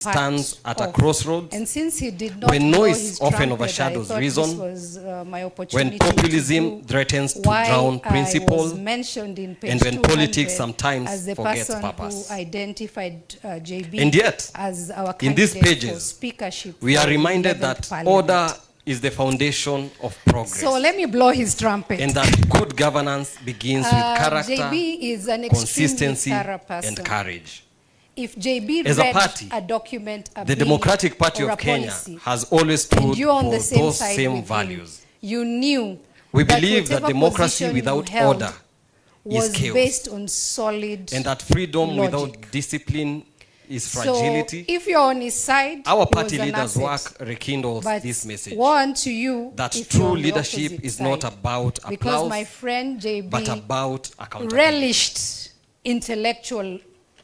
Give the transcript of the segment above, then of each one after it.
stands at a crossroads, and since he did not when blow noise his often trumpet, overshadows I thought reason, this was, my when opportunity populism to threatens to why drown I principle, was mentioned in page and when 200 politics sometimes as the forgets person purpose. who identified JB And yet, as our in these candidate for pages, speakership we for are the reminded 11th that Parliament. order is the foundation of progress. So let me blow his trumpet. And that good governance begins with character, JB is an extremely consistency, thorough person. and courage. If JB As a read party, a document, a The bill, Democratic Party or a of Kenya policy, has always stood and you're on for the same those side same with him, values. you knew We that believe that whatever democracy position without you held order was is chaos, based on solid and that freedom logic. without discipline is So fragility. if you're on his side, Our he party was an leaders' asset. work rekindles But this message, woe unto you that if you're true on the leadership opposite is not side. about Because applause, my friend but JB about accountability. relished intellectual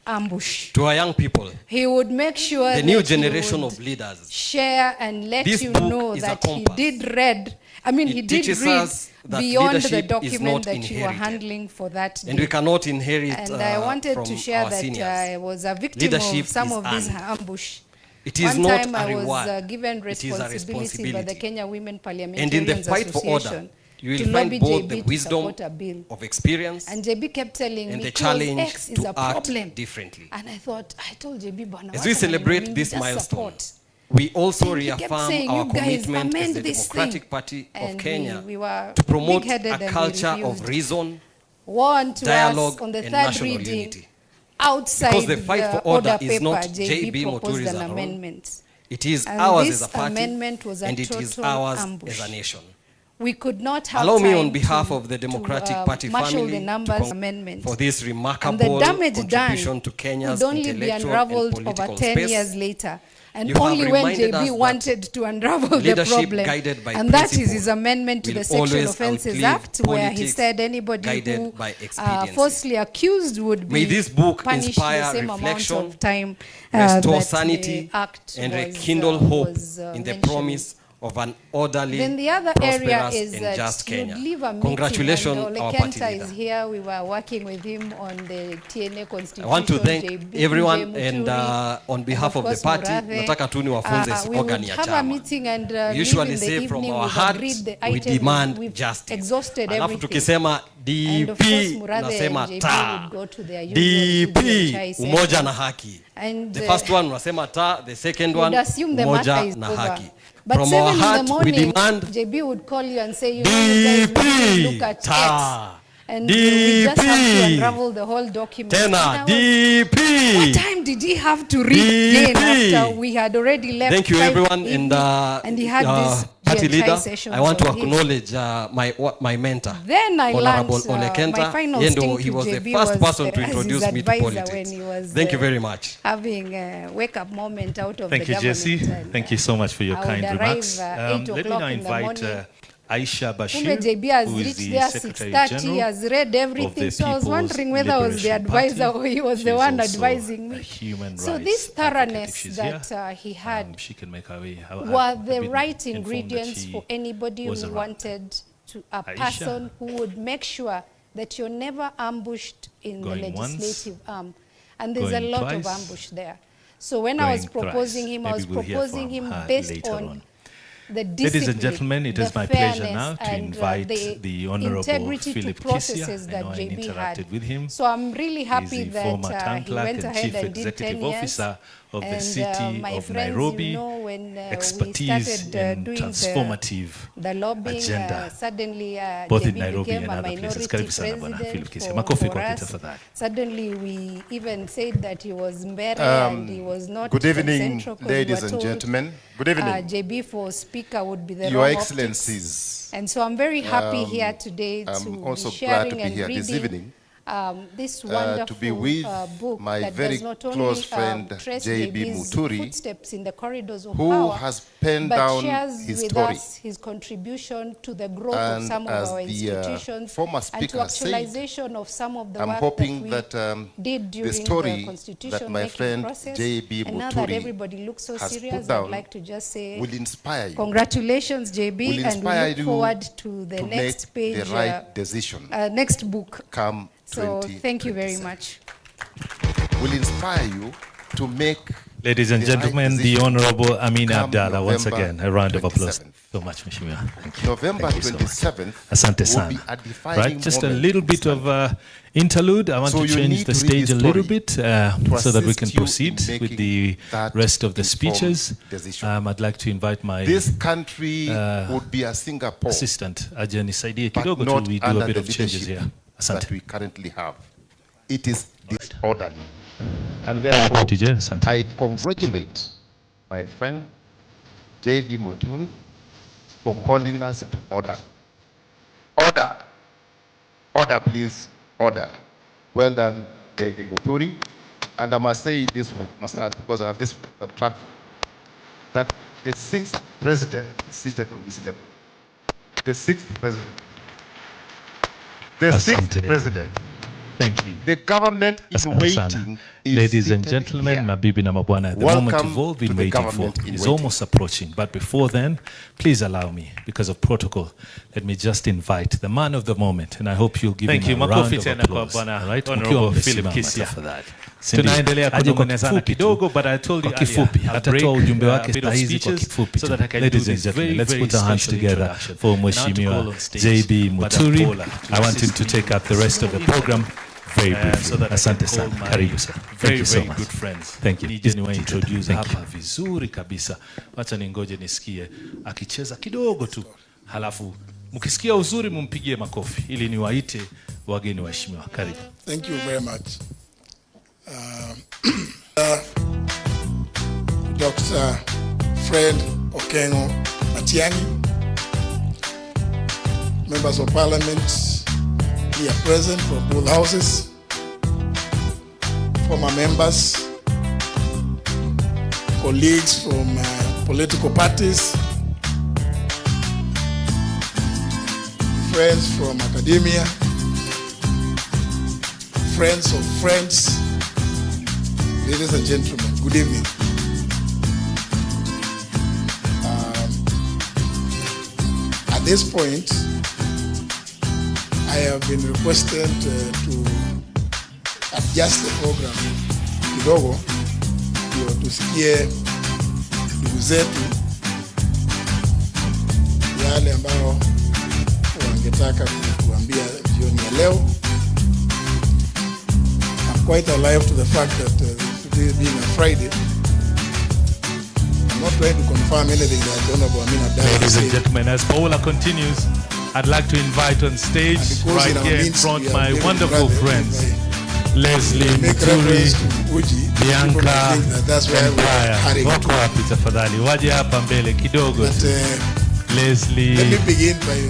ambush. To our young people, He would make sure the new that he generation would of leaders, share and let This you book know is a that he compass. did read. I mean, It he did teaches read us that beyond the leadership is document not that you were inherited. handling for that and day. we cannot inherit And I wanted from to share our that seniors. I was a victim Leadership of some is of these earned. ambush. It is One not time a I was reward. given It is a responsibility by the responsibility. Kenya Women And Parliamentarians in the fight for order, Association you will to find lobby both JB the to wisdom support a bill. of experience And JB kept telling and me, the cause challenge X is to a act problem. differently. And I thought, I told JB, Bwana, As we wacha celebrate maneno this mingi, just milestone, support. we also And he kept reaffirm saying, our "You guys commitment as amend the this Democratic thing." Party of And Kenya we were to promote big-headed a and we culture of refused. reason, Warned to us dialogue, on the and third national reading, unity. outside Because the fight for order order is paper, not JB JB proposed Muturi's an alone. amendment. It is And ours this as a party, amendment was a and it is total ours ambush. as a nation. We could not have Allow me time on behalf to, of the Democratic Party marshal family the to numbers amendment. for this And the remarkable damage contribution done to Kenya's would only be intellectual and unraveled over political 10 space. years later. And You have only when reminded us JB that wanted to unravel the leadership problem. guided by And that is principle his amendment to will the Sexual always Offences outlive Act, where he politics said anybody guided who by expediency. falsely accused would May be this book punished inspire the same reflection, amount of time restore that sanity, the act and was, rekindle hope was, in the mentioning. promise of an orderly, Then the other area prosperous, is and that just you'd Kenya. leave a meeting, Congratulations, and our party Kenta leader. is here. We were working with him on the TNA I constitution. want to thank JB, everyone Muturi, and on behalf of the course party, Murathe. nataka tu niwafunze We would organ ya have a chama. meeting and We leave usually in the say from evening. our We've heart, agreed the we items, demand we've justice. exhausted Alafu everything. tukisema And of course, DP, Murathe unasema and JB ta. would go to their usual DP, Chai umoja sessions. na haki. And, The first one unasema ta, the second one, you'd assume the matter umoja is na over. haki. But From 7 our in the heart, we morning, demand JB would call you and say, you know, you guys, we need to look at ta. X. And we just have to DP. unravel the whole document. Tena, And I was- DP. What time did he have to read again DP. after we had already left? Thank you, 5 everyone, evening, and he had this party GHI leader. session I want to for his. acknowledge my mentor, Then I Honorable learned, Ole Kenta. my final Yeye ndo stint he to was the JB first was person to as his introduce me to advisor politics. when he was Thank you very much. having a wake-up moment out of Thank the you, Jesse. government. And, Thank you so much for your I would kind arrive, remarks. 8 Let me o'clock now in the invite morning. Aisha Kumbe Bashir, JB has who is reached the there Secretary 6:30, General has read everything. the So I was People's wondering whether I was the Liberation advisor Party. or he was She the is one also advising a me. human So rights this advocate. thoroughness She's that here. he had She can make her way. were the right ingredients for anybody was who around. wanted to a Aisha. person who would make sure that you're never ambushed in Going the once, legislative arm. And there's a going lot twice, of ambush there. So when I was going proposing thrice. him, I was Maybe we'll hear proposing from him her based later on the Ladies discipline, and gentlemen, it is the my pleasure fairness, now to and, invite the the Honorable integrity Philip to processes Kisia. I that know I JB interacted had. with him. So I'm really happy He's the former that town he clerk went and ahead Chief and did 10 Executive years. Officer of the And, city my of friends, Nairobi. you know, when we Expertise started in doing transformative the lobbying, agenda, suddenly both in JB Nairobi became and a other places. minority Karibu sana bwana Philip Kisia. president Makofi for kwake us. tafadhali. Suddenly we even said that he was Mbere and he was not Good evening, central, 'cause we ladies were and told, gentlemen. Good evening. JB for speaker would be the Your wrong Excellencies. optics. And so I'm very happy here today I'm to also be glad sharing to be and here reading this evening this wonderful to be with book my that very does not close only friend, trace JB JB's Muturi, footsteps in the corridors of who power, has penned but down shares his with story. us his contribution to the growth of And some of as our the, institutions former and to speaker said, actualization of some of the I'm work hoping that we that did during the story the constitution that my making friend process. JB And now that Muturi everybody looks so has serious, put I'd down like to just say will inspire you congratulations, JB, will and we inspire look you forward to the to next make page, the right decision next book. come So 2027. thank you very much. Will inspire you to make Ladies and gentlemen, the Honorable Amin Abdallah, once again, a round of applause. 27th. So much, Mheshimiwa. Thank you. November Thank you so much. 27th Asante will sana. be a defining Right, just a moment little in bit this of interlude. I want So to you change need the to read stage the a little story bit so that we can assist you proceed in with making the that rest of the informed speeches. decision. I'd like to invite my This country would be a Singapore, assistant, aje nisaidie but kidogo not tu, we do a under bit the of changes leadership here. that Asante. we currently have. It is disorderly. And TJ, asante. I congratulate my friend J.D. Muturi for calling us to order. Order. Order, please. Order. Well done, J.D. Muturi. And I must say this one, because of this track, that the 6th president is seated on this level. The 6th president. The 6th president. Thank you. The government is Asante sana. waiting. Is Ladies and seated gentlemen, here. mabibi na mabwana, the Welcome moment you've all to been the waiting for government in is waiting. almost approaching. But before then, please allow me, because of protocol, let me just invite the man of the moment, and I hope you'll give Thank him you. a round Makofi of tena kwa applause. Bwana All right? Honorable Mkiwa Philip mmesimama Kisia. tafadhali. Sindio? Tunaendelea Aje kwa kunong'onezana kifupi tu. kidogo, but I told you Kwa kifupi, earlier, I'll atatoa break ujumbe a wake bit of sahizi kwa speeches kifupi so tu. that I can Ladies do and this gentlemen, very, let's very put our hands special together introduction. for And I want to call Mheshimiwa on stage JB Madam Muturi. Paula to I want him assist to me take up the rest of the program very briefly. so that I Asante can sana. call my Karibu sana. Thank very, you so very much. good friends. Thank you. Nije niwa introduce Thank you. hapa vizuri kabisa. Wacha ningoje nisikie akicheza kidogo tu. Halafu mkisikia uzuri mumpigie makofi ili niwaite wageni waheshimiwa. Karibu. Thank you very much. Dr. Fred Okengo Matiang'a, members of parliament here present from both houses, former members, colleagues from political parties, friends from academia, friends of friends, ladies and gentlemen, good evening. At this point, I have been requested to adjust the program kidogo ndio tusikie ndugu zetu yale ambayo wangetaka kutuambia jioni ya leo. I'm quite alive to the fact that today being a Friday, I'm not going to confirm anything that Honorable Amin Abdallah Ladies and said. gentlemen, as Paula continues, I'd like to invite on stage right here in front my wonderful friends, Leslie, Make Muturi, reference to Uji. People Bianca, might think that that's where we are Empire. hurrying Wako to. wapi tafadhali? Waje hapa mbele kidogo But tu. let me Leslie, begin by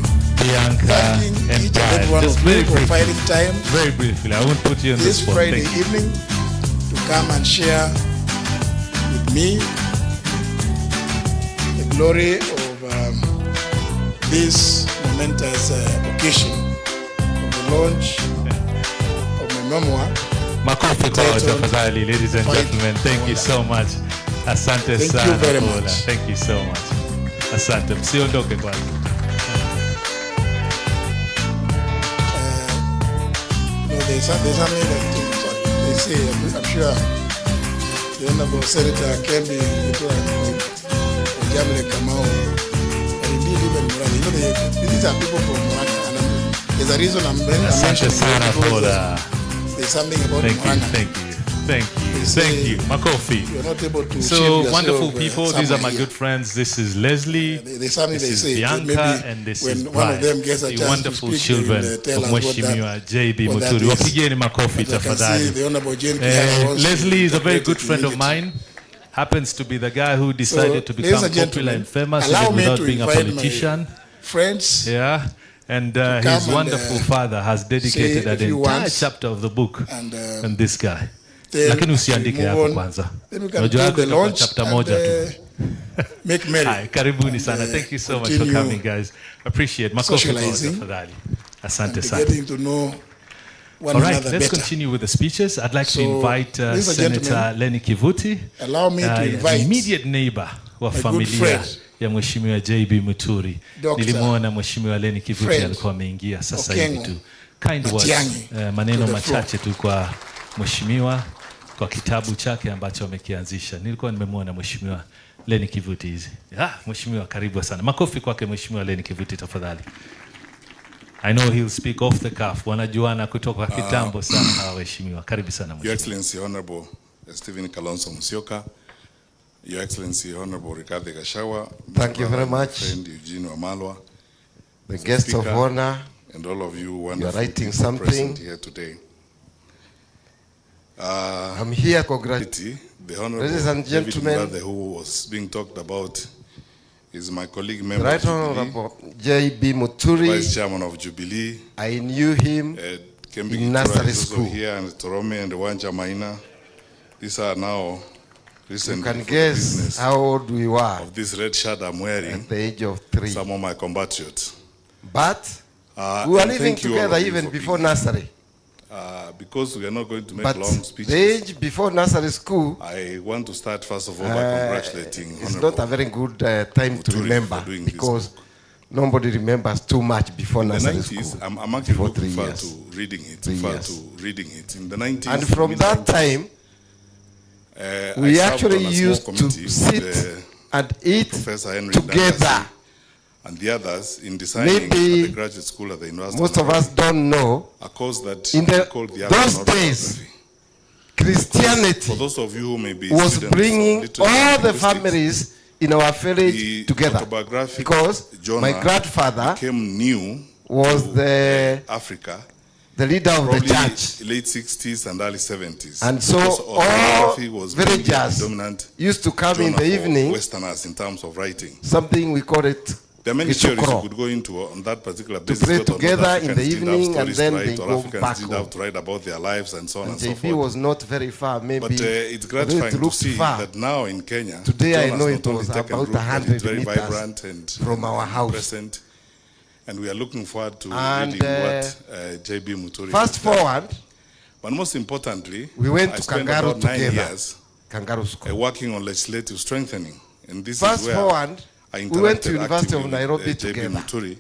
Bianca, thanking each and Empire. every one Just of very you for briefly. finding time Very briefly. I won't put you on the this spot. Friday Thank you. evening to come and share with me the glory of this momentous occasion of the launch of my memoir. Makofi kwa tafadhali, ladies and gentlemen. Thank you so much. Asante Thank sana. you very Paula. much. Thank you so much. Asante. Msiondoke kwanza. There's something that they say, I'm sure the Honorable Senator Kembi Jamle Kamau, and indeed even Murali. These are people from Muranga, and there's a reason I'm Asante mentioning sana, because Paula. there's something about Thank you, Muranga. thank you, thank you, They say thank you. Makofi. You're not able to So shield wonderful yourself, people. These are my somewhere good friends. This is Leslie. There's something This they is say. Bianca, Maybe and this when is one Brian. of them gets a The chance wonderful to speak, children they will tell of us what Mheshimiwa JB what that Muturi. is. Wapigeni makofi But I can see tafadhali. the Honorable Jane Kiara wants to Leslie is a very good interpret it friend of immediately. mine. Happens to be the guy who decided to ladies become and popular gentlemen, and famous allow even me without to being a invite my politician. friends, Yeah. And come his and, wonderful father has dedicated say a an few entire words chapter of the book and, on this guy. then Lakini usiandike we move yako on. kwanza. Then we can Unajua do yako the itakuwa launch chapter and, moja tu. make merry. Hi, karibuni and, sana. Thank you so much for continue coming, guys. Appreciate. Makofi kwa socializing tafadhali. Asante and sana. getting to know one All right, another let's better. continue with the speeches. I'd like to So, invite ladies and Senator gentlemen, Lenny Kivuti, allow me to an invite immediate neighbor wa good familia friend, ya Mheshimiwa JB Muturi. Dr. Nilimwona Mheshimiwa Lenny Kivuti Fred alikuwa ameingia sasa Okengo hivi tu. Kind words, Matiang'a maneno to the floor. machache tu kwa Mheshimiwa kwa kitabu chake ambacho amekianzisha. Nilikuwa nimemwona Mheshimiwa Leni Kivuti hizi. Mheshimiwa karibu sana. Makofi kwake Mheshimiwa Leni Kivuti tafadhali. I know he'll speak off the cuff. Wanajuana kutoka kitambo sana hawa waheshimiwa. Karibu sana Mheshimiwa. Your Excellency Honorable Stephen Kalonzo Musyoka, Your Excellency Honorable Rigathi Gachagua, Thank you very much. friend Eugene Wamalwa, The guests of honor, and all of you you are wonderful writing people something. present here today. I'm here congratulating. The Honorable Ladies and David gentlemen, Murathe, who was being talked about, is my colleague, member Right of Jubilee, Honorable J.B. Muturi. Vice Chairman of Jubilee. I knew him in nursery school. Here, and Torome and Wanja Maina. These are now recent. You can guess how old we were of this red shirt I'm wearing. at the age of 3. Some of my compatriots. But we were and living thank you all together of you even for before being here. nursery. Because we are not going to make But long the speeches, age before nursery school, I want to start first of all by congratulating it's Honorable not a very good time to Muturi remember for doing this because book. nobody remembers too much before In the nursery 90s, school. I'm actually Before looking 3 forward years. to reading it. 3 forward years. to reading it. In the 90s, And from that time, I we served actually on a small used to committee with, sit and eat Professor Henry together. Ndangasi and the others in designing Maybe at the graduate school at the University Most of us don't know, a course that in we called the those African days, Orthography. Christianity For those of you who may be was students of bringing literature all and the linguistics, families in our the village together. autobiographic Because genre my grandfather became new was to, the Africa, leader of the probably church. late 60s and early 70s. And so Because all autobiography was really villagers the dominant used to come in genre the for evening, Westerners in terms of writing. something we call it There are many theories you Gachagua, could go into on that particular to basis. pray whether or not together in the Africans didn't have evening and stories then to write, they or go Africans back didn't home. have to write about their lives and so on And and so JB forth. was not very far, maybe. But it's although gratifying to looked see far, that now in Kenya, Today I John know has it not only was taken about root, but 100 it's very meters vibrant and from our house. present. And we are looking forward to And, reading what JB Muturi Fast has done. forward, But most importantly, we went I to spent Kangaroo about 9 together. years Kangaroo School. working on legislative strengthening. And this Fast is where forward, I we went to interacted University of actively Nairobi with, JB together. Muturi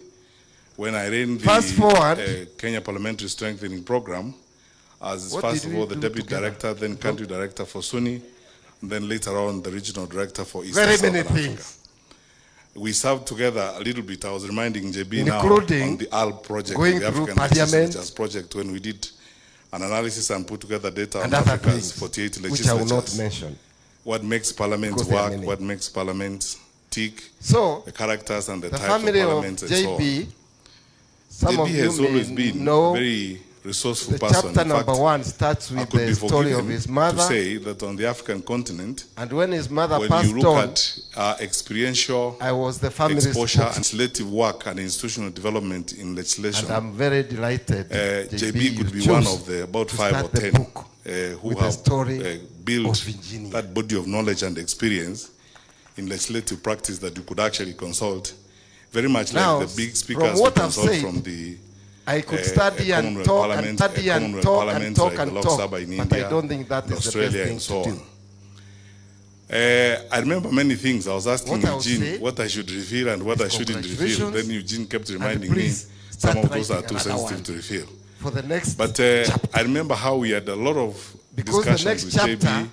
when I ran the Fast forward, Kenya Parliamentary Strengthening Program as What first did of we all the do deputy together? director, then country director for SUNY, and then later on the regional director for East very and many Southern Africa. things, We served together a little bit. I was reminding JB Including now on the ALP project, going the through African parliament Legislatures project, when we did an analysis and put together data on and other Africa's things, 48 which I will legislatures. not mention. What makes parliament Because there are work, many. what makes parliament tick, So, the characters and the the types of family of parliaments and so on. JB, some JB of you has always may been know, a very resourceful the person. chapter In number fact, 1 starts I with could be the story of forgiven his to mother, say that on the African continent, and when his mother when passed you look on, at experiential I was the family's exposure and spokesman. legislative work and institutional development in legislation, And I'm very delighted JB could be you one chose of the about to 5 or start the 10 book who with the have story built of engineer. that body of knowledge and experience in legislative practice that you could actually consult, very much Now, like the big from speakers we what I've consult said, from the I could study and Commonwealth talk and Parliament, study and Commonwealth talk and Parliament talk like and the Lok talk, Sabha in but India, I don't think that in is the Australia best thing and so to on. do. I remember many things. I was asking What I would Eugene say what I should reveal and what I shouldn't reveal. congratulations, Then Eugene kept reminding me please some start of those are writing too another sensitive one. to reveal. For the next But chapter. I remember how we had a lot of Because the discussions next with chapter, JB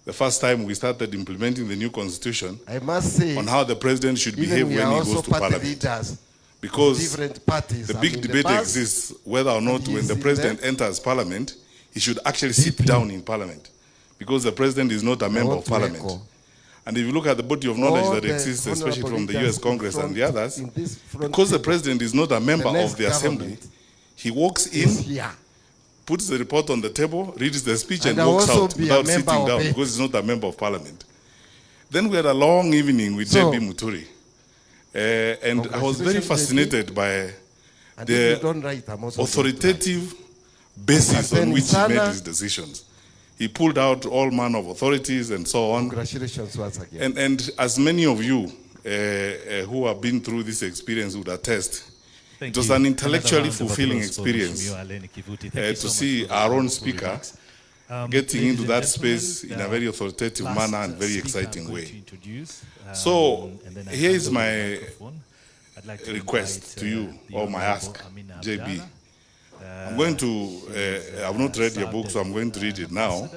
the first time we started implementing the new constitution I must say, on how the president should behave even we when are he also goes to party parliament. leaders, Because different parties. the I big mean, debate past, exists whether or not and he when is the in president there. enters parliament, he should actually sit down in parliament. Because the president is not a member want of to parliament. echo And if you look at the body of knowledge all that the exists, especially honorable from the leaders US Congress in and the front- others, in this front because the table, president is not a member next of the assembly, government he walks is in, here. puts the report on the table, reads the speech, and And I walks also out be a without member sitting of down it. because he's not a member of parliament. Then we had a long evening with So, JB Muturi. And I was very congratulations, fascinated by And if you the don't write, I'm also authoritative basis And on then which he made Sana- his decisions. He pulled out all manner of authorities and so on. Congratulations once again. And as many of you who have been through this experience would attest, Thank it was you. an Another intellectually round of fulfilling applause for experience Mheshimiwa Leni Kivuti. Thank you so to much see for our those own wonderful speaker remarks. getting Ladies into and that gentlemen, space in the a very authoritative last, manner and very speaker exciting I'm going way. to introduce, So, and then I here hand is over my the microphone. I'd like to request invite, to you, the or my Honorable ask, Amina JB. Abdallah. I'm going to, I've not read your book, so I'm going to read it now.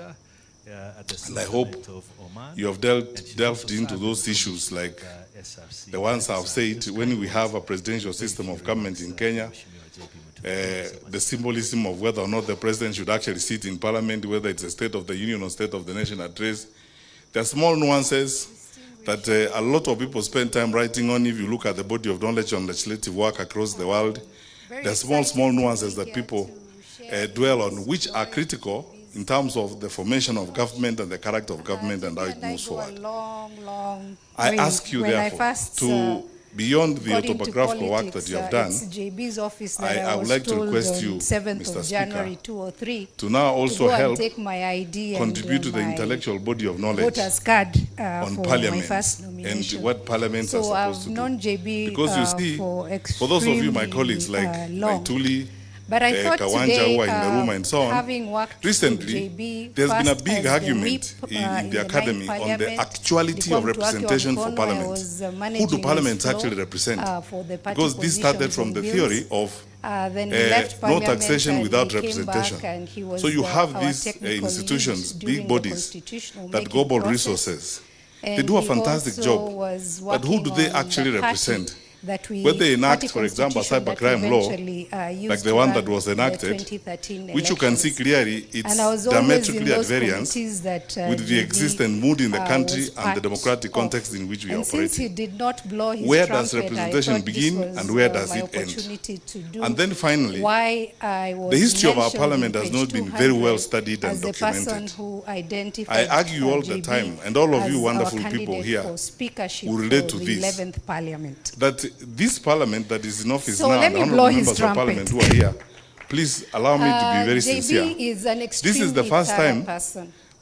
And I hope you have delved into those issues like the ones I've said. When we have a presidential system of government in Kenya, the symbolism of whether or not the president should actually sit in parliament, whether it's a State of the Union or State of the Nation address. There are small nuances that a lot of people spend time writing on. If you look at the body of knowledge on legislative work across the world, there are small nuances that people dwell on, which are critical in terms of the formation of government and the character of government and how it moves forward. I ask you, therefore, to, beyond the autobiographical work that you have done, I would like to request you, Mr. Speaker, to now also help contribute to the intellectual body of knowledge on Parliament and what parliaments are supposed to do. Because you see, for those of you, my colleagues like Tuli, but I thought Kawanja, today, who are in the room and so on, recently, there's been a big argument in the academy on the actuality of representation for parliament. Who do parliaments actually represent? Because this started from the theory of no taxation without representation. So you have these institutions, big bodies that gobble resources. They do a fantastic job, but who do they actually represent? When they enact, for example, a cybercrime law, like the one that was enacted, which you can see clearly, it's diametrically at variance with the existing mood in the country and the democratic context in which we operate. Where does representation begin and where does it end? And then finally, the history of our parliament has not been very well studied and documented. I argue all the time, and all of you wonderful people here will relate to this, that this parliament that is in office now, and honorable members of parliament who are here, please allow me to be very sincere. This is the first time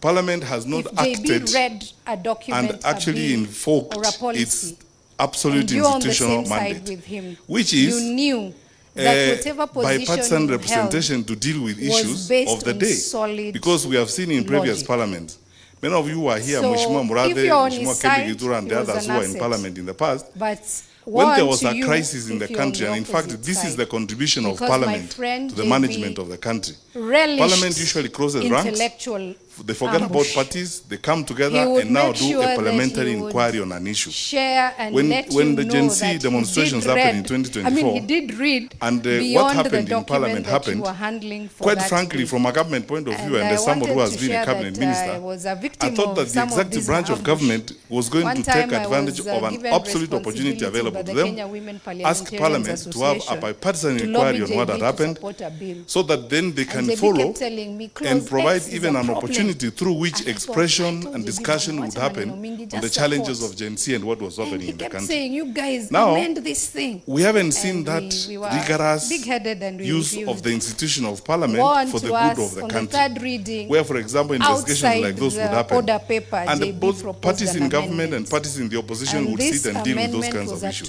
parliament has not acted and actually invoked its absolute institutional mandate, which is bipartisan representation to deal with issues of the day. Because we have seen in previous parliaments, many of you who are here, Mheshimiwa Murade, Mheshimiwa Kembe Githura, and the others who were in parliament in the past, when there was a crisis in the country, and in fact, this is the contribution of parliament to the management of the country. Parliament usually closes ranks, they forget about parties, they come together and now do a parliamentary inquiry on an issue. When the Gen Z demonstrations happened in 2024, and what happened in parliament happened, quite frankly, from a government point of view, and as somebody who has been a cabinet minister, I thought that the executive branch of government was going to take advantage of an absolute opportunity available to them, ask parliament to have a bipartisan inquiry on what had happened, so that then they can follow and provide even an opportunity through which expression and discussion would happen on the challenges of Gen Z and what was happening in the country. Now, we haven't seen that rigorous use of the institution of parliament for the good of the country, where, for example, investigations like those would happen, and both parties in government and parties in the opposition would sit and deal with those kinds of issues.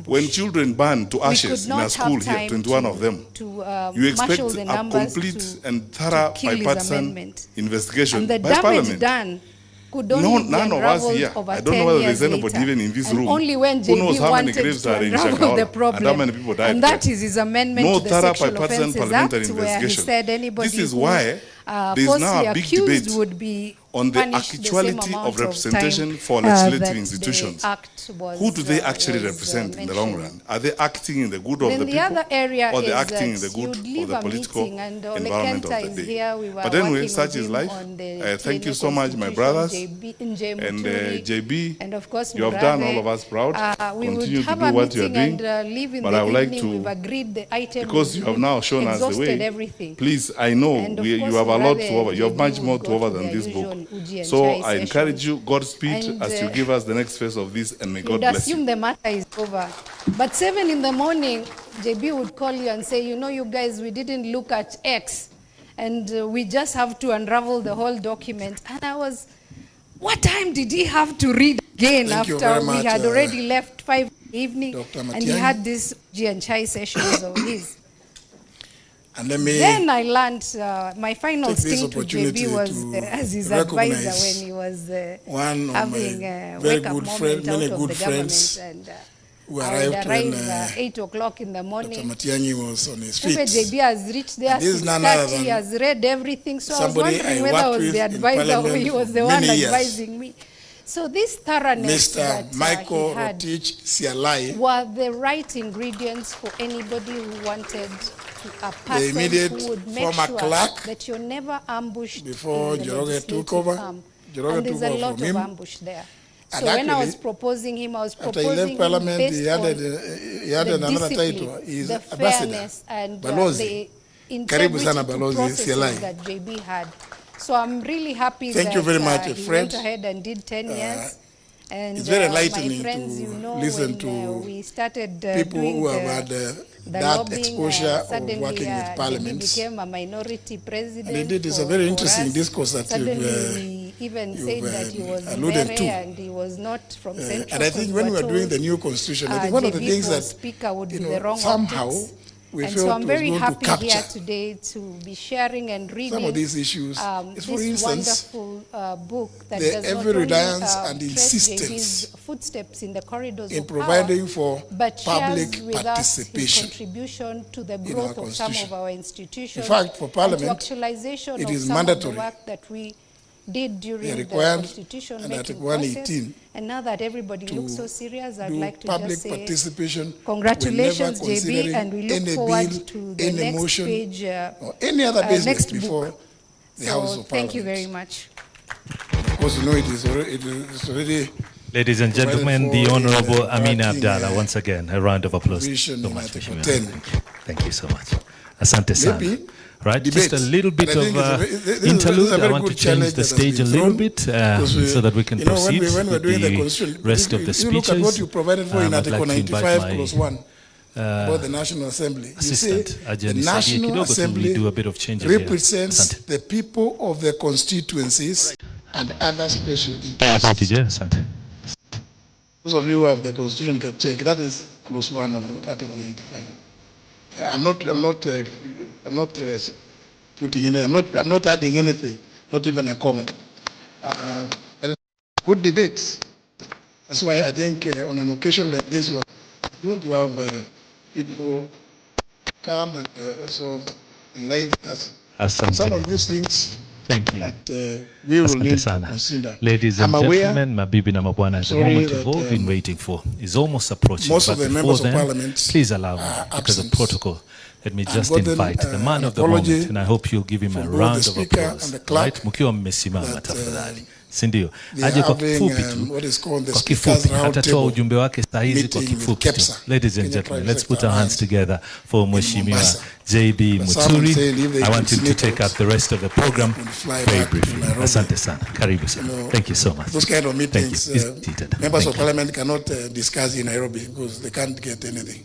When children burn to ashes in a school here, 21 of them, you expect a complete and thorough bipartisan investigation by parliament. No, none of us here. I don't know whether there's anybody even in this room who knows how many graves are in Shakahola and how many people died. And that is his amendment no to the thorough Sexual bipartisan Offences parliamentary Act, where he said anybody this is why there is now a big debate would be on the actuality of representation for legislative institutions. Who do they actually represent in the long run? Are they acting in the good of the people, or they acting in the good of the political environment of the day? But anyway, such is life. Thank you so much, my brothers, and JB, and of course, you have done all of us proud. Continue to do what you are doing. But I would like to, because you have now shown us the way, please, I know you have a lot to over. You have much more to over than this book. So I encourage you, Godspeed, as you give us the next phase of this, and may God bless you. Assume the matter is over. But 7 in the morning, JB would call you and say, you know, you guys, we didn't look at X, and we just have to unravel the whole document. And I was, what time did he have to read again after we had already left 5 in the evening, and he had this G and Chai sessions of his? And then I learned my final stint to JB was as his advisor when he was having a wake-up moment out of the government. And who I would arrived arrive when 8 o'clock in the morning. Matiang'a was on his feet. JB has reached there, This is none other 6:30, than he has read everything. So I was somebody wondering I whether I worked was with the in advisor or Parliament he was the for one many years. advising me. So this thoroughness that Mr. Michael he had Rotich Sialai, were the right ingredients for anybody who wanted to, a person immediate who would make former sure clerk that you're never ambushed before in the Njoroge legislative took over. arm. Njoroge And there's took a over lot from of him. ambush there. And So when I was actually, proposing him, I was after he left proposing him Parliament, based he on added the another discipline, title. He's the ambassador, fairness and Balozi. the Karibu integrity sana to Balozi processes Sialai. that JB had. So I'm really happy Thank that you very much, he Fred. went ahead and did 10 years. And it's very my enlightening friends, to you know, listen when, to we started people doing who have had the that lobbying, exposure of suddenly, working with JB parliaments. became a minority president. And indeed, it's a for- very for interesting us. discourse that Suddenly, we even said that he was alluded Mere to. and he was not from Central. And I think when we were doing the new constitution, I think one of the JB things for that speaker would be you the know, wrong somehow optics. we And felt so I'm was very going to happy here capture today to be sharing and reading some of these issues. this For instance, wonderful book that the does every not only reliance and trace insistence JB's footsteps in the corridors in of providing power, for but public shares with us his participation contribution to the our growth of some constitution. of our institutions. In fact, for and Parliament, to actualization it of is some mandatory. of the work that we did during the required constitution under making Article process. 118 And now that everybody looks so serious, I'd do like to public just say participation congratulations, whenever JB, and we look considering forward any bill, to the any next motion, page, or any other business next before book. the House So of Parliament. thank you very much. Of course, you know it is already Ladies and provided gentlemen, the for in Honorable the Amina writing, Abdallah, once again, a round of applause. provision So in much, Article Mheshimiwa. 10. Thank you so much. Asante sana. Maybe Right, debate. just a little bit And I of think this is interlude. a very I want to good change challenge the that has stage a been little thrown, bit because so that we can you know, proceed when we're with doing the the constitution, rest of the you look speeches. at what you provided for in I'd Article like to invite 95 my, clause 1 about the National Assembly. You say assistant, the Ajani Sagie National kidogo tu, we Assembly do a bit of changes here. represents Asante. the people of the constituencies and other special interests. Asante, asante. Those of you who have the constitution can check. That is clause 1 of Article 95. I'm not putting in. I'm not adding anything. Not even a comment. Good debates. That's why I think on an occasion like this, you don't have people come and so enlighten us. Asante. Some of these things Thank you. that we will Asante need to sana. consider. Ladies and I'm aware, gentlemen, mabibi na mabwana, the sorry moment that, you've all been waiting for is almost approaching. most But of the before members of then, parliament please allow me, are because of absent. protocol, let me just gotten, invite the man an of the apology moment, and I hope you'll give him a from both round the of speaker applause. and the clerk Right? Mkiwa mmesimama that, tafadhali. Si ndio? they are Aje kwa having, kifupi tu. what is called the Kwa speakers kifupi, round atatoa table ujumbe wake saa hizi kwa meeting with kifupi tu. KEPSA, Ladies and Kenya gentlemen, Private let's put Sector our hands Alliance together for Mheshimiwa Mombasa. JB But some Muturi. say if they I want him to sneak take out, up the rest of the program will fly very back to briefly. Nairobi. Asante sana. Karibu sana. You know, Thank you so much. Those kind of Thank meetings, you. Please be seated. members Thank of you. parliament cannot discuss in Nairobi because they can't get anything.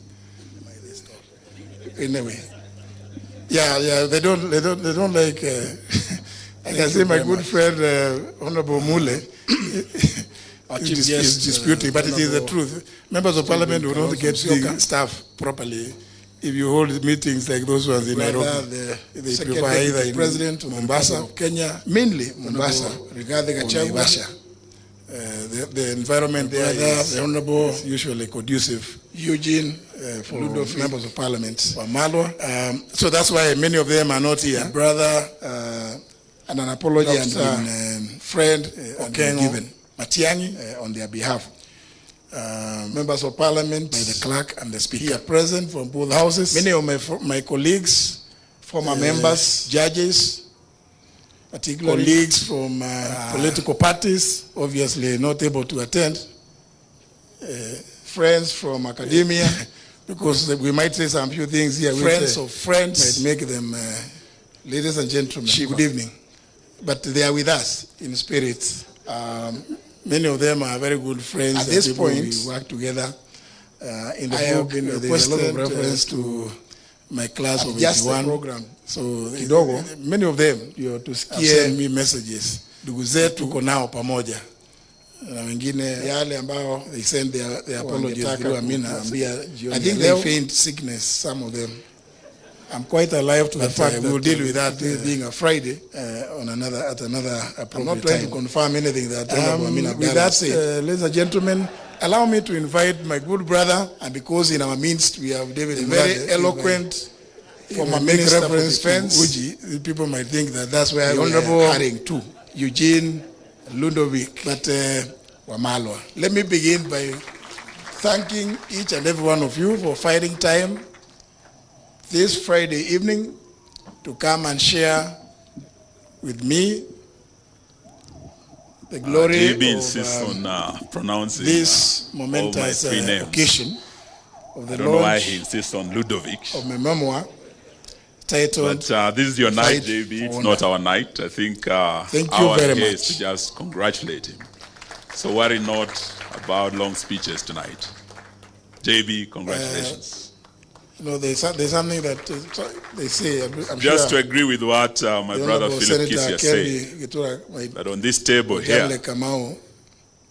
Anyway, yeah, they don't like. I can say my good friend Honorable Mule is disputing, but it is the truth. Members of parliament will not get the staff properly if you hold meetings like those ones in Nairobi. They prefer either in President Mombasa, Kenya, mainly Mombasa, Rigathi Gachagua. The environment there is the honorable, is usually conducive. Eugene, for members of parliament, so that's why many of them are not here. Brother, and an apology and friend given Matiang'a on their behalf. Members of parliament, by the clerk and the speaker, here present from both houses. Many of my colleagues, former members, judges, particularly colleagues from political parties, obviously not able to attend. Friends from academia, because we might say some few things here. Friends of friends might make them, ladies and gentlemen, good evening. But they are with us in spirit. Many of them are very good friends. At this point, we work together. In the book, there's a lot of reference to my class of 81 program. So many of them to send me messages. Ndugu zetu tuko nao pamoja. Na wengine yale ambao they send their apologies through Amina. I think they faint sickness, some of them. I'm quite alive to the fact that we'll deal with that being a Friday at another appropriate time. I'm not trying to confirm anything that Amina. With that said, ladies and gentlemen, allow me to invite my good brother, and because in our midst we have David, a very eloquent former minister for defense. Uji, people might think that that's where the Honorable heading to Eugene Ludovic, but Wamalwa. Let me begin by thanking each and every one of you for finding time this Friday evening to come and share with me the glory of pronouncing this momentous occasion of the launch why he insists on Ludovic. Of my memoir titled. But this is your night, JB. It's not our night. I think thank you very much. To just congratulate him. So worry not about long speeches tonight. JB, congratulations. There's something that they say. I'm just sure to agree with what my brother Philip Kisia said, that on this table here,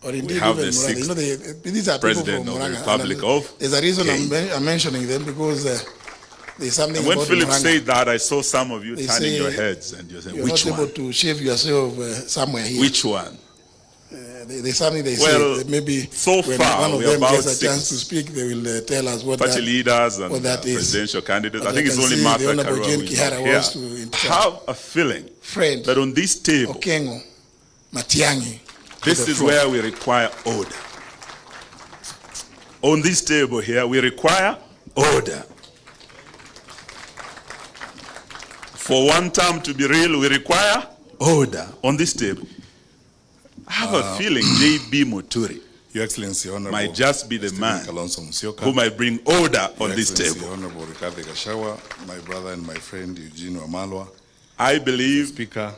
or indeed we have even the sixth these are president people from of the Republic of There's a reason Kenya. I'm mentioning them, because there's something and when about Philip Muranga. said that, I saw some of you They turning say your heads and you're saying, you're which not one? able to shave yourself somewhere here. Which one? There's something they Well, say that maybe so when far, one of we them are gets about a chance 6 to speak, they will tell us what party that, leaders and what that is. presidential candidates. But I think it's can only see Martha the Honorable Karua Jane who is Kihara not wants here. to Have a feeling friend that on this table, Okengo, Matiang'a, this is where we require order. On this table here, we require order. For one term to be real, we require order on this table. I have a feeling J.B. Muturi, Your Excellency, Honorable, might just be the man Kalonzo, Musyoka, who might bring order on Your this Excellency, table. Honorable Rigathi, Gachagua, my brother and my friend Eugene Wamalwa, I believe Speaker,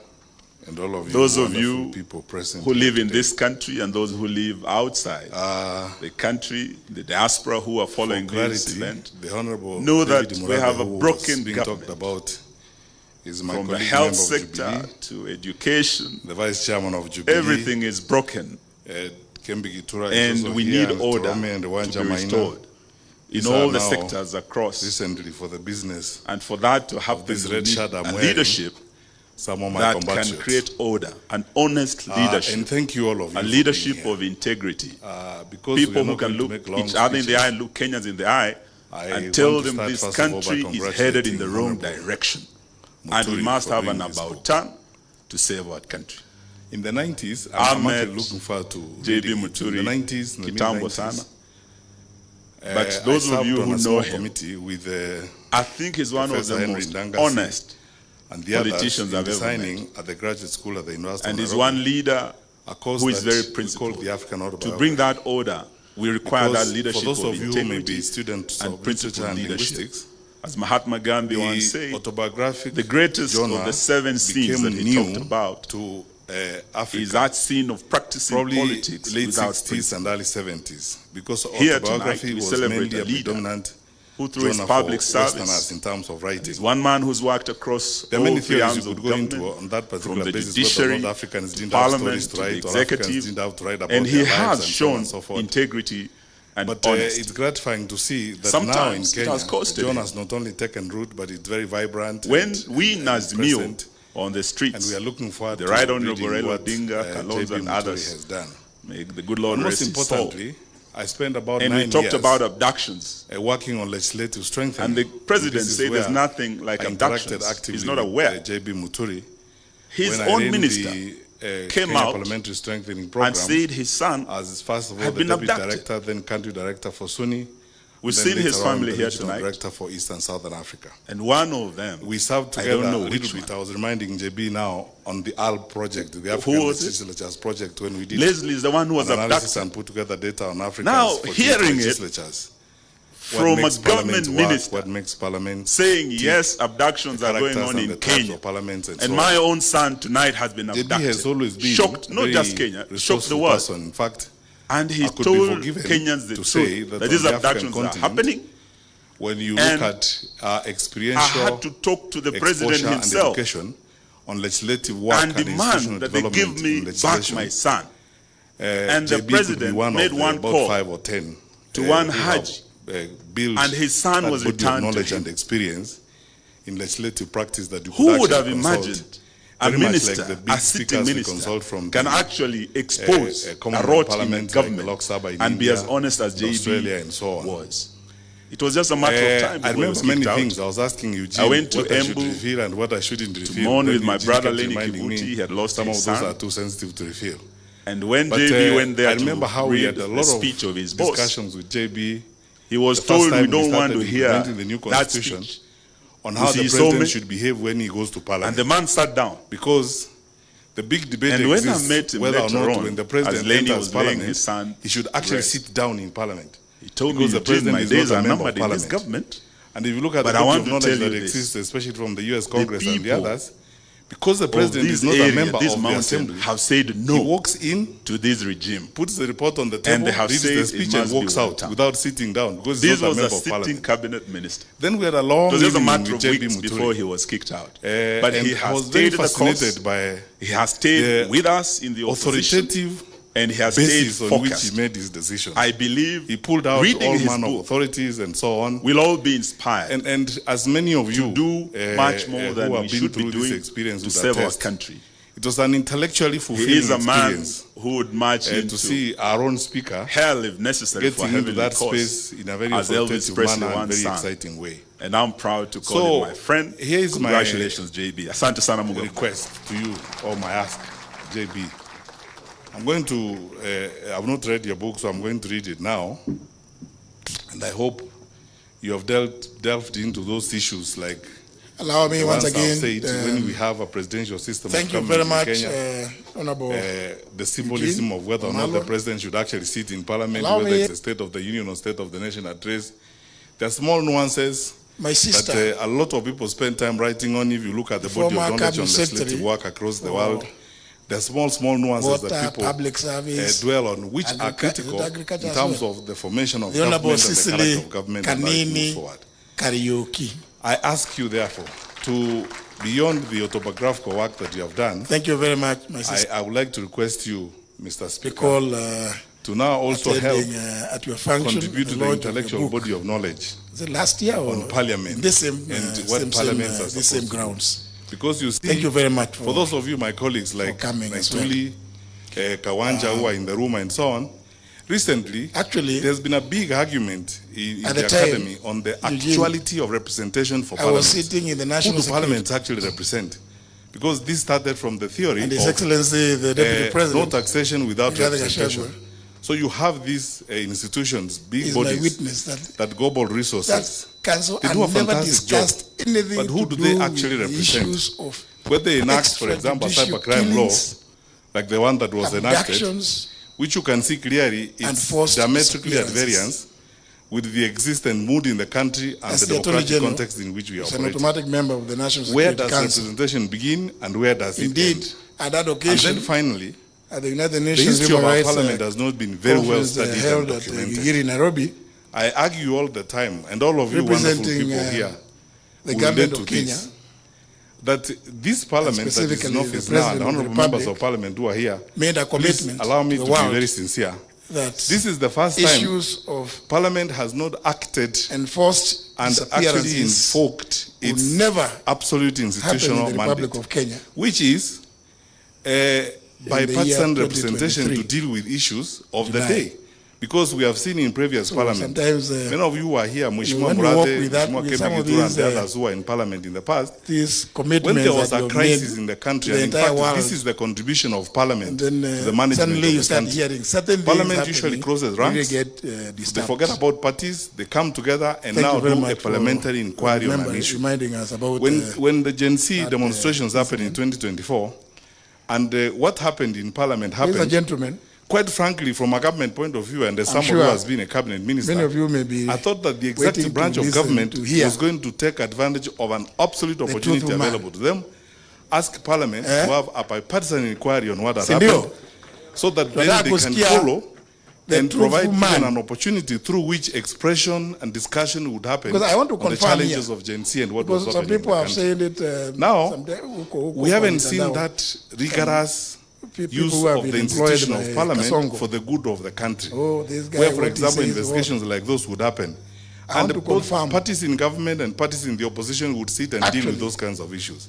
and all of you, those of wonderful you people present who live in today. this country and those who live outside the country, the diaspora who are following For this clarity, event, the Honorable know that David we have a who was broken being government. talked about is my from the colleague, health member of sector Jubilee, to education, the Vice Chairman of Jubilee. everything is broken. Kembi Gitura is And also we here, need and order Torome and to Wanja be Maina. restored in These all are the now sectors across. recently for the business. And for that to happen, this we red need shirt I'm a wearing, leadership some of my that compatriots. can create order, an honest leadership, And thank you all of you a for leadership being here. of integrity. Because we People are who not can going to look make long each other in the eye speeches, and look Kenyans in the eye I and tell want to them start this first of all by country is headed in the wrong congratulating direction. Muturi And we must for have an doing this about book. turn to save our country. In the 90s, I I'm met actually looking forward to J.B. reading it. Muturi In the 90s, in the kitambo mid-90s, sana. But those I of you served who on a know small him, committee with I think he's one of Professor the Henry most Ndangasi honest and the politicians others I've in ever designing at the graduate school at the University and of is Nairobi, one leader a course who is that very we call principled. the African To autobiography. bring that order, we require Because that leadership for those of you who may integrity be students and of literature principled and leadership. linguistics, As Mahatma Gandhi once the said, autobiographic the greatest genre of the 7 sins became that he new talked about to Africa. is that sin of practicing Probably politics late without 60s principle. and early 70s, because Here autobiography tonight, we was celebrate mainly a a leader predominant who through his genre public for service Westerners in terms of writing. is one man who's worked across There are all many 3 theories arms you of could go into government, on that from particular the basis, judiciary whether or not Africans to didn't have parliament stories to to the write, or Africans executive, didn't have to write about and he their lives has and so on shown and so forth. integrity and But honesty. it's gratifying to see that now in Sometimes it Kenya, has costed John him. has not only taken root, but it's very vibrant. When and- we and Nazmio present, on the and streets, we are looking forward the to Right Honorable reading Raila what Odinga, Kalonzo J.B. and Muturi others, has done. may the good Lord And most rest his soul. importantly, I spent about And 9 we talked years about abductions. working on legislative strengthening. And the president This is said there's where nothing like I abductions. interacted actively He's not with, aware. J.B. Muturi. His when I own ran minister the, came Kenya out parliamentary strengthening program and said his son as first of all had the been deputy abducted. director, then country director for Sunni. We've then seen his later on family the here regional tonight. director for East and Southern Africa. And one of them, We served I together don't know a little which bit. one. I was reminding JB now on the ALP project, the African was it? Legislatures project, when we did Leslie is the one who was an analysis abducted. and put together data on Africa Now, for hearing it legislatures. from a government minister What makes parliament saying, tick, yes, abductions are going characters on and in the types Kenya. of parliaments and And so my on. own son tonight has been JB abducted. has always been Shocked, not very just Kenya, shocked the resourceful world. person. In fact, And he I could be told forgiven Kenyans the to say truth, that that on these the African abductions are continent, happening. when you And look at I experiential had to talk to the president exposure and himself education on legislative work and institutional demand that they development give me in back legislation, my son. And the JB could be president one made of the one about call 5 or 10 to one who have, Hajj, built and his son that was body of returned to knowledge him. and experience in legislative practice that you could Who would actually have consult imagined a very much minister, like the big a sitting speakers we minister, consult from can the, actually expose a common rot in parliament government like the Lok Sabha in and be India, as honest as JB Australia and so on. was. It was just a matter of time. I before he was remember many kicked out. things. I was asking you, Jim, I went to what I should Embu reveal and what I shouldn't reveal. to mourn Then with my Eugene brother kept Lenny reminding me Kivuti. He had lost some his of those son. are too sensitive to reveal. And when But, JB went there I remember to how we read had a the lot speech of his boss, discussions with JB. he was The first told, time we don't want to started hear implementing the new that constitution speech. on You how see, the he saw president me, should behave when he goes to parliament. and the man sat down. Because the big debate And when I exists met him whether or later not on, when the as president Lenny enters was laying parliament, his son he should actually rest. sit down in parliament. He told Because me, the president my is days not a are member numbered of in this parliament. government. And if you look at But the I body want of to knowledge tell that you this. exists, especially from the US Congress and the people others, because the president of is this not a area, member this of the mountain, assembly, have said he no walks in, to this regime. puts the report on the And table, they have reads said the it speech and must be walks one out term. without sitting down because This he's not a was a member of sitting parliament. cabinet minister. Then we had a long It was just a meeting matter with of JB weeks Muturi. before he was kicked out. But And he I has was very stayed the fascinated course. by He has stayed the with us in the opposition, authoritative and he has stayed basis on which focused. he made his decision. I believe He pulled out reading all his manner of book, authorities and so on. we'll all be inspired And as many of you do much more who than have we been should be through this doing experience to would serve our attest, country. it was an intellectually He fulfilling is a man experience who would march to into see our own speaker hell if necessary for getting into heavenly that cause, space in a very as Elvis authoritative Presley manner and once very sang. exciting way. And I'm proud to call So, him my friend. here is my Congratulations, JB. Asante sana Mungu. Request to you, or my ask, JB. I'm going to, I've not read your book, so I'm going to read it now. And I hope you have delved into those issues like Allow me the once ones I've again. said, when we have a presidential system of Thank you government very in much, Kenya, Honorable. the symbolism Eugene of whether or not the Omalo. president should actually sit in parliament, Allow whether me- it's a state of the union or state of the nation address. There are small nuances My sister, that a lot of people spend time writing on. If you look at the body of former knowledge on cabinet legislative secretary work across the for world, there are small nuances water, that people public service, dwell on, which are agriculture- critical agriculture in as terms well. of the formation of the Honorable government and the Sicily character of government and how it moves Kanini forward. Karaoke. I ask you, therefore, to, beyond the autobiographical work that you have done, Thank you very much, my sister. I would like to request you, Mr. Speaker, Recall to now also help attending at your function, contribute to the launch of your intellectual book. body of knowledge Is it last year or on parliament this same, and what parliaments are this supposed same to do. grounds? Because you see, Thank you very much for those of you, my colleagues like coming as Naituli, Kawanja, who are in the room and so on, recently, Actually, there's been a big argument in At the the time, academy on the Eugene, actuality of representation for I was parliament. sitting in the Who National do Security, parliaments actually represent? Because this started from the theory and His of Excellency the Deputy no President taxation without Rigathi representation. Gachagua So you have these institutions, big is my bodies witness that gobble resources. that council They had do a never fantastic job. discussed anything But who to do they with actually the represent? issues of Whether they enact, for example, a extrajudicial cybercrime law, killings, like the one that was enacted, abductions, which you can see clearly and is forced diametrically at disappearances. variance with the existing mood in the country and As the the Attorney democratic General, context in which we is an operate. automatic member of the National Where Security does Council. representation begin and where does it Indeed, end? at that And occasion, then finally, at the United the Nations history of Human our Rights parliament has not been very well conference, studied and held at documented. Gigiri, Nairobi, I argue all the time, and all of you wonderful representing, people here the will government relate of to Kenya, this, that this parliament that is in specifically office the now, President the of the honorable members Republic, of parliament who are here, made a please commitment allow me to to the be world very sincere. that This is the first time issues of parliament has not acted enforced and actually disappearances invoked would its never absolute happen in institutional the Republic mandate, of Kenya. which is the bipartisan year representation 2023. to deal with issues of the July. day. Because we have seen in previous parliament, Sometimes many of you who are here, Mheshimiwa when we work Murate, with that- Mheshimiwa with some of Kebi Gitura, and these, the others who were in parliament in the past, these when commitments there was that a you crisis made in the country, to the and in entire fact, world, this is the contribution of parliament and to then the management suddenly of you the start country. hearing certain things Parliament happening, usually closes really ranks. get They disturbed. forget about parties, they come together and Thank now you very do a much for parliamentary inquiry on an issue. reminding us about When the Gen Z that, demonstrations happened in 2024, and what happened in parliament ladies and happened, gentlemen, quite frankly, from a government point of view, and as someone sure who has been a cabinet minister, many of you may be I thought that the waiting executive to branch of listen government to hear was going to take advantage of an absolute opportunity truthful man. available to them, ask parliament to have a bipartisan inquiry on what has Si ndio? happened, so that then Tunataka they can kusikia follow the and truthful provide man. even an opportunity through which expression and discussion would happen Because I want to on the confirm challenges here, of Gen Z and what was because some happening in people the have country. said it. Now, huko We haven't kwa seen mitandao. that rigorous People use who have of been the employed institution by of parliament Kasongo. for the good of the country. Oh, this guy, Where, for what he example, says, investigations like those would happen. I want And to both confirm. parties in government and parties in the opposition would sit and deal Actually, with those kinds of issues.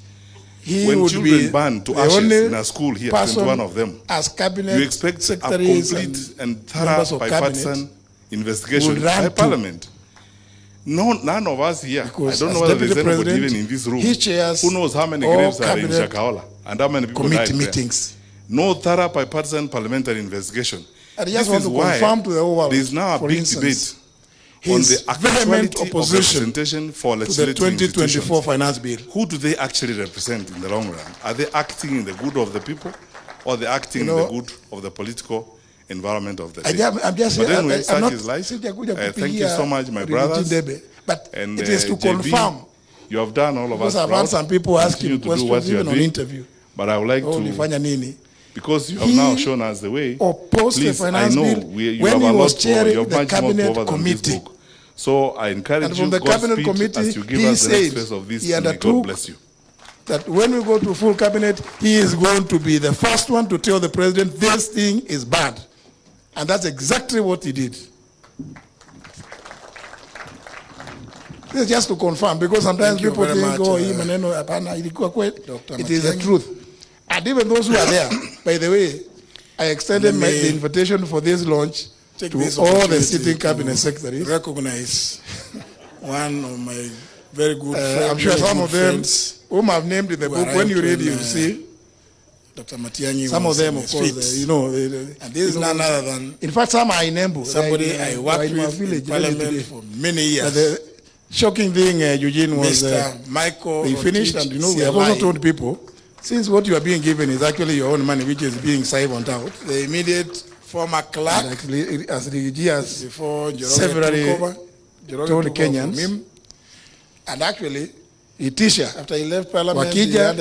he when would children be burn to the ashes only in a school here, person 21 of them, as cabinet you expect a secretaries complete and thorough members of bipartisan cabinet investigation would run by to. Parliament. No, none of us here, Because I don't know as whether there's deputy anybody president, even in this room he chairs who knows how many all graves are in cabinet Shakahola and how many people died committee there. meetings. No thorough bipartisan parliamentary investigation. I just This want is to why confirm to the whole world, there is now a for big instance, debate on his the vehement actuality of opposition representation for to the legislative 2024 institutions. finance bill. Who do they actually represent in the long run? Are they acting in the good of the people, or are they acting in the good of the political environment of the state? I'm just But anyway, I'm such not is life. sijakuja Thank you so much, my kupigia brothers. Debe, but And it is to JB, confirm, you have done all of us because I've proud. had some people asking Continue to do what questions you are even on doing. interview. But I would like Oh, to, ulifanya nini? because you have He now shown us the way. opposed the Please, I finance know bill you when have he a was lot to, chairing you have the much more to cabinet over than this committee. book. So I encourage And you, from the cabinet Godspeed committee, as you give he us the next said phase of this. he May God undertook bless you. that when we go to full cabinet, he is going to be the first one to tell the president this thing is bad. And that's exactly what he did. This is just to confirm, because sometimes Thank you people very think, much, oh, hii maneno hapana, ilikuwa kweli. Dr. It is the Matiang'a. truth. And even those who are there, by the way, I extended the invitation for this launch Take to this all the opportunity sitting to cabinet secretaries. recognize one of my very good friends. I'm sure some of them, whom I've named in the who book, when you read, arrived when, you'll see. Dr. Matiang'a Some of was them, in of his course, feet. you know. And this is none other than In fact, some are in Embu. somebody Like, I worked in my with village in Parliament today. for many years. But the shocking thing, Eugene, was Mr. Michael they finished, Rotich and we have also CLI. told people, since what you are being given is actually your own money, which is being siphoned out. The immediate former And clerk actually, as the GS before Njoroge severally took over, Njoroge told took over from Kenyans, him. And actually, Itisha, after he left Parliament, Wakija,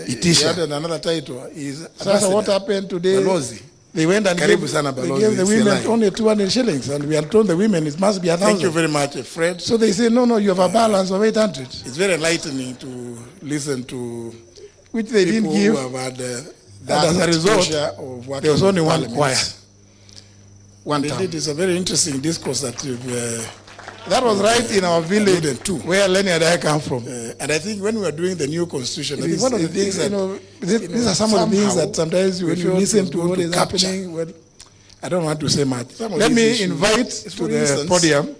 he Itisha. added another title. He's Sasa what ambassador. happened today? Balozi. They went and Karibu gave, sana they balozi, gave the women CLI. only 200 shillings, and we had told the women it must be 1,000. Thank you very much, Fred. So they say, no, you have a balance of 800, It's very enlightening to listen to which they didn't people give. who have had And that as a result, exposure of working there was only in one Parliament. choir. One Indeed, time. it is a very interesting discourse that you've That was right in our village, alluded to. where Lenny and I come from. And I think when we were doing the new constitution, I It think is- one of the it- things you that know, these are some of the things somehow that sometimes we when you felt listen was to going what to is capture. happening, well, I don't want to say much. Some of Let these me issues, invite for to the instance, podium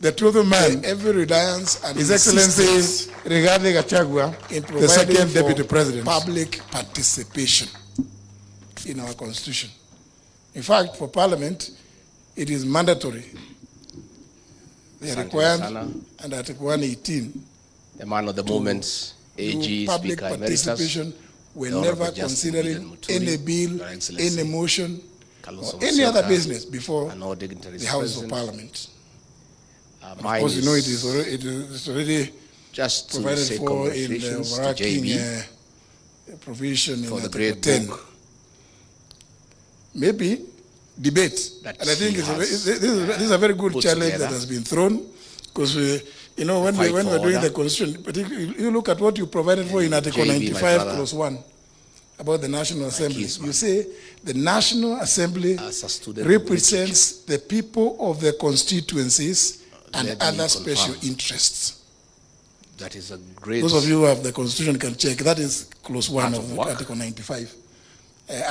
the truthful man, every reliance and His insistence Excellency Rigathi Gachagua, in the providing second for deputy president. public participation in our constitution. In fact, for parliament, it is mandatory. They are required under Article 118. The man of the moment, AG, Public Speaker Emeritus, participation the whenever Honorable Justice considering Muturi, any bill, Your Excellency, any motion, Kalonzo or any other Musyoka, business before and all dignitaries the House of present. Parliament. Of Mine course, you know is it is already just to Provided say for in the congratulations to overarching JB provision in for the Article great 10. book maybe Debate. that And I think he it's a, has this is a very good put challenge together. that has been thrown, because you know, when Fight we're for doing order. the constitution, particularly you look at what you provided for in Article JB, my 95 brother, clause 1 about the National Assembly. kinsman. You say the National Assembly As a student of represents the people of the constituencies and Let me other special confirm. interests. that is a great Those of you who have the constitution can check. That is clause 1 Part of of work. Article 95.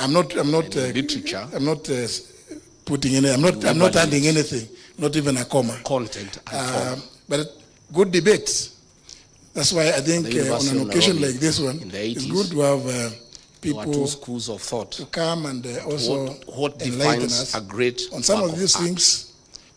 I'm not in literature, putting any, I'm not Never adding needs anything, not even a comma. content and form. But good debates. That's why I think The University on an of occasion Nairobi like this one, in the it's 80s, good to have There were people two schools of thought. to come and also What enlighten defines us a great on some work of these art? things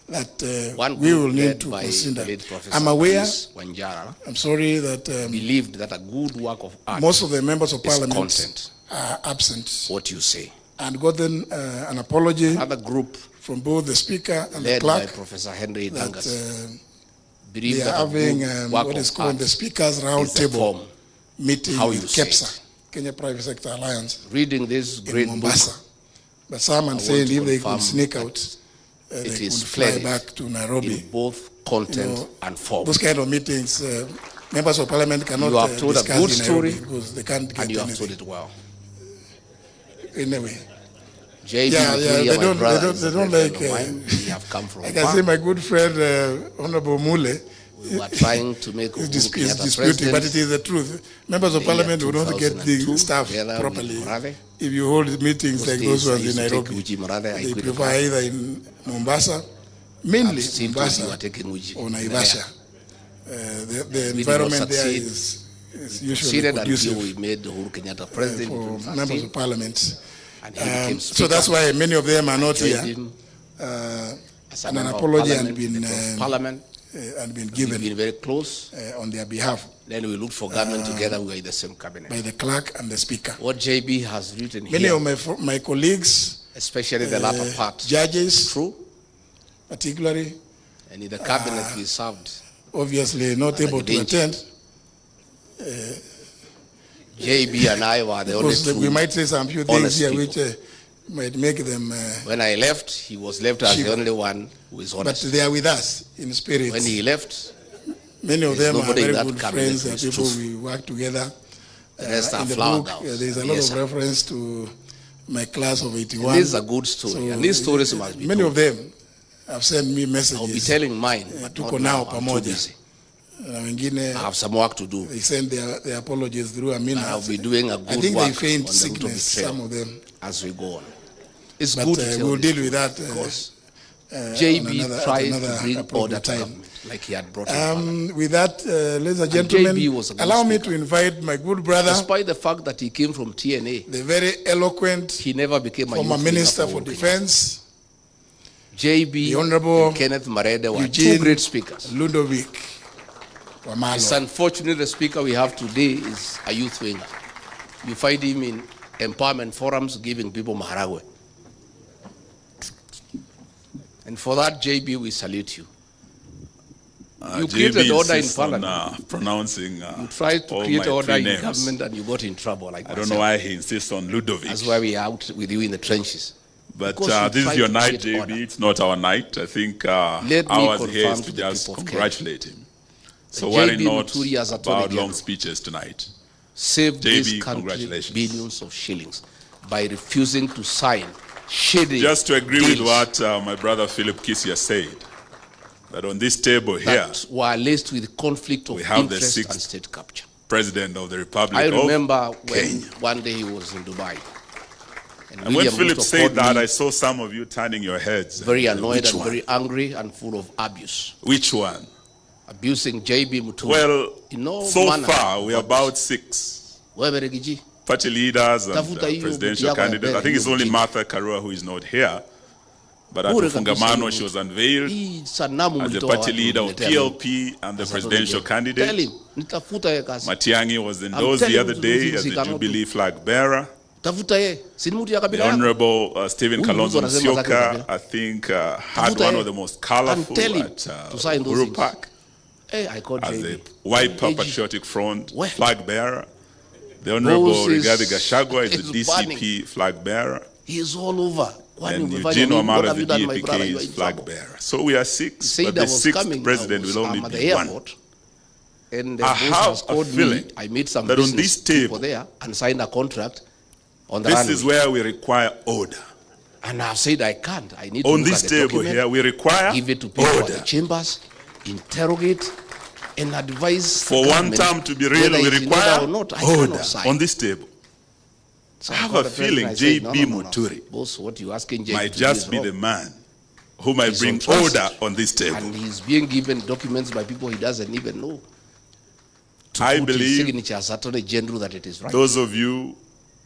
that One we will group need led to by consider. the late Professor I'm aware, Chris Wanjara I'm sorry that believed that a good work of art most of the members of is parliament content, are absent what you say. and gotten an apology Another group from both the speaker and the led by clerk Professor Henry that Dangas they believed are that a having good work what is of called art the speakers round is the table form. meeting How with you say KEPSA, it. Kenya Private Sector Alliance, Reading this in great book, Mombasa. But some are I saying want to if they confirm could sneak that out, it they could is fly pledged back to Nairobi. in both content You know, and form. Those kind of meetings, members of parliament cannot You have told a discuss good in Nairobi story, because they can't get and you have told anything. it well. Anyway, JB Yeah, Muturi, yeah, my they don't- brother, they don't- is they a don't great like, friend of mine. We have come from I can say my good friend, Honorable Mule, We were trying to make Uhuru Kenyatta disputing, president. but it is the truth. Members of Parliament will not get the staff properly. If you hold meetings like those ones in Nairobi, they prefer either in Mombasa, mainly Mombasa or Naivasha. The environment there is usually conducive we made Uhuru Kenyatta president for members of Parliament. So that's why many of them are not here. And an apology had been Parliament. And been given. We've been very close on their behalf. Then we looked for government together. We were in the same cabinet. By the clerk and the speaker. What JB has written many here. Many of my colleagues, especially the latter part, judges, true, particularly, and in the cabinet we served. Obviously, not able to attend. JB and I were the only two. We might say some few things here which might make them. When I left, he was left as the only one who is honest. But they are with us in spirit. When he left, many of them are very good friends and people we work together. The rest are in the flower book, girls. there's a lot of reference to my class of 81. And this is a good story, so and these stories must be many told. of them have sent me messages. I'll be telling mine, but not now. I'm too busy. I have some work to do. They send their apologies through Amina. I'll be doing a good work. I think they faint sickness, some of them. As we go on. It's but good to tell we'll deal with that. JB tried to bring order to government, like he had brought it with that, ladies and gentlemen, allow me to invite my good brother. Despite the fact that he came from TNA, the very eloquent he never became former Minister for Defense, JB the Honorable and Kenneth Marede were Eugene two great speakers. Ludovic Wamalo. It's unfortunate the speaker we have today is a youth winger. You find him in empowerment forums giving people maharagwe. And for that, JB, we salute you. You created order in Parliament. Pronouncing you tried to create order in government and you got in trouble. Like I don't know why he insists on Ludovic. That's why we are out with you in the trenches. But this is your night, JB. Order. It's not our night. I think ours here is to just congratulate him. So worry not about long speeches tonight. Saved this country billions of shillings by refusing to sign shady just to agree deals with what my brother Philip Kisia said, that on this table here, were laced with conflict of interest and state capture. President of the Republic I remember of when Kenya. One day he was in Dubai. And when Philip said that, I saw some of you turning your heads. Very annoyed and very angry and full of abuse. Which one? Abusing JB Muturi. Well, so far we are about 6. Party leaders and presidential candidates. I think it's only Martha Karua who is not here. But at Fungamano, she was unveiled as the party leader of PLP and the presidential candidate. Matiang'a was endorsed the other day as the Jubilee flag bearer. The Honorable Stephen Kalonzo Musyoka, I think, had one of the most colorful at Uhuru Park as the White Patriotic Front flag bearer. The Honorable Rigathi Gachagua is the DCP flag bearer. He is all over. And Eugene Wamala, the DAPK, is flag bearer. So we are 6, but the 6th president will only be 1. And the I have a feeling I made some that on this table, there and signed a contract on the this runway. is where we require order. And I've said I can't. I need on to this table here, we require give it to people order. At the chambers, interrogate, and advise. For one term to be real, we require order on this table. So I have a feeling JB Muturi what you asking JB might just be the man who might bring order on this table. And he's being given documents by people he doesn't even know. I believe signature as Attorney General that it is right. Those of you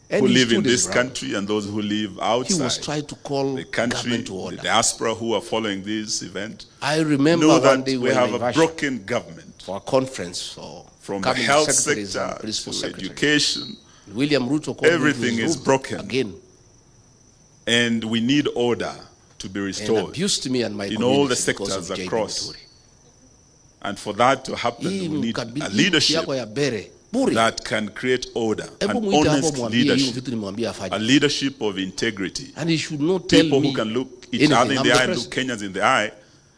who live in this country and those who live outside he was trying to call the country, to order. The diaspora who are following this event, I remember know one that day we have a broken government for a conference or from the health sector to education. William Ruto everything is broken again, and we need order to be restored to me and my in all the sectors across. And for that to happen, we need a leadership that can create order, an honest leadership, a leadership of integrity. And he should not tell people me who can look each other in the eye and look Kenyans in the eye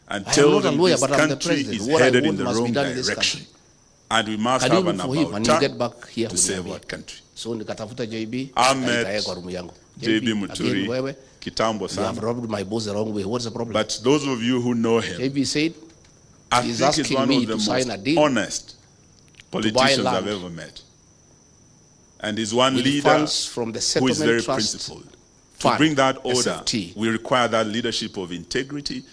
and tell them this country is headed in the wrong direction. And we must have an about to save our country. So nikatafuta JB, I met JB Muturi kitambo sana. You have robbed my boss the wrong way. What's the problem? But those of you who know him, JB said, I think he's one of the most honest politicians I've ever met. And he's one leader who is very principled. To bring that order, we require that leadership of integrity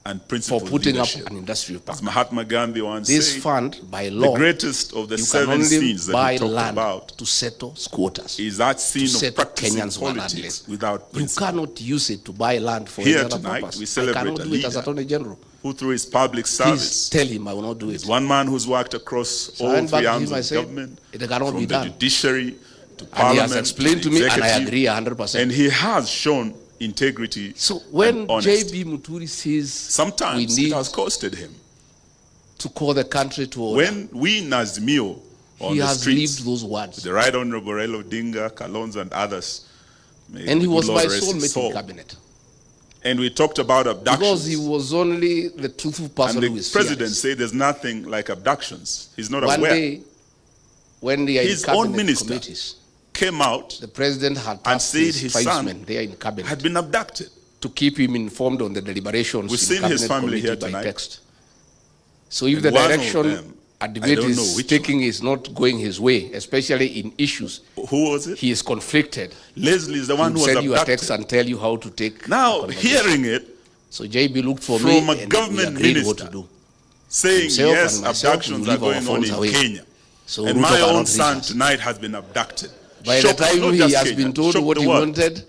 and principled for putting leadership. up an industrial park. As Mahatma Gandhi once this said, fund, by law, the greatest of the 7 sins that he talked about to settle squatters, is that sin of practicing Kenyans politics without principle. You cannot use it to buy land for Here any other tonight, purpose. we celebrate I cannot a do it as leader Attorney General. Who through his public service, please tell him I will not do it. is one man who's worked across all 3 arms of government, it cannot from be the done. Judiciary to And Parliament, he has explained to me, and I agree 100%. And he has shown integrity. So when and J.B. Muturi says sometimes we need it has costed him to call the country to order, when we Nazimio on he the has streets, lived those words. the Right Honorable Raila Odinga, Kalonzo, and others, And he was my soulmate in cabinet. And we talked about abductions. Because he was only the truthful person who is And the president said there's nothing like abductions. He's not One aware. day, when they are his in cabinet own minister committees, came out the president had and said his son there in cabinet had been abducted. To keep him informed on the deliberations. We've seen his family here by tonight. Text. So if And the one of direction them, a debate is taking is not going his way, especially in issues, who was it? He is conflicted. Leslie is the one who was send abducted. you a text and tell you how to take. Now hearing it, so JB looked for from me a and government we agreed minister what to do. saying Himself yes, and myself, abductions we are leave our going on phones in away. Kenya. So And Ruto my cannot own reach son us. tonight has been abducted. By Shocked the time not he just has Kenya, been told shocked what the he world. wanted,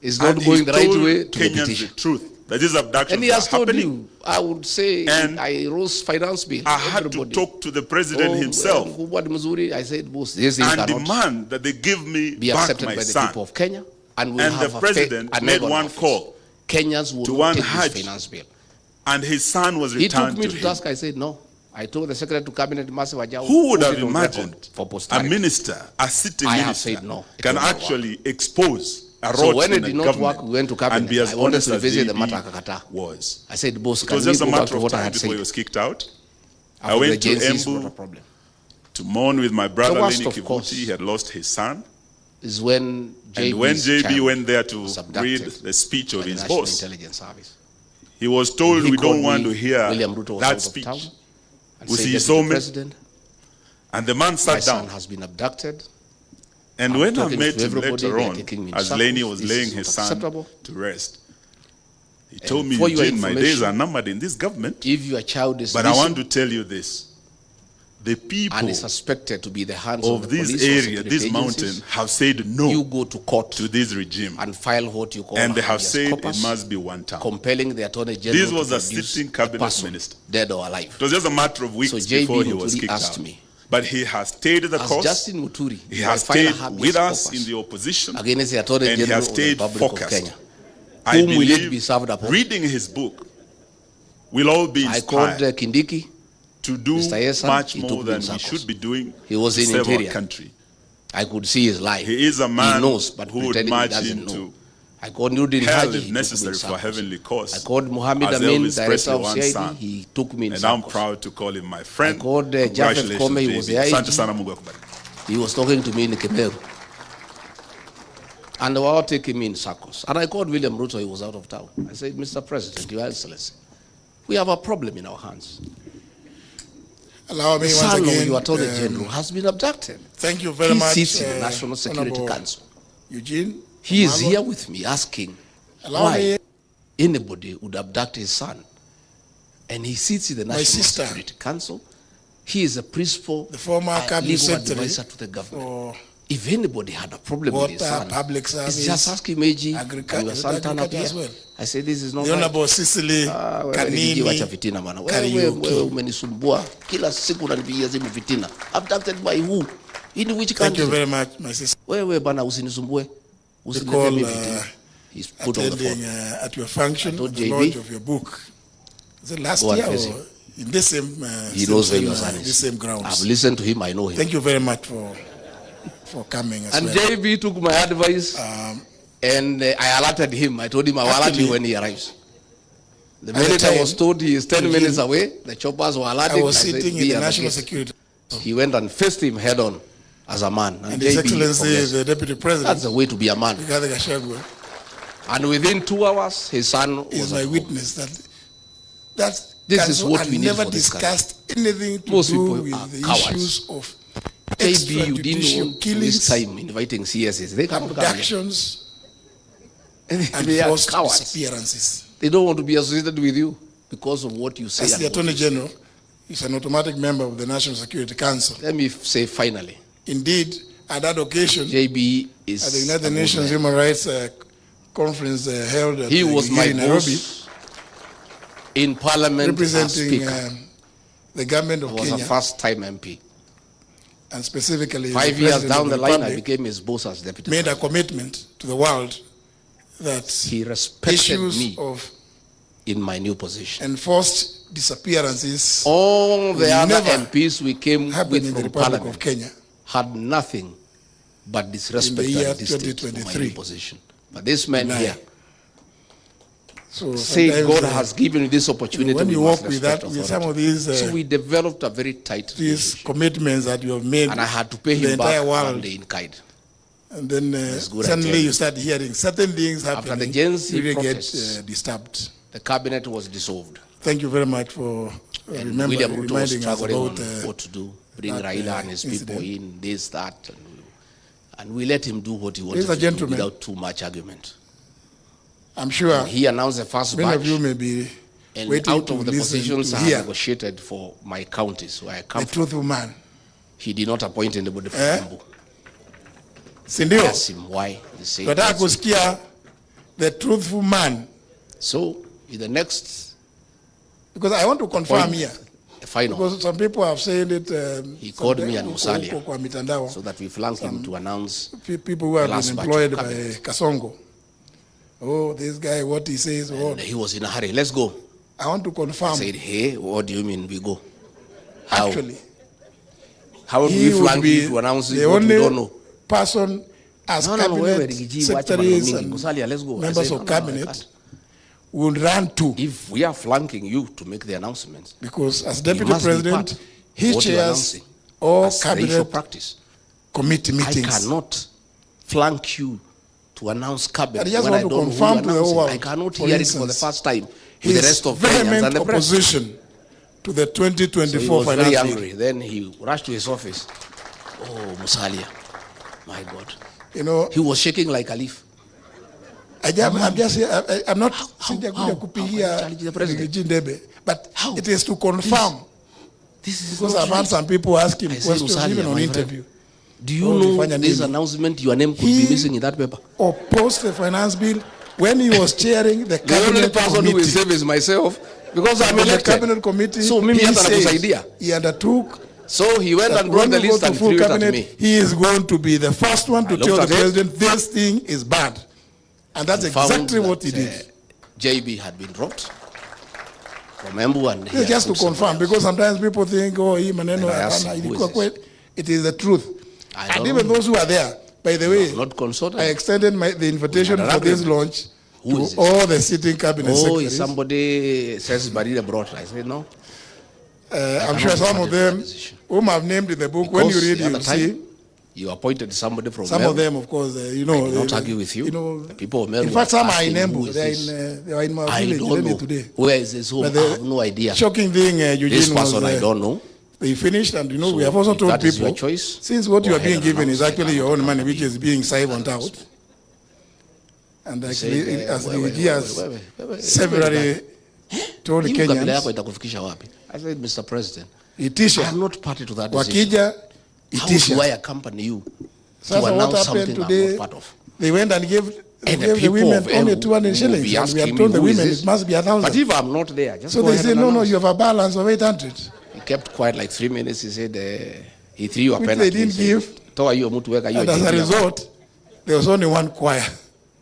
is not And going he the right told way to the Kenyans petition. the truth, that these abductions And he has are told happening. you, I would say, And I rose finance bill. I had to talk to the president himself I said, boss, this thing and cannot demand that they give me be back accepted my by the son. people of Kenya. And we'll And have the a president a made neighbor one office. call Kenyans will to not one take Hajj. this finance bill. And his son was He took returned me to to him. task. I said, no. I told the secretary to cabinet, Who would have imagined for a posterity? minister, a sitting I have minister, said no, it can will not actually expose a So rot when it in did a not government work, we went to and be cabinet. as I wanted honest to as revisit the JB matter Kakata. was. I said, boss, It can was we just a go back matter to of what I time had before he said? was kicked out. I After went the to Gen Z is not a Embu problem. to mourn with my brother The worst, Lenny of course, Kivuti. He had lost his son. Is when And when JB's JB child went there to was abducted read the speech of by the his National boss, Intelligence Service. he was told He we called don't want me, to hear William Ruto was out that of speech. town, and We said, see "Deputy so many. President, And the man my sat son down. has been abducted. And I'm when I talking met to him everybody, later they are on, taking me in as circles. Lenny was This laying is his not son acceptable. to rest, he told me, for your Eugene, my days information, are numbered in this government. If your child is But I want missing to tell you this. The people and is suspected to be the hands of of the this police or area, security this agencies, mountain, have said no you go to court to this regime. and file what you call And they have habeas said corpus, it must be one town. compelling the Attorney General This was to a produce sitting a cabinet person, minister. dead or alive. It was just a matter of weeks So JB before he was Muturi kicked asked out. me, But he has stayed the as course. Justin Muturi, He if has I file a stayed habeas with us corpus in the opposition. against the Attorney And he General has of the stayed Republic of focused. Kenya, I whom will it believe be served upon? reading his book will all be I called inspired Kindiki. to do Mr. Yesan, much he more took me than in we circles. should be doing He was to in save our interior. country. I could see his life. He is a man He knows, but who would pretending he march doesn't know. into I called Nudin hell Haji, if he took me necessary in for circles. heavenly cause. I called Mohammed As Amin, Elvis director Presley of once CID, sang. he took me in And I'm circles. proud to call him my friend. I called Jafet Congratulations, Kome, he JB. was the Asante IG. sana, Mungu akubariki. He was talking to me in Kemeru. And they were all taking me in circles. And I called William Ruto, he was out of town. I said, Mr. President, Your Excellency, we have a problem in our hands. Allow me The once son again. of your Attorney General has been abducted. Thank you very He much. sits in the National Security Honorable Council. Eugene. He is Malo. here with me asking Allow why me- anybody would abduct his son. And he sits in the National sister. Security Council. He is a principal, The former cabinet legal secretary advisor to the government. for If anybody had a problem with his water, son, public service, it's just asking Meji, agriculture- and your son turn up agriculture as here. well. I said, this is not the right. Honorable Sicily Kanini, wacha Kanini. fitina bana. Kariuki. Wewe umenisumbua kila siku unanipigia simu fitina. Abducted by who? In which Thank you country? very much, my sister. Wewe bana usinisumbue. The Usinilete call mimi fitina. He's put on the attending phone. at your function, I told the JB, launch of your book. Is it last go and year or face him. in this same He same, knows where same, your son is. this same grounds? I've listened to him, I know him. Thank you very much for coming as And well. JB took my advice and I alerted him. I told him I will alert Actually, you when he arrives. The at the minute I was time, told he is 10 Eugene, minutes away, the choppers were alerting. I was said, sitting "Be in the at National gate." Security. He went and faced him head on as a man. And His JB Excellency, progressed. the Deputy President, That's the way to be a man. Rigathi Gachagua, And within 2 hours, his son is was my at home. witness that This is what we need never for this discussed anything to Most do people with are the cowards. issues of JB, you didn't extrajudicial want to killings, waste time inviting CSs. They cannot come here. abductions, and They are forced cowards. disappearances. They don't want to be associated with you because of what you say. As and the what Attorney you say. General, he's an automatic member of the National Security Council. Let me say finally, Indeed, at that occasion, JB is at the United a good Nations man. Human Rights Conference held at He was my in Nairobi, boss in Parliament as representing Speaker. the government I of was a Kenya, first-time MP. and specifically 5 the years President down of the the line, I Republic, became his boss as deputy. made a president. commitment to the world that He respected issues me of in my new position. enforced disappearances All the will other never MPs we came happen with in the from Republic Parliament of Kenya. had nothing but disrespect In the year and disdain for my 2023. new position. But this man Deny. here So said sometimes, God has given you this opportunity. when we you must work with respect that, with authority. some of these So we developed a very tight these relationship. commitments that you have made, And I had to pay to the him back entire one world, day in kind. and then It's good, I suddenly tell you you. start hearing certain things After happening. the Gen Z really get protests, disturbed. the cabinet was dissolved. Thank you very much for And William Ruto was reminding us struggling about on what to do, bring that, Raila and his people incident. in, this, that. And we let him do what he wanted Ladies and to do gentlemen, without too much argument. I'm sure He announced the first many batch. of you may be And waiting out to of the listen positions to I hear have negotiated for my counties where I come the from, truthful man. he did not appoint anybody from Embu. Si I ndio? asked him why. He said, Tunataka kusikia the truthful man, so in the next because I want to confirm point, here, the final, because some people have said it. he called me and huko Musalia kwa mitandao, so that we flanked him to announce people who have the last been batch employed of by cabinet. Kasongo. Oh, this guy, what he says, And what? he was in a hurry. Let's go. I want to I confirm. said, hey, what do you mean we go? How? Actually, How do he we would flank be you to announce the what we don't only know? person as wewe cabinet Rigiji, wacha secretaries maneno and mingi. Musalia, let's go. I members said, of no, I cabinet can't. would run to, If we are flanking you to make the announcements, because as you deputy must be president, part he of what you are chairs announcing. all As the issue of cabinet practice. committee I meetings. cannot flank you to announce cabinet I just when want I to don't know who confirm you're to the announcing. world, I cannot for hear it for the instance, first time with the His rest of Kenyans and vehement the press. opposition to the So 2024 he was very finance bill. angry. Then he rushed to his office. Oh, Musalia, my God. You know, He was shaking like a leaf. I'm not sijakuja how kupigia challenge the president? Rigiji Ndebe, but How? it is to confirm, This is because not I've had right. some people ask him I said, questions Musalia, even on my friend, interview. Do you Oh, know ulifanya this nini? announcement, your name could He- be missing in that paper? Opposed the finance bill when he was chairing the The only cabinet person who will committee. save is myself because I'm In the elected. cabinet committee, So mimi he hata says nakusaidia. he undertook So he went that and brought when the we go list to and full threw it at cabinet, me. he is going to be the first one to I tell looked the at it. president this thing is bad. And that's And found exactly what he that, did. JB had been dropped from Embu and he It's had just to put somebody confirm, else. because sometimes people think, oh, hii maneno And I asked hapana, him, who ilikuwa is kweli. It is the truth. I And don't even know. those who are there, by the way, Not consulted. I extended the invitation We had for an this agreement. launch Who to is it? all the sitting cabinet Oh, secretaries. is somebody says Barida brought. I said no. I'm sure some of them, whom I've named in the book, when you Because read, the you'll other time, see. You appointed somebody from Some Meru. of them, of course, you know. I did not argue with you. The people of Meru In fact, were some are in asking, who Embu. is They this? are in my I village don't really know. today. Where is this home? But I have no idea. Shocking thing, This Eugene, was person I don't know. they finished, and you know, we So have also if told that is people, your choice, since what you go are being ahead and given is announce. actually I your own cannot money, argue. which is being siphoned out. And actually, as Rigiji has severally told Hii kabila yako Kenyans, itakufikisha wapi? I said, Mr. President, I itisha, am not party to that decision. wakija, How do I itisha. accompany you to Sasa what announce happened something I'm today, not part of? they went and gave And the the people women of only Embu 200 will be shillings. And we asking have me, told the who is women this? it must be But 1,000. if I'm not there, just So go they ahead say, and no, announce. you have a balance of 800. He kept quiet like 3 minutes. He said, he threw you a Which pen they at me. didn't He said, give. toa hiyo mtu weka hiyo And as a JB. result, there was only one choir.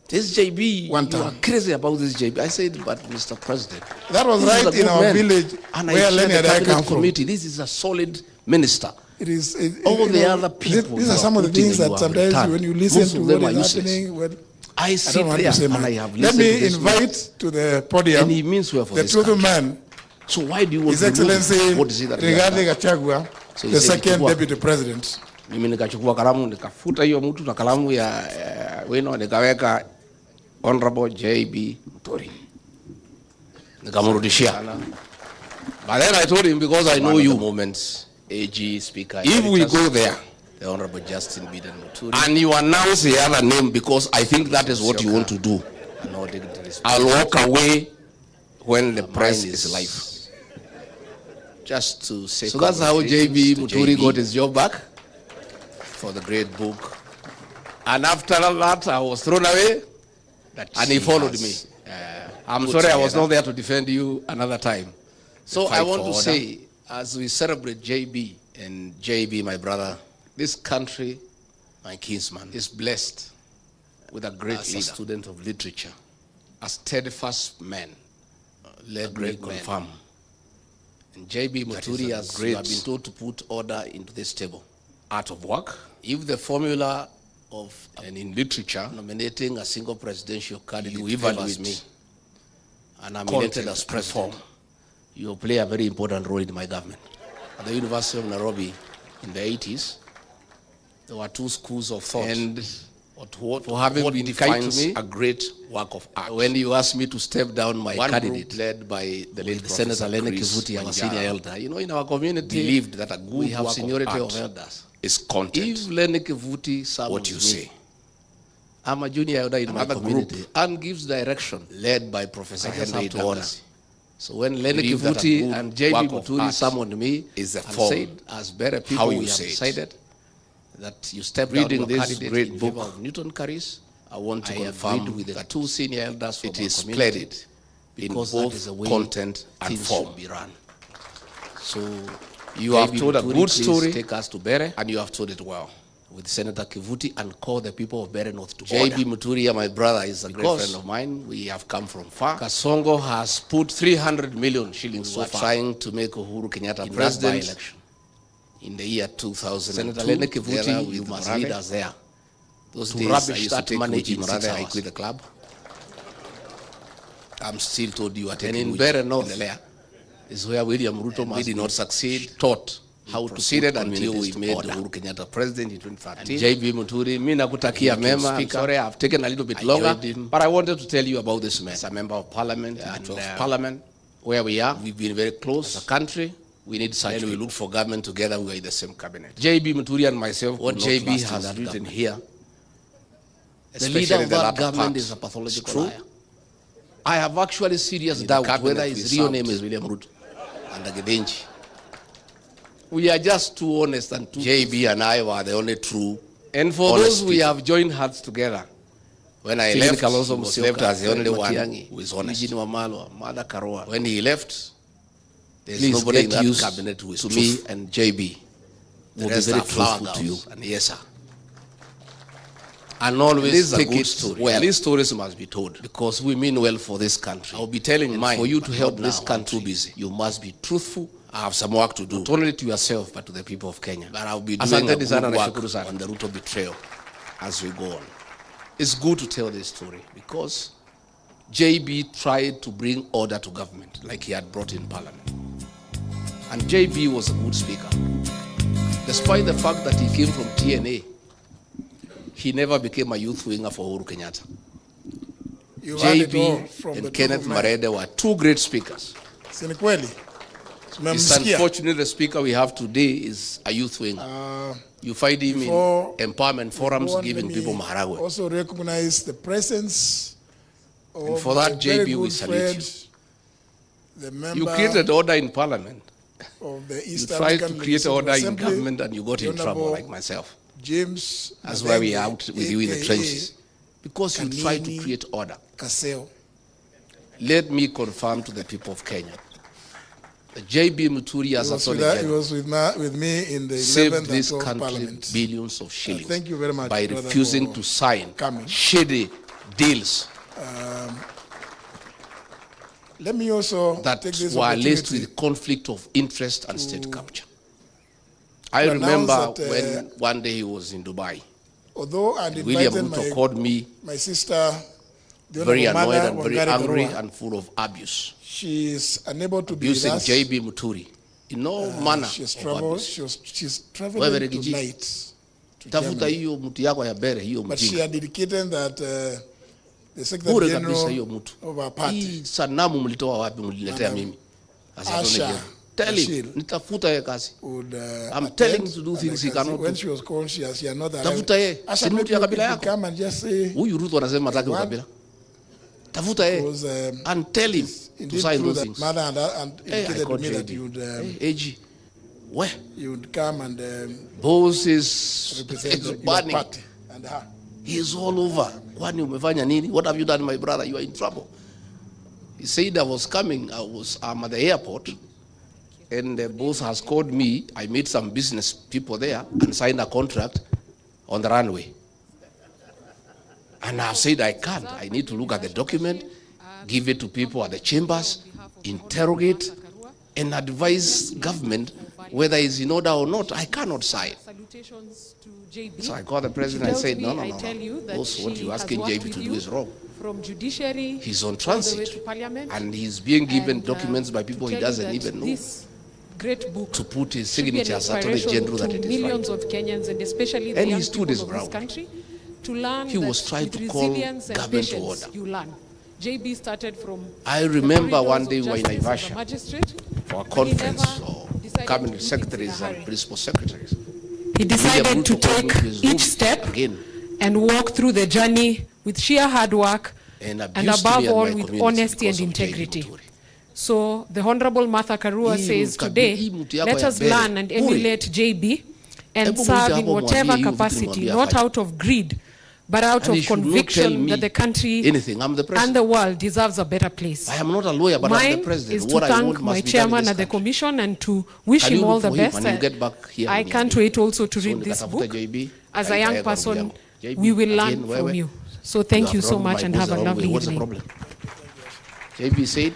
This JB, One you time. are crazy about this JB. I said, but Mr. President, That was this is a right in good our man. village And where I Lenny chaired the and I come cabinet from. committee. This is a solid minister. It is, All you the know, other people These who are some are of the putting things you that have sometimes returned. when you listen Most to of them what are is useless. happening, well, I I sit don't want there to say and much. I have Let listened to me this man. invite to the podium And he means well for the this truthful country. man, So why do you want His to remove Excellency him? What is it that he has Rigathi done? Gachagua, So he the said, second "Chukua." deputy president. Mimi nikachukua kalamu nikafuta hiyo mtu na kalamu ya wino nikaweka Honorable JB Muturi. Nikamrudishia. But then I told him, because I know you, moments, AG Speaker, if we go there, the Honorable Justin Biden Muturi, and you announce the other name because I think that is what you want to do, I'll walk away when the press is live. Just to say, so that's how JB Muturi got his job back for the great book. And after that, I was thrown away, and he followed me. I'm sorry I was not there to defend you another time. So I want to say, as we celebrate JB, and JB, my brother, this country, my kinsman, is blessed with a great leader, a student of literature, a steadfast man, let me confirm. And JB Muturi, as you have been told to put order into this table, art of work. If the formula of, and in literature, nominating a single presidential candidate, you evaluate me, and I'm elected as president, you play a very important role in my government. At the University of Nairobi in the 80s, there were two schools of thought. And for having been kind to me, a great work of art. When you asked me to step down my candidate, led by the late Senator Lene Kivuti, our senior elder, you know, in our community, believed that a good work seniority of elders is content. If Lene Kivuti serves what you say, I'm a junior elder in my community and gives direction, led by Professor Henry Douglas. So when Lene Kivuti and JB Muturi summoned me is and said, as better people, we have decided that you step down your candidate great in favor of Newton Caris, I want to confirm with the two senior elders from our community, because in both content and form. Be run. So you have told a good story, take us to Bere, and you have told it well with Senator Kivuti, and call the people of Bere North to order. JB Muturi, my brother, is a great friend of mine. We have come from far. Kasongo has put 300 million shillings so far trying to make Uhuru Kenyatta president election in the year 2000. Senator Lene Kivuti, you must lead us there. Those days I used to take money in 6 hours. I quit the club. I'm still told you are taking in Bere North is where William Ruto did not succeed, taught how to proceed until we made Uhuru Kenyatta president in 2013. JB Muturi, mimi nakutakia mema. I'm sorry, I've taken a little bit longer, but I wanted to tell you about this man. As a member of parliament, parliament, where we are, we've been very close. As a country, we need such. And we look for government together. We are in the same cabinet. JB Muturi and myself, what JB has written here, the leader of that government is a pathological liar. I have actually serious doubt whether his real name is William Ruto and Gedenji. We are just too honest and too JB and I were the only true. And for those we have joined hearts together. When I left, Kalonzo was left as the only one who is honest. When he left, there's nobody in that cabinet who is to me and JB. The rest are truthful to you. And yes, sir. And always take it well. These stories must be told because we mean well for this country. I'll be telling mine. For you to help this country, busy. You must be truthful. I have some work to do, not only to yourself, but to the people of Kenya. But I'll be doing a good work on the Ruto betrayal as we go on. It's good to tell this story because JB tried to bring order to government like he had brought in parliament. And JB was a good speaker. Despite the fact that he came from TNA, he never became a youth winger for Uhuru Kenyatta. JB and Kenneth Marede were two great speakers. It's unfortunate the speaker we have today is a youth winger. You find him in empowerment forums giving people maharagwe. Also recognize the presence of and for that, JB, we salute you. You created order in parliament. Of the East you tried to create order in government and you got in trouble like myself. James, that's why we are out with you in the trenches. Because you tried to create order. Let me confirm to the people of Kenya. JB Muturi as Attorney General, he was with me in the 11th saved this country Parliament. Billions of shillings thank you very much, by refusing to sign shady deals let me also that take this were laced with conflict of interest and state capture. I remember when one day he was in Dubai. Although William Ruto called me my sister, very annoyed and very angry and full of abuse. She is unable to be with us. JB Muturi in no manner. She's traveling tonight to Germany. But she had indicated that the Secretary kabisa hiyo General mtu. of our party. Hii sanamu mlitoa wapi mliletea mimi? Asha, tell him, nitafuta yeye kazi. I'm telling him to do things he cannot do. When she was called, she has another. Tafuta yeye. Si mtu ya kabila yako. Come and just say. Huyu Ruto anasema hataki kabila. Tafuta yeye. And tell him to sign those things. Mother and indicated to me that you would. AG. Where? You would come and. Boss is burning. Party and her. He's all over. Kwani umefanya nini? What have you done, my brother? You are in trouble. He said I was coming. I'm at the airport, and the boss has called me. I met some business people there and signed a contract on the runway. And I've said I can't. I need to look at the document, give it to people at the chambers, interrogate, and advise government whether it's in order or not. I cannot sign. So I called the president and said, no. Boss, what you're asking JB to do is wrong. From judiciary, he's on transit, and he's being given documents by people he doesn't even know. This great book to put his signature as Attorney General that it is millions right. of Kenyans and especially the young people of this country to learn. He was trying to call government to order. You learn. JB started from. I remember one day we were in Naivasha for a conference of cabinet secretaries and principal secretaries. He decided to take each step and walk througrough the journey with sheer hard work and above all with honesty and integrity. So the Honorable Martha Karua says today, let us learn and emulate JB and serve in whatever capacity, not out of greed, but out of conviction that the country and the world deserves a better place. I am not a lawyer, but I'm the president. Mine is to thank my chairman at the commission and to wish him all the best. I can't wait also to read this book. As a young person, we will learn from you. So thank you so much and have a lovely evening. JB said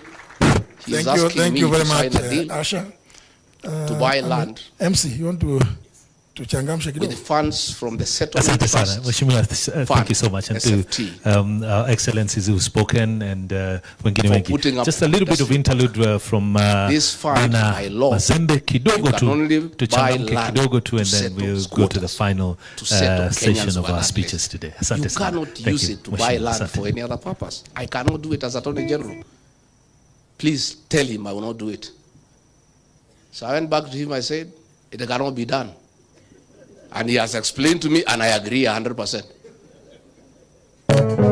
he's asking me to sign a deal to buy land. MC, you want to changamsha kidogo? With the funds from the settlement Asante sana. Mheshimiwa, thank you so much. And SFT. to our excellencies who've spoken and wengine wengi. Just a little bit of interlude from this fund by law. Mazembe kidogo tu changamke kidogo tu, and then we'll go to the final session of our speeches today. Asante sana. You cannot use it to buy land for any other purpose. I cannot do it as Attorney General. Please tell him I will not do it. So I went back to him, I said, it cannot be done. And he has explained to me, and I agree 100%.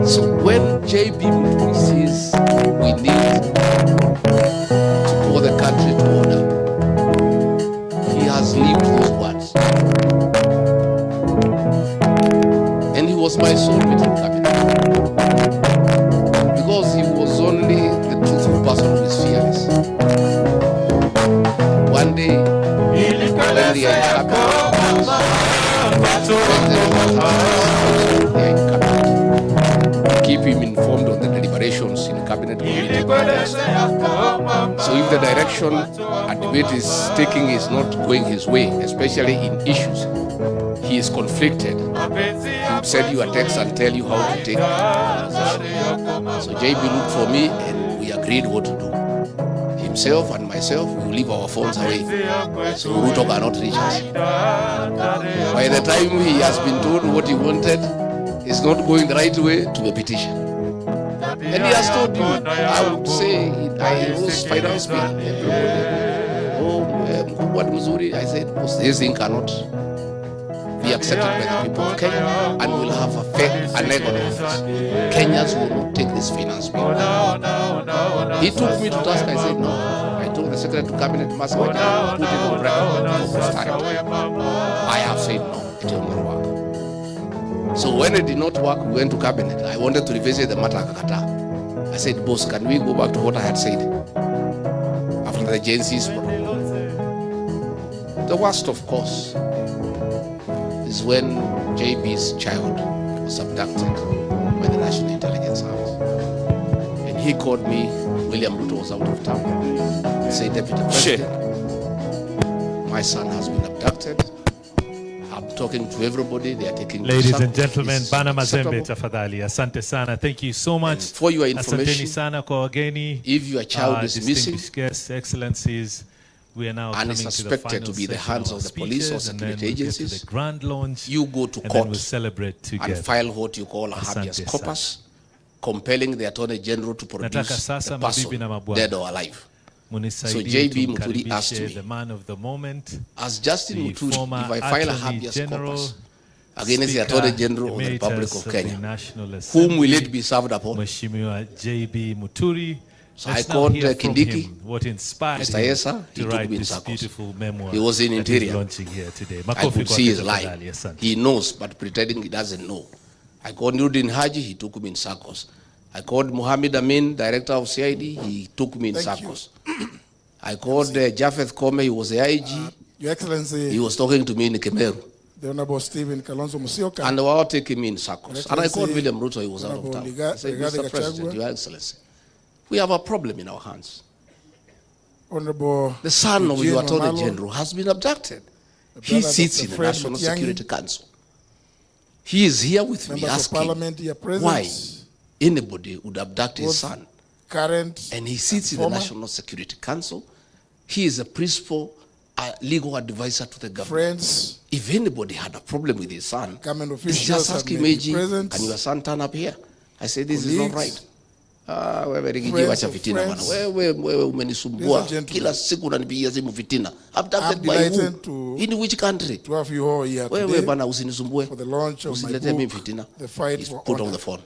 So when JB Muturi says we need to pull the country to order, he has lived those words. And he was my soulmate in cabinet. Because he was only the truthful person who is fearless. One day, when the cabinet, keep him informed of the deliberations in the cabinet committee. So if the direction a debate is taking is not going his way, especially in issues he is conflicted, he would send you a text and tell you how to take it. So JB looked for me and we agreed what to do. Himself and myself, we will leave our phones away so Ruto cannot reach us. By the time he has been told what he wanted is not going the right way, to the petition. And he has told you, I would say, I was finance bill. What Muturi? I said, this thing cannot be accepted by the people of Kenya, and we'll have a fair and legal office. Kenyans will not take this finance bill. He took me to task. I said, no. I told the Secretary to Cabinet, put it on record for posterity. I have said no, it will not work. So when it did not work, we went to Cabinet. I wanted to revisit the matter. I said, boss, can we go back to what I had said after the agencies? The worst, of course, is when JB's child was abducted by the National Intelligence Service. And he called me, William Ruto was out of town, and said, Deputy President, my son has been abducted. I'm talking to everybody, they are taking... Ladies and gentlemen, Bana Mazembe tafadhali. Asante sana. Thank you so much. And for your information, asanteni sana kwa wageni. If your child is missing, guests, excellencies, we are now and is suspected to be the hands of the police or security agencies, the grand launch, you go to and court we'll celebrate together. and file what you call a habeas corpus compelling the Attorney General to produce a person, dead or alive. So JB Muturi asked me, the man of the moment, as Justin Muturi, if I file a habeas corpus against the Attorney General of the Republic of Kenya, whom will it be served upon? JB Muturi. So I called Kindiki, what inspired Mr. Esa, he took me in circles. He was in Interior. I could see his lie. He knows, but pretending he doesn't know. I called Nudin Haji, he took me in circles. I called Mohammed Amin, director of CID, he took me in circles. I called Japheth Kome, he was the IG. Your Excellency, he was talking to me in Kemeru. The Honorable Stephen Kalonzo Musyoka. And they were all taking me in circles. And I called William Ruto, he was out of town. I said, Mr. President, Your Excellency, we have a problem in our hands. Honorable the son of your Attorney General has been abducted. He sits in the National Security Council. He is here with me asking why anybody would abduct his son. And he sits in the National Security Council. He is a principal legal advisor to the government. If anybody had a problem with his son, he's just asking me, can your son turn up here? I said, this is not right. Wewe Rigathi wacha fitina bwana. Wewe umenisumbua kila siku unanipigia simu fitina. Abducted by who? In which country? To have you all here today. Wewe bwana usinisumbue. For the launch of my book, fitina. The fight for put on the phone.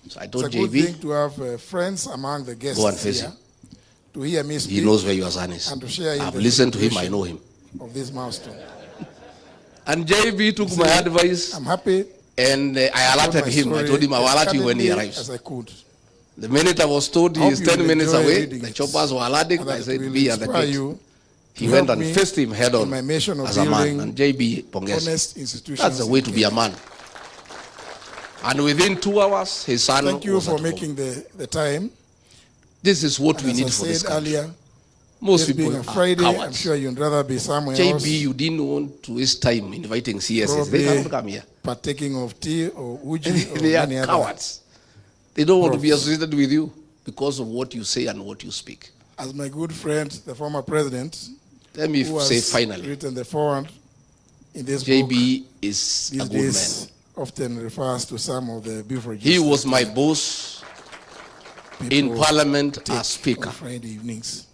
So I told JB. It's a good thing to have friends among the guests. Go and face here, him. To hear me speak. He knows where your son is. And to share I've listened to him. I know him. Of this milestone. And JB took my advice. I'm happy. And I alerted him. I told him I will alert you when he arrives. As I could. The minute I was told he is 10 minutes away, the choppers were alerting. I said, be at the gate. He went and faced him head on as a man. And JB Pongezi. That's the way to be a man. And within 2 hours, his son Thank you for making the time. This is what we need for this country. Earlier, most people being a Friday, I'm sure you'd rather be somewhere else. JB, you didn't want to waste time inviting CSs. They cannot come here. Partaking of tea or uji or they are many cowards. They don't want to be associated with you because of what you say and what you speak. As my good friend, the former president, let me say finally, written the foreword in this JB book, is a good man. Often refers to some of the beverages. He was my boss in Parliament as Speaker. Friday evenings.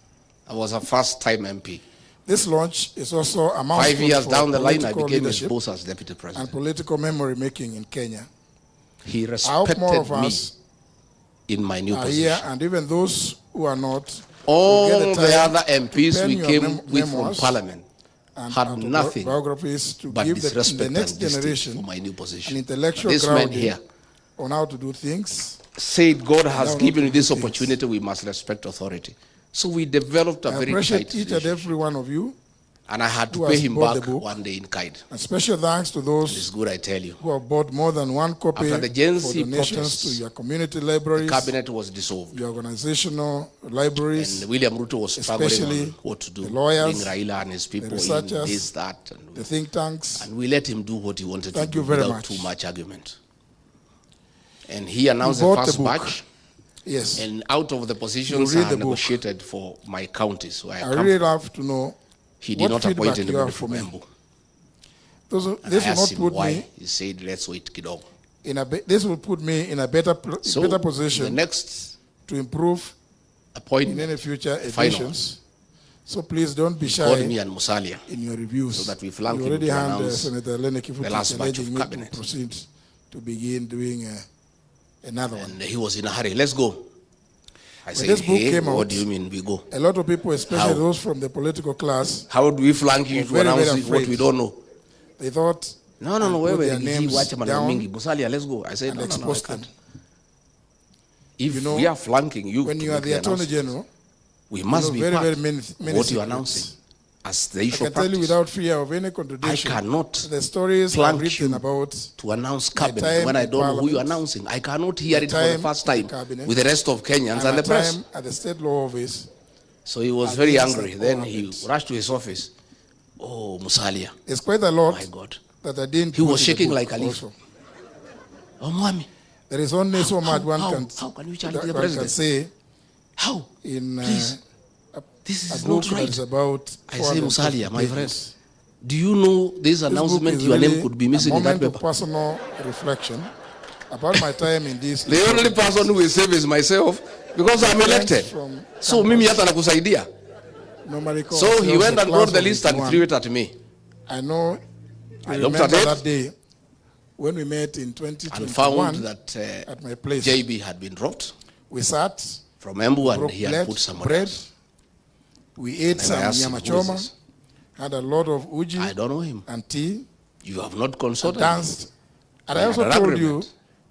I was a first-time MP. This launch is also a milestone 5 years down the line, I became his leadership boss as Deputy President. And political memory making in Kenya. He respected me in my new position. Here, and even those who are not, all the other MPs we came with from Parliament had nothing but disrespect the next generation for my new position. An intellectual this man here on how to do things. Said God has given you this opportunity, we must respect authority. So we developed a very tight each and every one of you. And I had to pay him back one day in kind. And special thanks to those it's good, I tell you, who have bought more than one copy after the Gen Z for donations to your community libraries. The cabinet was dissolved. Your organizational libraries. And William Ruto was struggling on what to do. The lawyers, bring Raila and his people in this, that, and the think tanks. And we let him do what he wanted to do without too much argument. And he announced the first batch. Yes. And out of the positions I negotiated for my counties, so I really love to know. He did not appoint anybody from Embu. This will not put me. He said, "Let's wait, kiddo." This will put me in a better position. The next to improve in any future editions. So please don't be shy. Call me and Musalia in your reviews. So that we flank you already him to hand announce Senator Lene Kifuti the last batch of cabinet. To proceed to begin doing another one. And he was in a hurry. Let's go. I said, this book hey, came out, what do you mean we go? A lot of people, especially those from the political class, how do we flank you to announce what we don't know? They thought, no, their names down Musalia, let's go. I said, no, I can't. If we are flanking you, when you are the Attorney General, we must be part many what you are announcing. As the issue I can tell you without fear of any contradiction. I cannot the stories are written about to announce cabinet when I don't know who you are announcing. I cannot hear it for the first time with the rest of Kenyans and the press. At the state law office. So he was very angry. Then he rushed to his office. Oh, Musalia. It's quite a lot. My God. That I didn't. He was shaking like a leaf. Oh, mommy. There is only so much one can you challenge the president? Can say. How? In please. This is not right. About I say, Musalia, my friend, do you know this announcement, your name could be missing in that paper? Personal reflection. About my time in this. The only person who is safe is myself because I'm elected. So mimi hata nakusaidia. So he went and brought the list and threw it at me. I know. I looked at it that day when we met in 2021 and found that at my place. JB had been dropped. We sat from Embu and he had put some bread. We ate some nyama choma, had a lot of uji. I don't know him. And tea. You have not consulted. Danced. And I also told you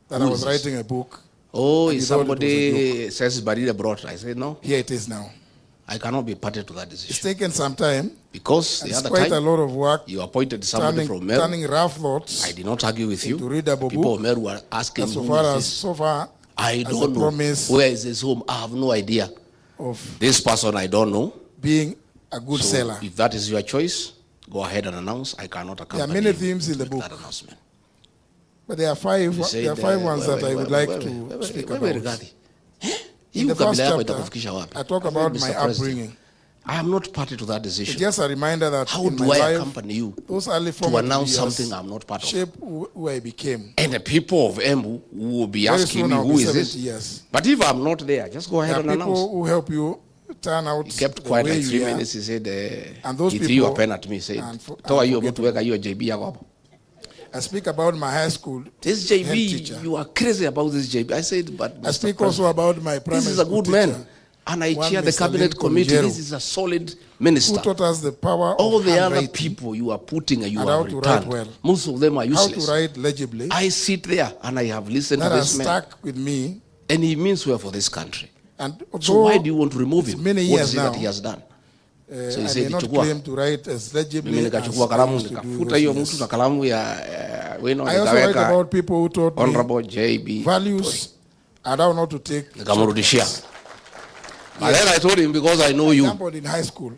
that I was writing a book. Oh, somebody says Barida brought. I said no. Here it is now. I cannot be party to that decision. It's taken some time. Because the other quite time, a lot of work. You appointed somebody from Meru. Turning rough thoughts. I did not argue with you. People of Meru were asking so far, I don't know. Where is his home? I have no idea. Of this person, I don't know. Being a good seller. If that is your choice, go ahead and announce. I cannot accompany. There are many themes in the book. That announcement. But there are five ones that I would like to speak about. Rigathi. In the first chapter, I talk about my upbringing. I am not party to that decision. It's just a reminder that how do I accompany you to announce something I'm not part of? Shape who I became. And the people of Embu will be asking me who is this? Years. But if I'm not there, just go ahead and announce. People who help you turn out. He kept quiet like 3 minutes. He said, and those he threw a pen at me. Said, "How are you about to work? Are you a JB?" I speak about my high school. This JB, you are crazy about this JB. I said, but I speak also about my primary school. This is a good man. And I chair the cabinet committee. This is a solid minister. Who taught us the power all of the other people you are putting and you are returned. Well. Most of them are useless. How to write legibly. I sit there and I have listened that to this man. Stuck with me. And he means well for this country. And so why do you want to remove him? Many years what is it now, that he has done? So he said, I did not claim to write as legibly as I used to do. I also write about people who taught Honorable me JB values are now not to take. But then I told him, because I know you. For example, in high school,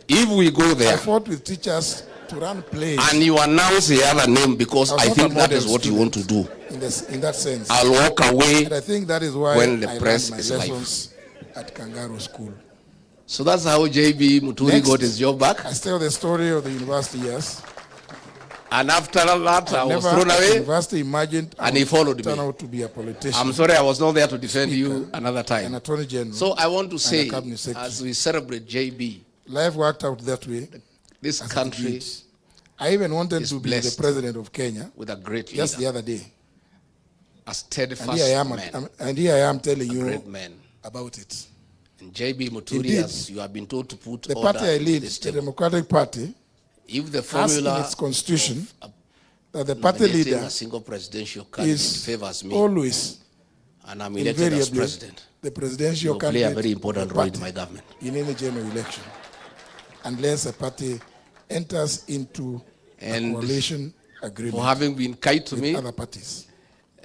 if we go there, I fought with teachers to run plays. And you announce the other name because I think that is what you want to do. In that sense. I'll walk away. And I think that is why when the I press learned my is lessons at Kangaroo School. So that's how JB Muturi got his job back. I tell the story of the university years. And after that, I was thrown away. University imagined and he followed me. Out to be a politician. I'm sorry I was not there to defend you another time. An attorney general. So I want to say, as we celebrate JB, life worked out that way. This country, I even wanted to be the president of Kenya with a great leader. Just the other day. A steadfast man. And here I am telling you great man. About it. And JB Muturi, as you have been told to put the order party I lead, the Democratic Party, if the formula has in its constitution that the party leader a single presidential candidate favors me, always and I'm elected as president, the presidential candidate play a very important role in my government in any general election, unless a party enters into a coalition agreement. For having been kind to me, other parties.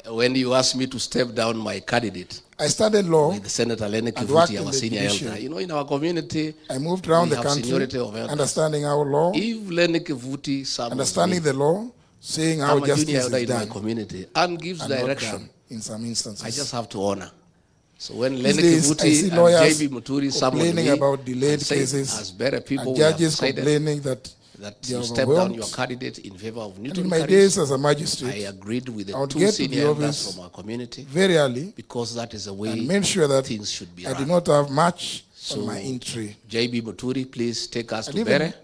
When you asked me to step down my candidate, I studied law with Senator Lenny Kivuti, our senior elder. You know, in our community, I moved around the country, understanding our law, if Lenny Kivuti understanding the law, seeing how justice is done in my community, and gives direction. In some instances, I just have to honor. So when Lenny Kivuti and JB Muturi summoned me about delayed cases, as better people, and judges complaining that you step down your candidate in favor of Newton. In my days as a magistrate, I agreed with the two senior elders from our community very early, because that is the way and made sure that things should be. I did not have much on my entry. JB Muturi, please take us to Bere.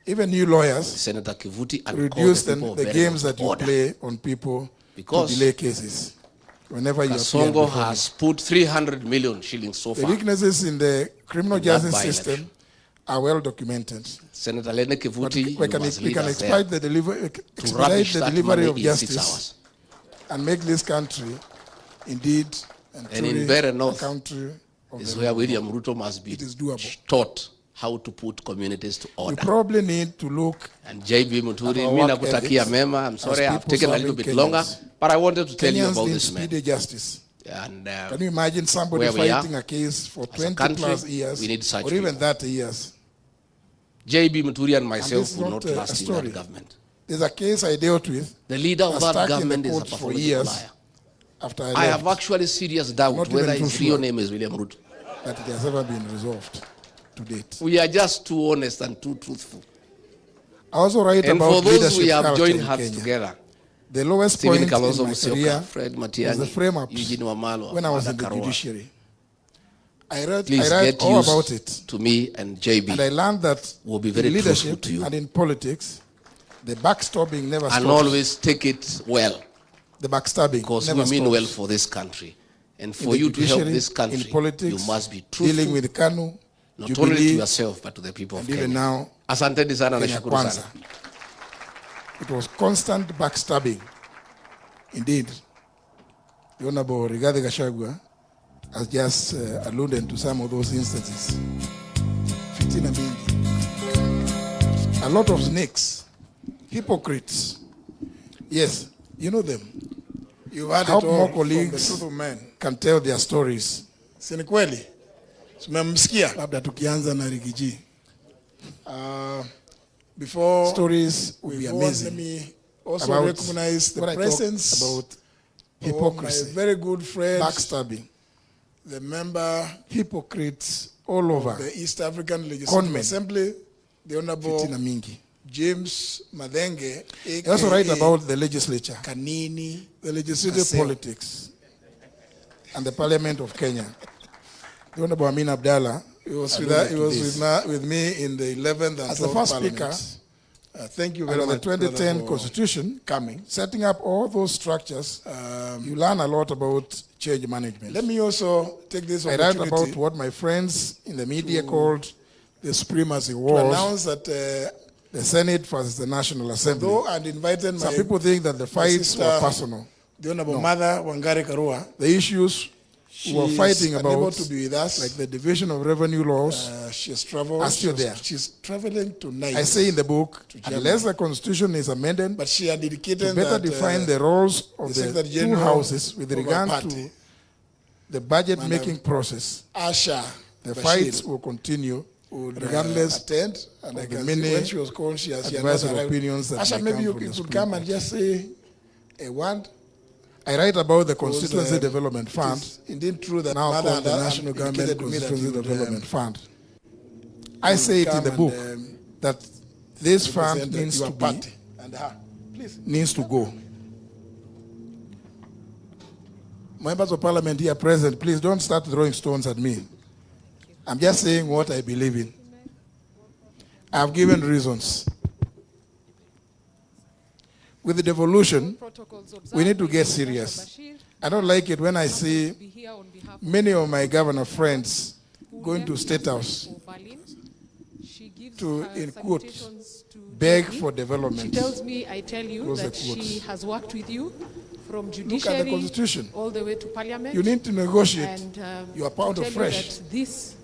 Even you lawyers, Senator Kivuti, and reduce the games that you play on people to delay cases. Whenever you Kasongo has put 300 million shillings so far. The weaknesses in the criminal justice system are well documented. Senator Lenny Kivuti, we can expedite the delivery of justice and make this country indeed and in Bere North country is where William Ruto must be taught how to put communities to order. We probably need to look and JB Muturi, mina kutakia mema. I'm sorry I've taken a little bit longer, but I wanted to tell you about this man. Justice. And can you imagine somebody fighting a case for 20 plus years we need such or even 30 years? JB Muturi and myself will not last in that government. There's a case I dealt with. The leader of that government is a pathological liar. After I have actually serious doubt whether his real name is William Ruto. That it has ever been resolved to date. We are just too honest and too truthful. I also write and about for those leadership we have joined in hands Kenya. together. The lowest Stephen point Kalonzo, in my Musyoka, career Fred was Matiang'a, the frame-ups Eugene Wamalwa, when I was in the Karua. judiciary. I read Please get all used about it. to me and JB. And I learned that We'll be in very truthful leadership to you. and in politics, the backstabbing never stops. And always take it well. The backstabbing Because never we mean stops. well for this country. And In for the you to help judiciary, this country, in politics, you must be truthful, dealing with KANU, not Jubilee, only to yourself, but to the people of and even Kenya. now, Asanteni sana na Kenya shukuru Kwanza. sana. It was constant backstabbing. Indeed, the Honorable Rigathi Gachagua has just alluded to some of those instances. Fitina mingi. A lot of snakes, hypocrites. Yes, you know them. You've had Help it all more from the colleagues truth of men. can tell their stories. Si ni kweli? Tumemsikia. Labda tukianza na Rigiji. Before Stories will be let amazing me also about recognize the what I talk presence about of hypocrisy, my very good friend, backstabbing, the member hypocrites all over. of the East African Legislative Conmen. Assembly, the Honorable Fitina mingi. James Madenge, I also write aka about the legislature, Kanini, the legislative Kaseo. politics, and the Parliament of Kenya. The Honorable Amin Abdallah. He was, alluded he to was this. with me in the 11th and As the 12th first Parliament. speaker, Thank you very under the much, brother, 2010 for Constitution, coming. setting up all those structures, you learn a lot about change management. Let me also take this I opportunity write about what my friends in the media called the supremacy to wars, announce that the Senate versus the National Assembly. though I'd invited Some my people think that the fights sister, were personal. the Honorable No. Mother Wangari Karua, The issues we were she's fighting unable about, to be with us. like the division of revenue laws, She's traveled. are still there. She's traveling tonight. I say in the book, Germany. unless the Constitution is amended But she had indicated to better that define the roles of the the Secretary two General houses with of our regard party, to the budget-making process, Asha, the Bashir, fights will continue would regardless attend, and I of the can see many when she was called, she has advice not or arrived. opinions that Asha, may maybe come you from the could Supreme come and Court. just say a word. I write about the Because, Constituency Development it Fund, is indeed true that now Mother called the and National Government indicated to me that Constituency you would, Development Fund. I say it in come the and, book that this fund represent needs your to be, party and her. Please. needs to go. Members of Parliament here present, please don't start throwing stones at me. I'm just saying what I believe in. I've given reasons. With the devolution, we need to get serious. I don't like it when I see many of my governor friends going to State House to, in quotes, beg for development. She tells me, I tell you, Close the that she quotes. has worked with you from Look at the judiciary Constitution. all the way to parliament. You need to negotiate And your pound to of tell you fresh. that this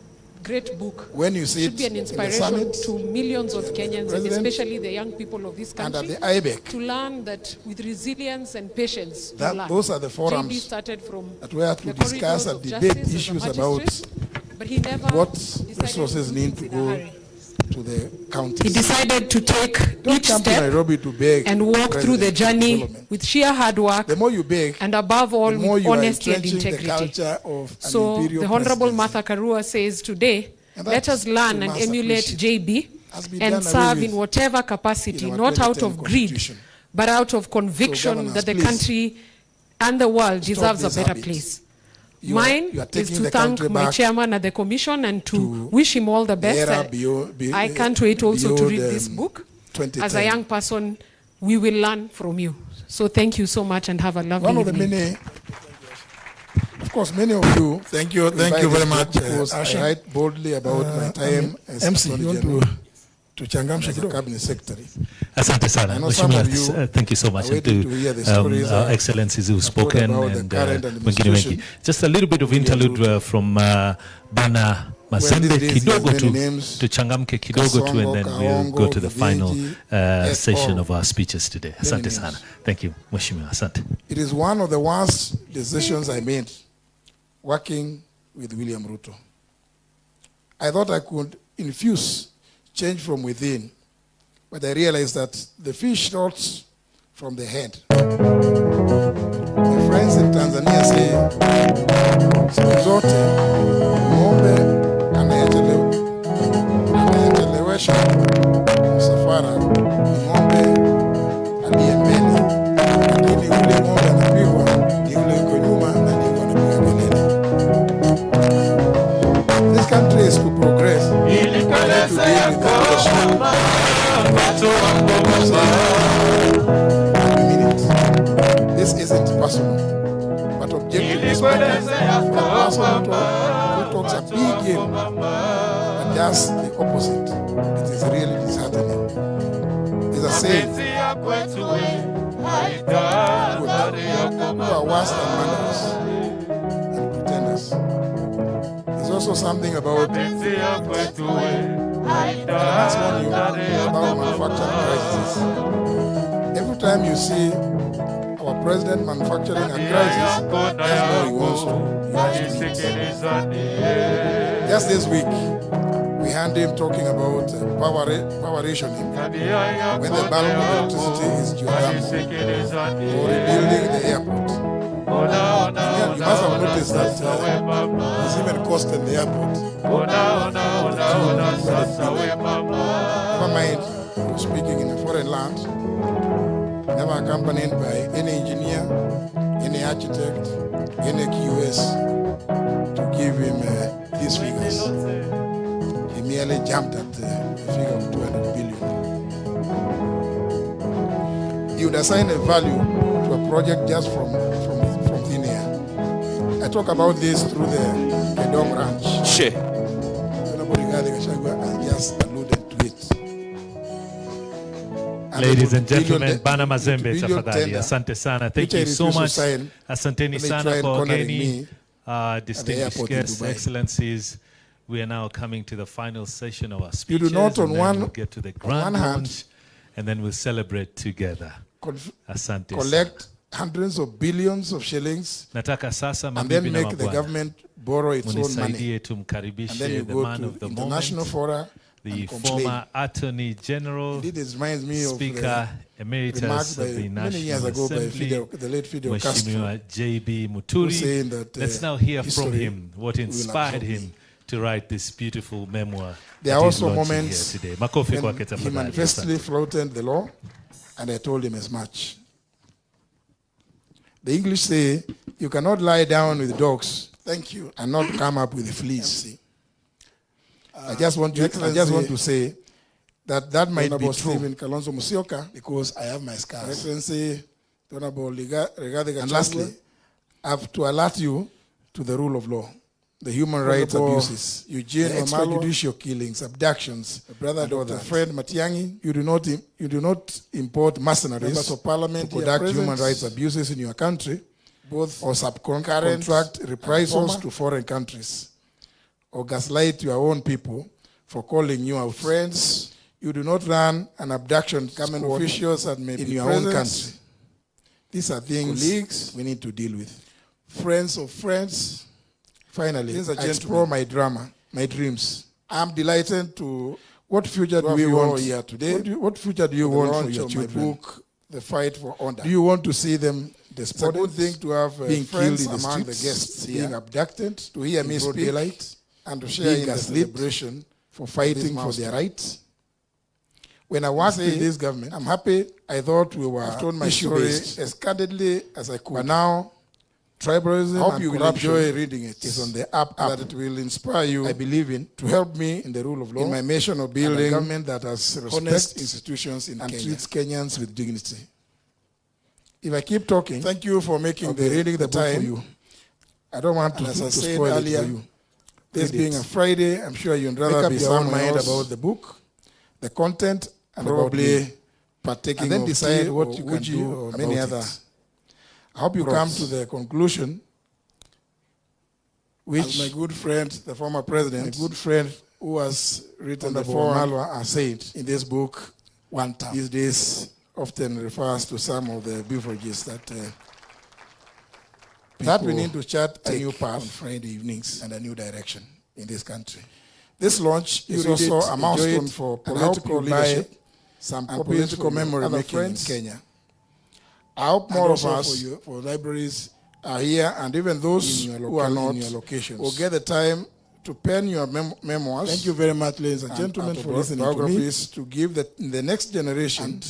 great book When you see should it be an in the inspiration summit, to millions of Kenyans, and President, especially the young people of this and at country, the IBEC, to learn that with resilience and patience, you learn. those are the forums JB started from that we have to the discuss corridors and of debate justice as a issues magistrate, about but he never what decided resources to do need things to in a go hurry. to the counties. He decided to take Don't each come to step Nairobi to beg and walk through the President journey development. with sheer hard work The more you beg, and above all the more with you are honesty and entrenching the integrity. culture of an So imperial the Honorable presidency. Martha Karua says today, And let that's us learn we and must emulate appreciate. JB Has been and done away serve with in whatever capacity, in our not out 2010 of greed, Constitution. but out of conviction governors, that the please, country and the world stop deserves a this better habit. place. You are Mine is taking to the thank country my back chairman at the commission and to to wish him all the the best. era beyond- I can't wait also to beyond, read this book. 2010. As a young person, we will learn from you. So thank you so much and have a lovely One of the evening. many, of course, many of you. Thank you very much. Because I write boldly about my time as MC, Attorney you want General to changamsha as a kidogo? cabinet secretary. Asante sana I know some of Mheshimiwa, you thank you so much are waiting to hear the stories our I excellencies who've have told spoken about the and current wengine administration. wengi. Just a little bit of interlude from Bana Masembe these days he has kidogo many tu names. tuchangamke kidogo tu, and then we'll go to the final Kiviji, session all. of our speeches today. Asante names. sana. Thank you Mheshimiwa. Asante. It is one of the worst decisions I made working with William Ruto. I thought I could infuse change from within, but I realized that the fish starts from the head. My friends in Tanzania say, siku zote ng'ombe anayechelewesha msafara ni ng'ombe aliye mbele. This isn't personal, but objectively speaking, the person who talks a big game and does the opposite, it is really disheartening. There's a saying, who are worse than murderers and pretenders. There's also something about and I must warn you about manufacturing crises. Every time you see our president manufacturing a crisis, that's how he wants to eat. Just this week, we heard him talking about power rationing when the bulk of electricity is geothermal or rebuilding the airport. Yeah, you must have noticed that it's even costing the airport. Never mind speaking in a foreign land, never accompanied by any engineer, any architect, any QS to give him these figures. He merely jumped at the figure of 200 billion. He would assign a value to a project just from thin air. I talk about this through the Kedong Ranch. She. Rigathi Gachagua has just alluded to it. Ladies and gentlemen, Bana Mazembe tafadhali. Asante sana. Thank you so much. Asanteni sana kwa wageni, distinguished guests, excellencies. We are now coming to the final session of our speeches. You do not on one, we'll get to the grand launch, and then we'll celebrate together. Asante collect hundreds of billions of shillings Nataka sasa and then make the government borrow its own money. And then you the go man to of the international moment, fora the and complain. former Attorney General, Indeed, it reminds me Speaker of Emeritus of the many years National ago by Assembly, the late Fidel Castro, Mheshimiwa J.B. who Muturi. saying that, Let's now hear from history him what will inspired absorb him to write this beautiful memoir. There that are he's also launching moments here today. Makofi when kwake he tafadhali. manifestly Asante. flouted the law, and I told him as much. The English say, you cannot lie down with dogs, thank you, and not come up with fleas. I just want to say that might be true. Kalonzo Musyoka, because I have my scars. Excellency, Honorable Rigathi Gachagua. And lastly, I have to alert you to the rule of law, the human rights abuses, Eugene extrajudicial killings, abductions, brother Dr. Fred Matiang'a. You do not import mercenaries of parliament to conduct human rights abuses in your country, both or subcontract reprisals to foreign countries, or gaslight your own people for calling you our friends. You do not run an abduction government officials that may be in your own country. These are things colleagues we need to deal with. Friends of friends. Finally, I explore my drama, my dreams. I'm delighted to. What future do we want here today? What future do you want for your children? My book, The Fight for Honor. Do you want to see them despondent? It's a good thing to have being killed in among the guests, being abducted, to hear me speak, daylight, and to share in the celebration for fighting for their rights. When I worked in this government, I'm happy. I thought we were told my story as candidly as I could. But now, tribalism and you corruption will enjoy reading it. Is on the up that it will inspire you, I believe in, to help me in the rule of law, in my mission of building a government that has honest institutions in Kenya, treats Kenyans with dignity. If I keep talking, thank you for making the reading the time for you. I don't want to, as I said earlier, you. This being a Friday, I'm sure you'd rather be sound mind about the book, the content, and probably partaking and then decide what you can do or many other. I hope you come to the conclusion, which as my good friend, the former president, my good friend who has written the Malwa has said in this book, one time. These days often refers to some of the beverages that we need to chart a new path on Friday evenings and a new direction in this country. This launch is also a milestone for political leadership, some political memory making in Kenya. I hope more of us for libraries are here, and even those who are not in your locations will get the time to pen your memoirs. Thank you very much, ladies and gentlemen, for listening to me. To give the next generation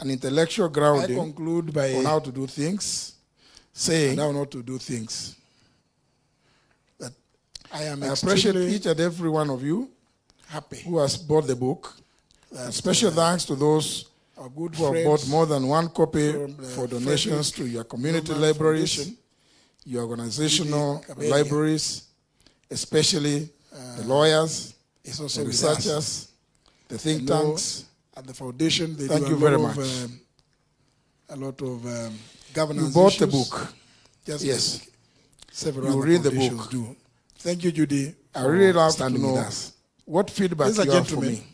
an intellectual grounding. I conclude by on how to do things, saying how not to do things. That I appreciate each and every one of you. who has bought the book. Special thanks to those who have bought more than one copy for donations to your community libraries, your organizational libraries, especially the lawyers, the researchers, the think tanks. At the foundation, they Thank do you very much. A lot of governance. You bought issues, the book. Just Yes. like several You other read the foundations book. do. Thank you, Judy. I really love to standing with know us. what feedback Ladies and you have for gentlemen,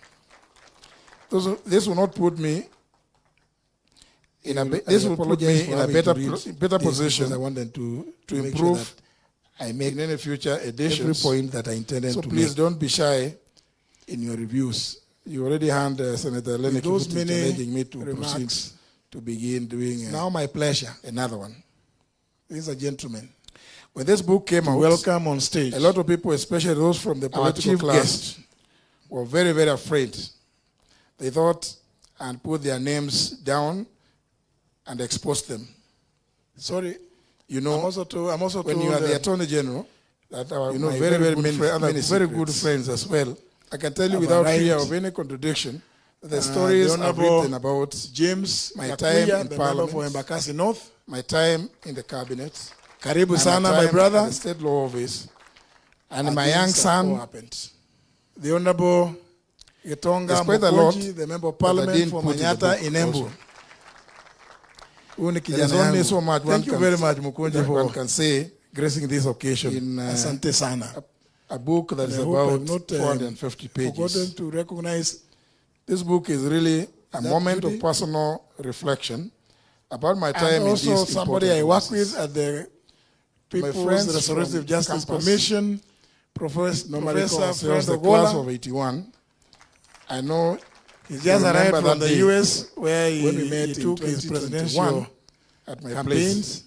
me. This will not put me in a this will put me in a better position I want them to to make sure improve that I make in any future editions. every point that I intended So to please make don't be shy. in your reviews. You already hand Senator Lenny With those Kivuti many challenging me to remarks, proceed to begin doing It's now my pleasure, another one. ladies and gentlemen, When this book came to out, welcome on stage a lot of people, especially those from the our political chief class, guest, were very, very afraid. They thought and put their names down and exposed them. Sorry, You know, I'm also told when you are the Attorney General, that our You know, my very, very good many- friend, many very good secrets friends as well. I can tell you have without fear arrived. of any contradiction that the stories the I've Honorable written about James my Makwiny, time in the member Parliament, for Embakasi North. my time in the cabinet, Karibu and sana, my my time brother. at the state law office, and my Things young have son. all happened. The Honorable Getonga There's quite a lot Mokonji, the member of that I Parliament didn't for put in the Manyata book in Embu. also. Huyu ni There is kijana only yangu. so much Thank you very much, Mukonji, that one for can say gracing this occasion in asante sana. a book that is I hope about I've not 450 pages. forgotten to recognize This book is really a that moment Judy? of personal reflection about my time and in also these somebody important I work places. with at the People's friends Restorative from Justice campus, Commission, Professor Normally call Fred ourselves the class Ogola. of 81. I know He just arrived remember from that the day US where when we met he in took his 2021 presidential at my campaigns. place.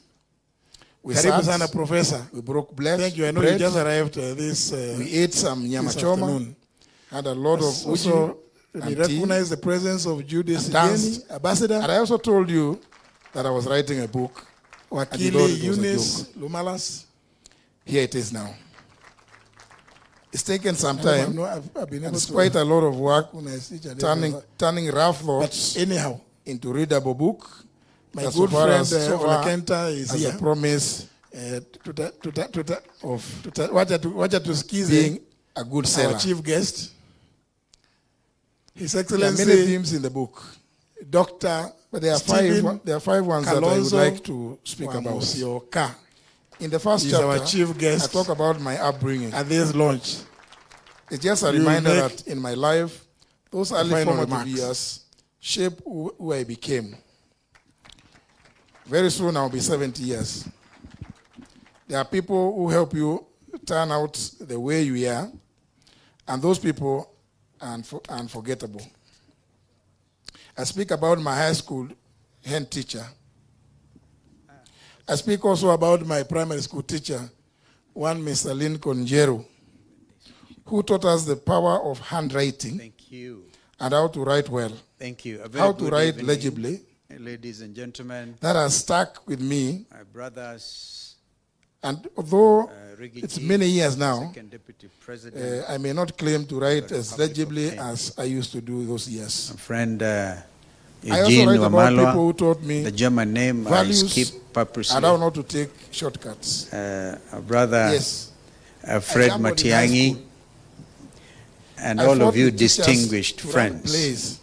We Karibu sat, sana, Professor. we broke bread. Thank you. I know you just arrived this We ate some nyama this choma, afternoon. had a lot of Also, uji we and tea, recognize the presence of Judy and danced. Sigeni, Ambassador, And I also told you that I was writing a book. And you thought Wakili it was a Eunice joke. Lumalas. Here it is now. It's taken some I've time, been and able it's to quite a lot of work recognize each and every other. turning rough thoughts But anyhow, into readable book. my As good far friend as so far Olekenta is as here. a promise Wacha tusikize being a good our seller. chief guest, His There are many Excellency themes in the book, Dr. but there are five ones that I would Kalonzo like to speak wa about. Musyoka. In the first He's chapter, our chief guest I talk about my upbringing. at this launch. It's just a You reminder make that in my life, those early final formative remarks. years shape who I became. Very soon I'll be 70 years. There are people who help you turn out the way you are, and those people are unforgettable. I speak about my high school head teacher. I speak also about my primary school teacher, one Mr. Lincoln Jeru, who taught us the power of handwriting. Thank you. And how to write well. Thank you. A very How to good write evening, legibly. ladies and gentlemen, That has stuck with me. my brothers, And although Rigathi, it's many years now, Second Deputy President, I may not claim to write the as Republic of legibly Kenya. as I used to do those years. my friend I also Eugene write about people Wamalwa, who taught me the German name I values skip purposely. and how not to take shortcuts. Our brother Yes. Fred I jammed in high Matiang'a, school. and I all fought of you with teachers distinguished to run friends. plays.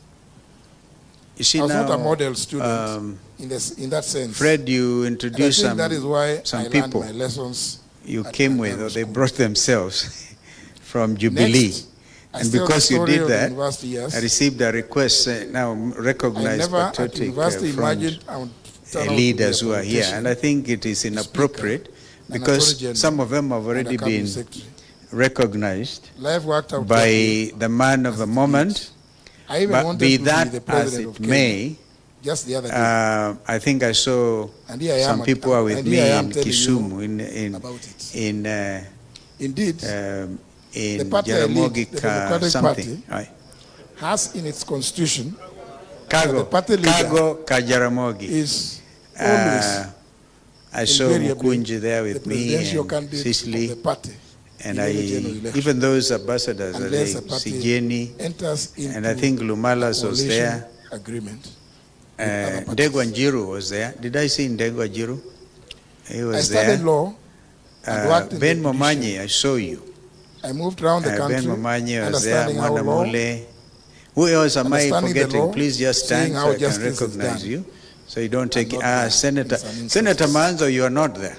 You see I was now, not a model student in that sense. Fred, you And I introduced think that is why some I learned people my lessons. you at came my with, or primary they school. brought themselves from Jubilee. Next, I And tell the because you story did of the that, university years. I received a request, now I recognized never at patriotic university from imagined I would turn out to be leaders a who are here. politician, And I think it is inappropriate Attorney because General, some of them have and already a cabinet been secretary. recognized Life worked out by carefully. the man of the moment. I even But wanted be to that be the as president it of Kenya may, just the other day. I think I saw And here I am some at- people are with and me here I am in telling you Kisumu, about it. in Indeed, the party I lead, Jaramogi the Democratic something. Party, has in its constitution Kago, the party leader Kago Kajaramogi. is always I saw invariably Mukunji there the with me, presidential and candidate Cicely, of the party. And even those ambassadors, Sigeni, and I think Lumalas was there. Agreement. Ndegwa Njiru was there. Did I see Ndegwa Njiru? He was there. I studied law and worked in Ben the Momanyi, I saw you. I moved around the country, Ben Momanyi was there. understanding our law. Who else am I Understanding the forgetting? law, Please just stand seeing so how I can justice is recognize done. you. So you don't take it. Senator Senator Manzo, you are not there.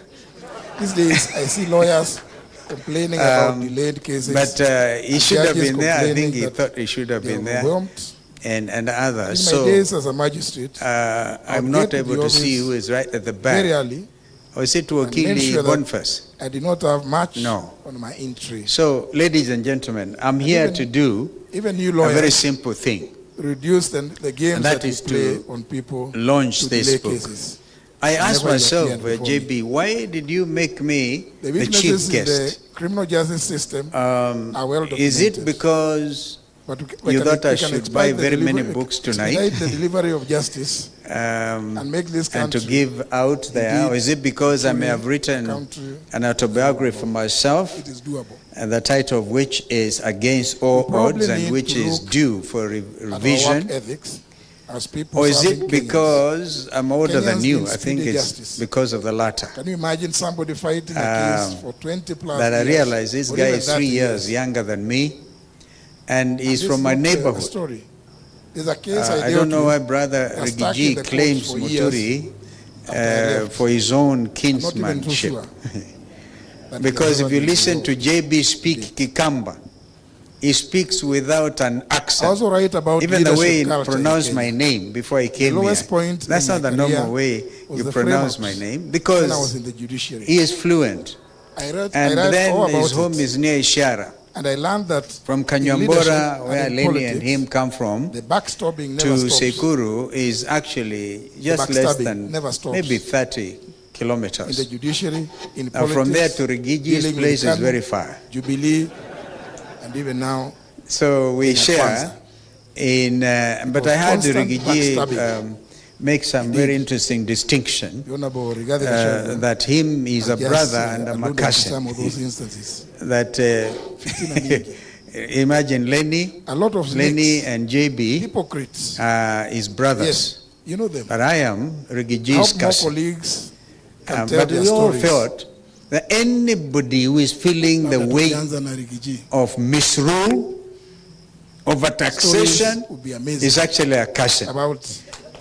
These days, I see lawyers complaining about delayed cases. But he should have judges been there. I think complaining he that thought he should have they are been there. overwhelmed. And others. In my So days as a magistrate, I'm not able to see who is right at the back. very early, Or is it to and made Wakili sure that Boniface? I did not have much No. on my entry. So, ladies and gentlemen, I'm here even- to do Even you a very lawyers simple thing. reduce the games And that that you is play to on people launch to this delay book. cases. I asked Whenever you myself, appear before me. JB, why did you make me The the chief weaknesses in guest? the criminal justice system are well documented. Is it because But we you can- thought we I can should expedite buy the very many delivery- books tonight? expedite the delivery of justice and make this and to country give out there? Or is it because I may have truly written country an autobiography for myself, it is doable. and the title of which is Against All probably Odds, and need which to is look due for At our revision? work ethics as people Or is serving it Kenyans. because I'm older than Kenyans you? need I think speedy it's justice. because of the latter. Can you imagine somebody fighting a case for 20 plus That I years, realize this or guy even is 30 3 years younger than me, and he's This from is my not a neighborhood. story. There's a case I dealt don't know with why Brother that's stuck in Rigathi the courts claims for years Muturi after I left. for his own I'm not even too kinsmanship. sure that Because he if you has ever listen been to JB speak Kikamba, he speaks without an I accent. also write about Even the way he leadership culture in pronounced Kenya. my name before he came here, lowest point that's in not the my normal career way was you the pronounce my frame-ups name, when I was because in the judiciary. he is fluent. I read And all then about his home it. is near Ishara. And I learned that From in Kanyambora, leadership where and in Lenny and politics, him come from, the backstabbing to never stops. Sekuru is actually just less backstabbing than never stops. maybe 30 In the kilometers. judiciary, in Now politics, from there to Rigiji's dealing with place is Kanu, very far. Jubilee, and even now. So we in share in, but I heard constant Rigiji backstabbing. make some very interesting distinction The Honorable Rigathi Gachagua that him is a has just, brother and a alluded to some of Makassin. those instances. That imagine Lenny, A lot of Lenny snakes, and JB hypocrites. his brothers. Yes, you know them. But I am How Rigiji's more cousin. colleagues can tell But their we all stories. felt that anybody who is feeling the Labda weight tukianza na Rigiji. of misrule, overtaxation, Stories would be amazing. is actually a cousin. About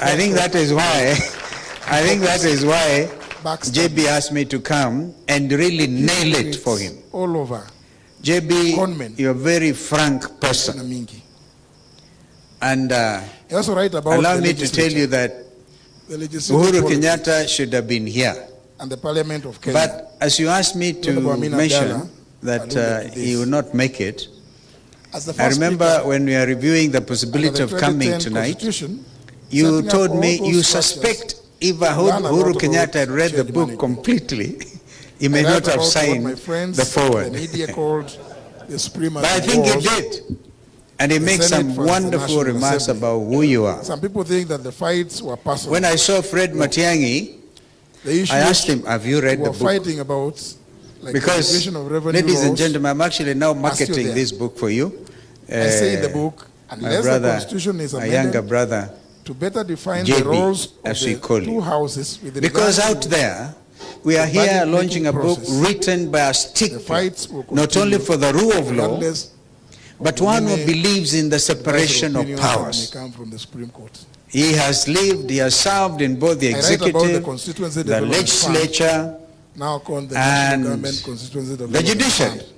I think that is why, backstabbing. JB asked me to come and really nail it for him. All over. JB, Conmen. you're a very frank Kuna person. mingi. And I also write about allow the me to tell legislature, you that the legislative Uhuru politics Kenyatta should have been here. and the Parliament of Kenya. But as you asked me to Honorable Amina mention Abdallah that alluded to he this. will not make it, As the I first remember speaker when we are reviewing the under possibility the of coming 2010 tonight, Constitution, you setting up told all me those you structures, suspect if learn a lot Uhuru about Kenyatta had read the shared book management. completely, he may I not write have about what signed my friends the in forward. the media called the Supreme But I think he did. And he The makes Senate some for the wonderful National remarks Assembly. about who you are. Some people think that the fights were personal. When I saw Fred Matiang'a, The issues I asked him, have you read we the were book? fighting about, like the Because, division of revenue ladies and laws, gentlemen, I'm actually now are still marketing there. this book for you. I say in the book, My unless the brother, Constitution is my younger amended brother, to better define JB, the roles of as we the call two you. houses with Because regard out to there, we are the here budget-making launching a book process, written by a the stickler, fights will not only continue for the rule of law, regardless but of one who many believes in the advisory separation of opinions that powers. may come from the Supreme Court. He has lived, he has served in both the I write about the executive, Constituency the Development Fund, legislature, now called the and National Government Constituency the Development judiciary. Fund.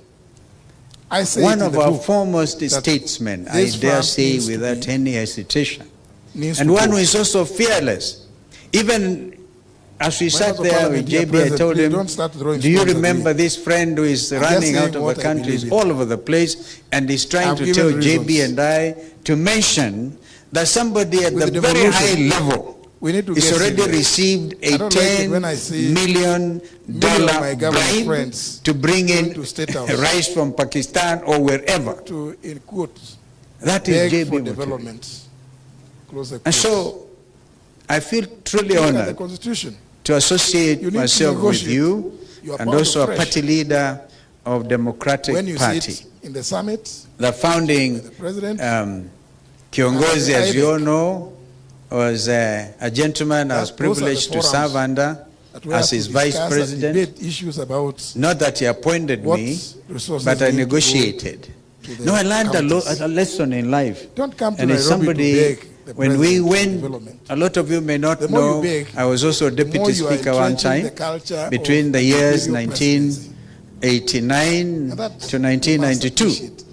I say One it in of the our book foremost that statesmen, I this dare fund say needs to without be- any hesitation, needs and to one go. who is also fearless. Even as we Members sat of there Parliament with here JB, I present, told please him, don't start throwing do you stones at remember me. this friend who is I'm running just out saying of what the I country, believe in. all over the place, and he's trying I've to given tell JB reasons. and I to mention that somebody at With the the very high devolution, level we need to is get already serious. received I a don't like it when I $10 see million many of my government bribe friends to bring going in to State House rice from Pakistan or wherever. to, in quotes, That beg is for JB. Muturi. development. Close the And quotes. so I feel truly Look at the honored Constitution. to associate You need to myself with negotiate. you You are and part also of a fresh. party leader of Democratic when you Party. sit in the summit, The founding the president, Kiongozi, as you all know, was a gentleman I was those are the privileged to serve forums under that we have as to his vice discuss and president. debate issues about Not that he appointed what me, resources but I need to go negotiated. to the No, I learned counties. a lesson in life. Don't come to And as Nairobi somebody, to beg the when we president for went, development. a lot of you may not The more you know, beg, I was also the more deputy you are speaker one entrenching time, the culture between of the years imperial presidency. 1989 And that to we must 1992. appreciate.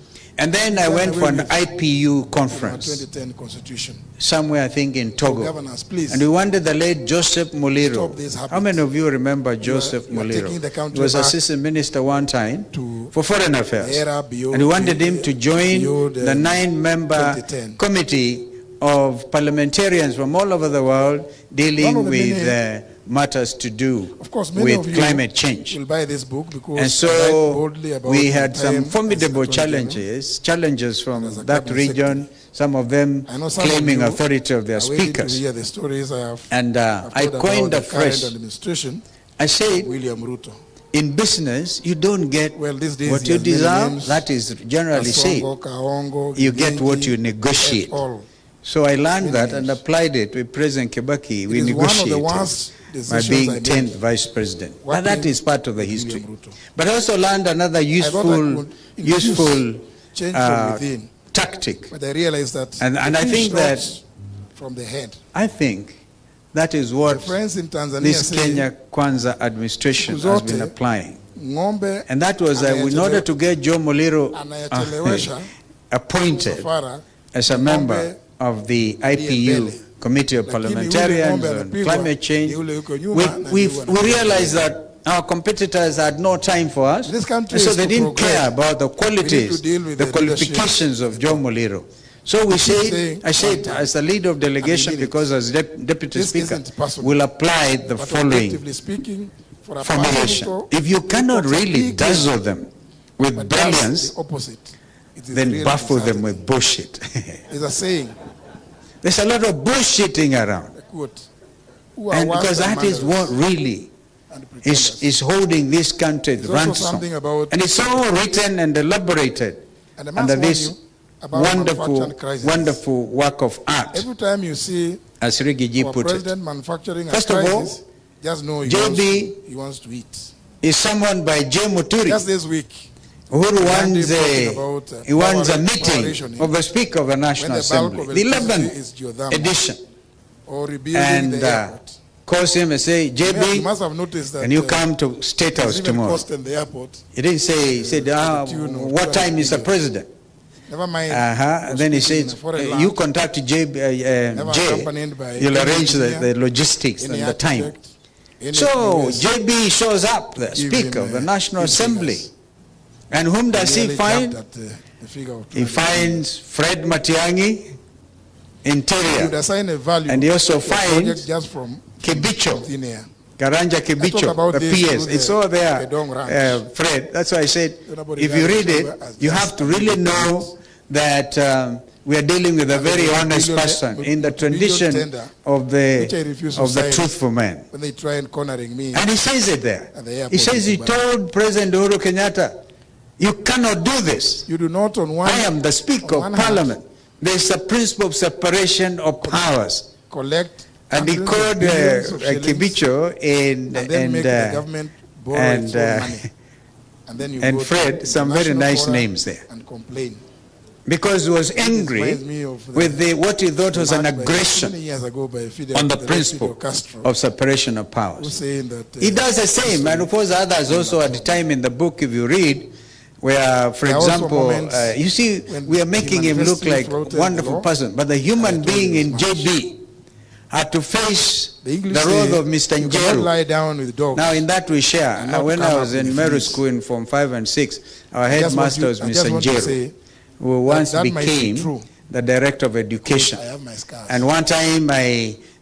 And then I Done went away for an with IPU Our conference, 2010 constitution. somewhere I think in So Togo. governors, please. And we wanted the late Joseph Stop Muliro. this habit. How many of you remember Joseph you are taking the Muliro? country He was back assistant minister one time to for foreign affairs. the era beyond And we wanted him to join beyond, the 9-member 2010. committee of parliamentarians from all over the world One dealing of the with many- matters to do Of course, many of with you climate change. will buy this book because And I write so boldly about we my had some time formidable as Attorney General. challenges from as a that cabinet region, secretary. some of them I know some of claiming you authority of their are waiting speakers. to hear the stories I have And I've I told coined about a the current phrase. administration, I said, William Ruto. in business, you don't get Well, these days what he you has many deserve. names. That is generally said. Kasongo, Kaongo, You get what Githinji, you negotiate. et al. So I learned Many that and names. applied it with President Kibaki. We It is one of the negotiated worst by decisions being I made 10th vice president. But working that is part of the with history. William Ruto. But I also learned another I thought I useful could introduce change from within, tactic. but I realized that And the I fish think that- rots from the head. I think that is The what friends in Tanzania this say, Kenya Kwanza administration siku has zote, been applying. ng'ombe And that was in order to get Joe Moliro anayechelewesha appointed safara as a member of the IPU Committee of Lakini ule Parliamentarians ng'ombe on anapigwa, Climate Change. ni ule yuko nyuma na We ndio anapigwa. realized that our competitors had no time for us, This country and so is they to didn't progress. care about the We need qualities, to deal with the the qualifications of Joe Moliro. So we said, saying I said, one time, as the leader of delegation, and we mean it. because as deputy This speaker, isn't possible. will apply the But following objectively speaking, for a formulation. person who If you cannot talks a really big dazzle them with but does brilliance, the opposite, it is then really baffle them disheartening. with bullshit. There's a saying, There's a lot of bullshitting around. a quote, who are And worse because than that is what murderers really and pretenders. is holding this country at There's also ransom. something about- And it's all written and elaborated And I must under warn this you about wonderful, manufacturing crisis. wonderful work of art, Every time you see as Rigathi our put it. president manufacturing a First of all, crisis, just know JB he wants to eat. Is someone by J. Muturi, Just this week, Uhuru wants talking about, he wants a power meeting rationing. of the Speaker of the when National the bulk Assembly, of the electricity 11th is geothermal, edition, or rebuilding and the airport. calls him and say, You JB, must have noticed that can you come to State there's House even tomorrow? cost in the airport. He didn't say, he said, to the tune of what time, 200 Mr. billion. President? Never mind. And then he speaking in said, a foreign you land, contact Jay, never Jay, accompanied by you'll any arrange engineer, the logistics any and the time. architect, any So US. JB shows up, the Give Speaker him, of the National his Assembly. figures. And whom does he Nearly find? jumped at, the figure of He 20. finds Fred Matiang'a, He would Interior, assign a value and he also to a project finds just from Kibicho, thin air. Garanja I talk Kibicho, about the this PS. through It's the all there, Kedong Ranch. Fred. That's why I said, Nobody if you does read it it, as you just have to really know that we are dealing with a very honest person in the tradition of which I refuse to sign truthful man. when they try and cornering me. And he says it there. At the airport He says in he Dubai. told President Uhuru Kenyatta, you cannot do this. You do not on one I am the Speaker on of one hand, Parliament. There is a principle of separation of powers. collect And he hundreds of called billions of shillings Kibicho and then make the government borrow its own money. And then you and go Fred, to some very international nice fora names there. and complain. Because he was angry reminds me of the with what he thought was an remark by aggression many years ago by Fidel, on the late principle Fidel Castro, of separation of who powers. saying that He does the same, and of course others also at the time in the book, if you read, where, for There are also example, moments you see, when we are he making him look manifestly like flouted a the wonderful law, person, but the human and I told being you in as much. JB had to face The English the say role of Mr. you cannot Njeru. lie down with dogs. Now, in that we share. And not When come I up was in with Meru fleas. School in Form 5 and 6, our I just want headmaster you- was I just Mr. want to Njeru, say who once that might be became true. the director of education. I have my scars. And one time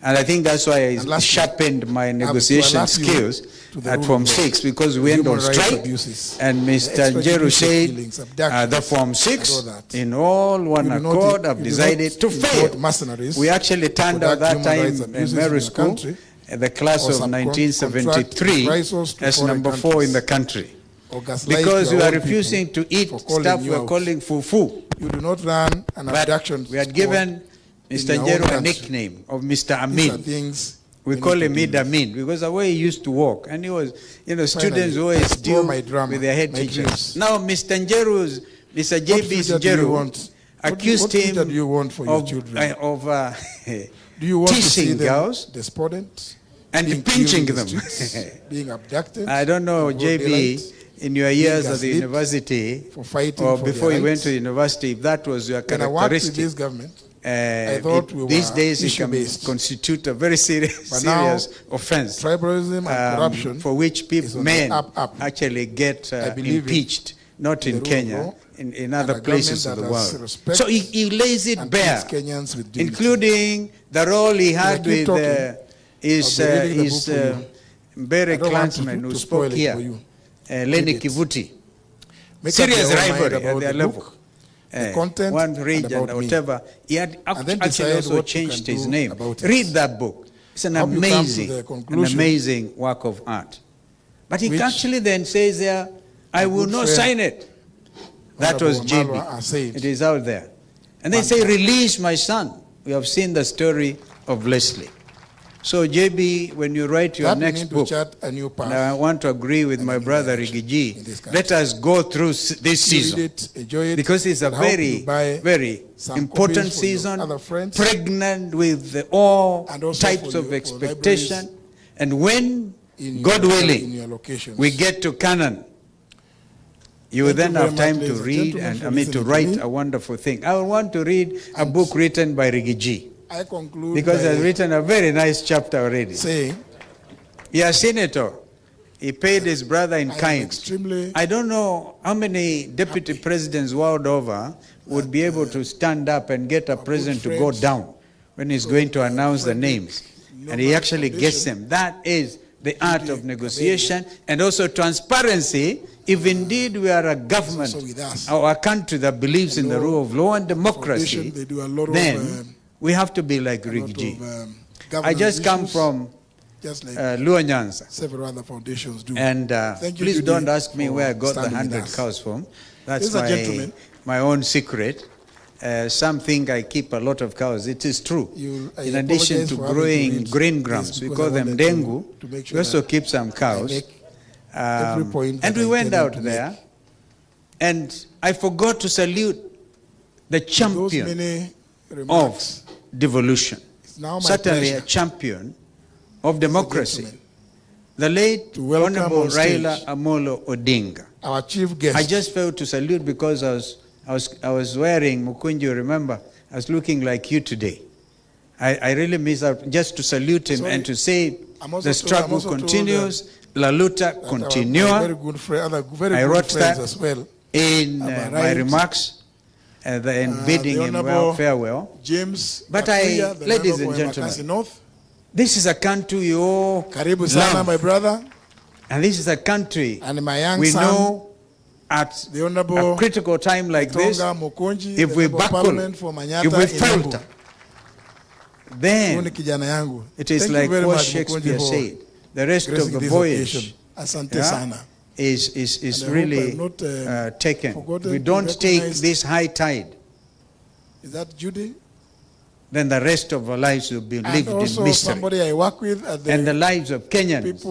and I think that's why And I lastly, sharpened my to negotiation alert you skills to the at rule Form of law, 6 because we went on human rights strike. abuses, And the Mr. Njeru extrajudicial said, killings, abductions, the Form and 6, all that. in all one You do not- accord, have you do decided not to import fail. mercenaries We actually turned out conduct that human time rights in abuses Meru in the School, country, the class or of subcontract 1973, reprisals to as foreign number 4 in countries. the country. because we are refusing to eat stuff we are calling fufu. You do not run an abduction. We had given Mr. Njeru a nickname of Mr. Amin. We call him Idi Amin because the way he used to walk, and he was, students always deal with their head teachers. Now, Mr. JB's Njeru accused him of do you want teasing to see girls despondent and pinching them. Being abducted. I don't know, JB, in your years at the university, or before you went to university, if that was your characteristic. When I worked with this government, I thought these days it can constitute a very serious offense. Tribalism and corruption, for which men actually get impeached, not in Kenya, in other places of the world. So he lays it bare, including the role he had with his Mbere clansman who spoke here, Lenny Kivuti. Serious rivalry at their level. One region or whatever. He had actually also changed his name. Read that book. It's an amazing work of art. But he actually then says there, I will not sign it. That was JB. It is out there. And they say, release my son. We have seen the story of Leslie. So JB, when you write your next book, and I want to agree with my brother Rigathi, let us go through this season. Because it's a very, very important season, pregnant with all types of expectation. And when, God willing, we get to Canaan, you will then have time to read to write a wonderful thing. I want to read a book written by Rigathi. I conclude because he has written a very nice chapter already. Saying, he has senator. He paid his brother in kind. I don't know how many deputy presidents world over would be able to stand up and get a president to go down when he's going to announce the names. And he actually gets them. That is the art of negotiation and also transparency. If indeed we are a government or a country that believes in the rule of law and democracy, then we have to be like Rigathi. I just come from Luo Nyanza. Several other foundations do. And please don't ask me where I got the 100 cows from. That's my own secret. Some think I keep a lot of cows. It is true. In addition to growing green grams, we call them dengu, we also keep some cows. And we went out there, and I forgot to salute the champion of devolution, certainly a champion of democracy, the late Honorable Raila Amolo Odinga. Our chief guest. I just failed to salute because I was wearing Mukunji, remember, I was looking like you today. I really miss out just to salute him and to say the struggle continues. La luta continua. I wrote that as well in my remarks and bidding him farewell. But ladies and gentlemen, this is a country you all love. My brother. And this is a country and my young we son, know at a critical time like this, if we buckle, if we falter, then it is like what Shakespeare said. The rest of the voyage is really taken. We don't take this high tide. Is that Judy? Then the rest of our lives will be lived in mystery. Somebody I work with at and the lives of Kenyans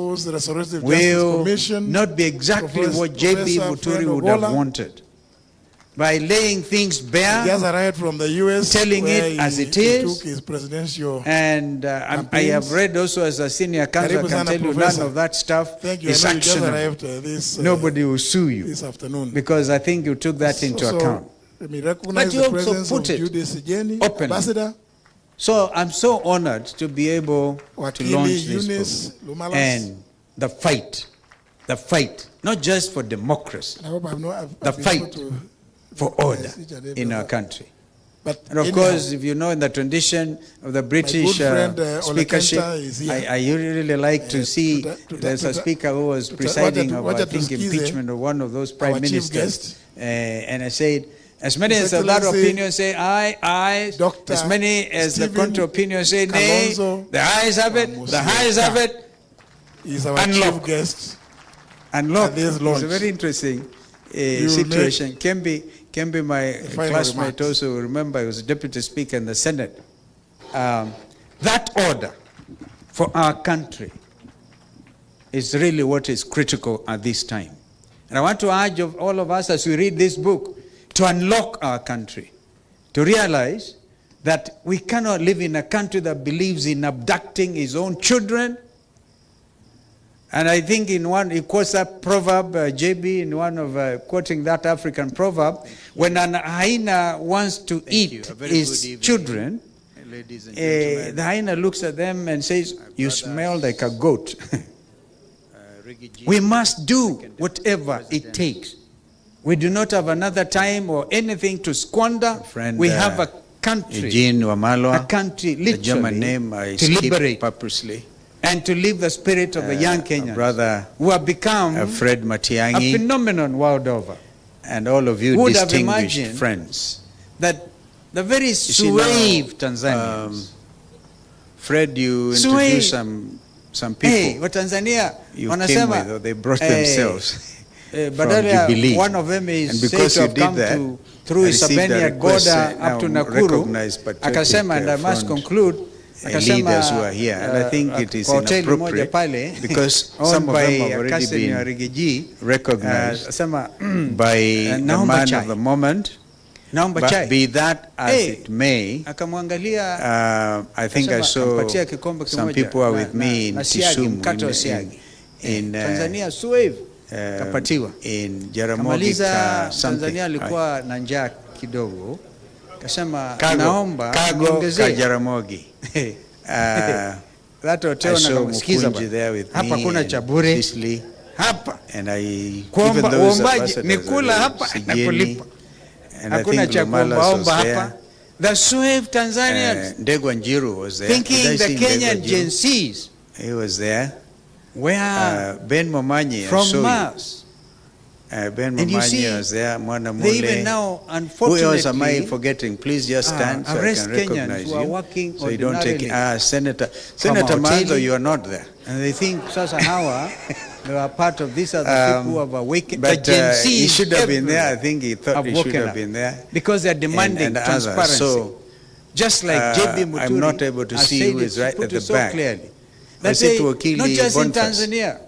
will not be exactly what JB Muturi would have wanted. By laying things bare, he has arrived from the US, telling it as it is, took his presidential and I have read also as a senior counsel, I can tell you none of that stuff is actionable. Nobody will sue you this afternoon. Because I think you took that into account. Let me recognize the presence of Judy Sijeni, Ambassador. So I'm so honored to be able to launch this book. And the fight, not just for democracy, the fight for order in our country. And of course, if you know, in the tradition of the British speakership, I really like to see there's a speaker who was presiding over, I think, impeachment of one of those prime ministers. And I said, as many as that opinion say aye, as many as the contrary opinion say nay, the ayes have it, the ayes have it. He's our chief guest. unlock. It's a very interesting situation. Kembe, my classmate, also remember he was deputy speaker in the Senate. That order for our country is really what is critical at this time. And I want to urge of all of us as we read this book to unlock our country, to realize that we cannot live in a country that believes in abducting his own children. And I think in one, he quotes that proverb, JB, in one of quoting that African proverb, when an hyena wants to eat his children, the hyena looks at them and says, "You smell like a goat." We must do whatever it takes. We do not have another time or anything to squander. We have a country, a country literally to liberate purposely, and to live the spirit of the young Kenyans, brother, who have become Fred Matiang'a, a phenomenon world over. And all of you distinguished friends, that the very suave Tanzanians, Fred, you introduced some people. Hey, what Tanzania wanasema, with, they brought themselves from Jubilee. One of them is, and because you did that, through Isabenia border up to Nakuru, akasema, and I must conclude, leaders who are here, and I think it is inappropriate because some of them have already been recognized by the man of the moment. But be that as it may, I think I saw some people are with me in Kisumu, in Jaramogi Tanzania alikuwa na njaa kidogo, kasema naomba niongezee Jaramogi. That hotel nakamsikiza hapa kuna cha bure hapa, and I kuomba uombaji nikula hapa na kulipa. And hakuna cha kuomba hapa. The Suave Tanzanians, was there. Thinking the Kenyan Gen Zs, he was there. Where Ben Momanyi from Mars. Ben Momanyi was there. They even now, unfortunately, who else am I forgetting? Please just stand so I can recognize you. So you don't take Senator Manzo, you are not there. And they think Sasa Hawa, they were part of these other people who have awakened. But he should have been there. I think he thought he should have been there. Because they're demanding transparency. So, just like JB Muturi, I'm not able to see who is right at the back. Clearly. That's not just in Tanzania,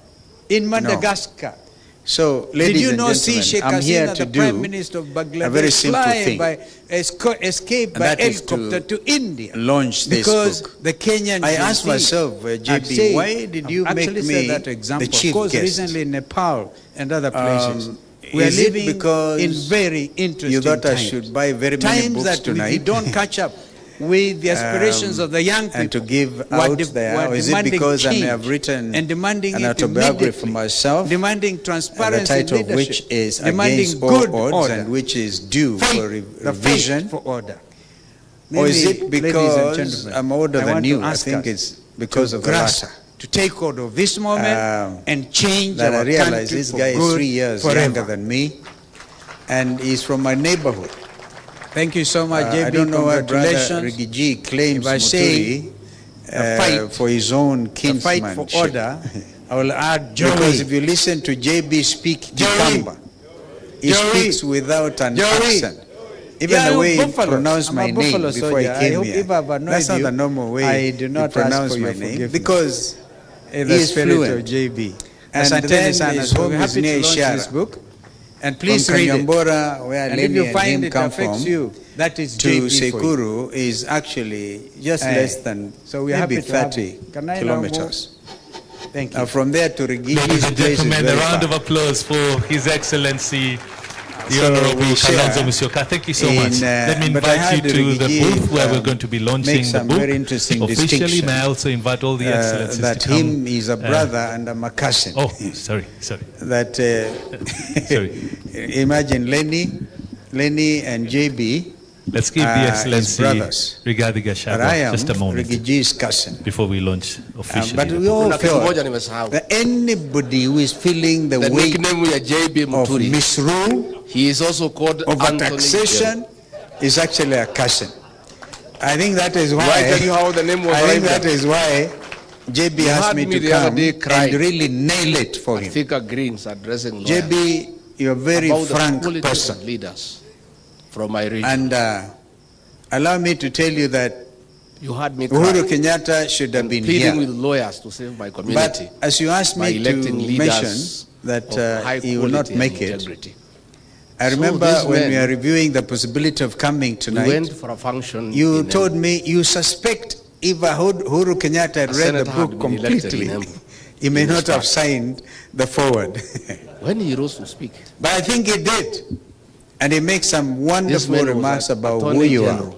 in Madagascar. So, ladies and gentlemen, I'm here to do a very simple thing. Escape by helicopter to India. Launch this book. The Kenyan I asked myself, JB, why did you make me the chief guest? Recently in Nepal and other places. We are living in very interesting you thought times. I should buy very many books tonight? If you don't catch up with the aspirations of the young people, and to give out there, or is it because I may have written and demanding an autobiography for myself, demanding transparency, the title of which is Against All Odds and which is due for revision? For order. Maybe, or is it because I'm older than you? I think it's because of the latter. To take hold of this moment and change that our I realize this guy is 3 years younger than me, and he's from my neighborhood. Thank you so much, JB. I don't know why Brother Rigathi claims Muturi for his own kinsmanship. Fight for order. I will add joy. Because if you listen to JB speak Kikamba, he speaks without an accent. Even the way he pronounced my name before he came here. That's not the normal way he pronounced my name. Because he is fluent. JB. And then his home is near Ishara. Book. And please read it. Where and if you find it affects you, that is to Sekuru is actually just less than maybe 30 kilometers. Thank you. From there to Rigathi. Ladies and gentlemen, a round of applause for His Excellency the Honorable Kalonzo Musyoka. Thank you so much. Let me invite you to the booth where we're going to be launching the book. Very interesting officially, may I also invite all the excellencies that to come. Him is a brother and I'm a cousin. Oh, sorry. That sorry. Imagine Lenny and JB. Let's give the Excellency Rigathi Gachagua just a moment Rigaji's cousin before we launch officially. But we all feel that anybody who is feeling the weight of misrule, he is also called over taxation, is actually a cousin. I think that is why. Why tell you how the name was? I think that is why JB asked me to come and really nail it for him. Thicker Greens addressing lawyers. JB, you're a very frank person. Leaders from my region. And allow me to tell you that you had me Uhuru Kenyatta should have been here. Pleading with lawyers to save my community. But as you asked me to mention that he will not make it, I remember when we are reviewing the possibility of coming tonight, we went for a function. You told me you suspect if Uhuru Kenyatta had read the book completely, he may not have signed the forward. When he rose to speak. But I think he did. And he makes some wonderful remarks about who you are.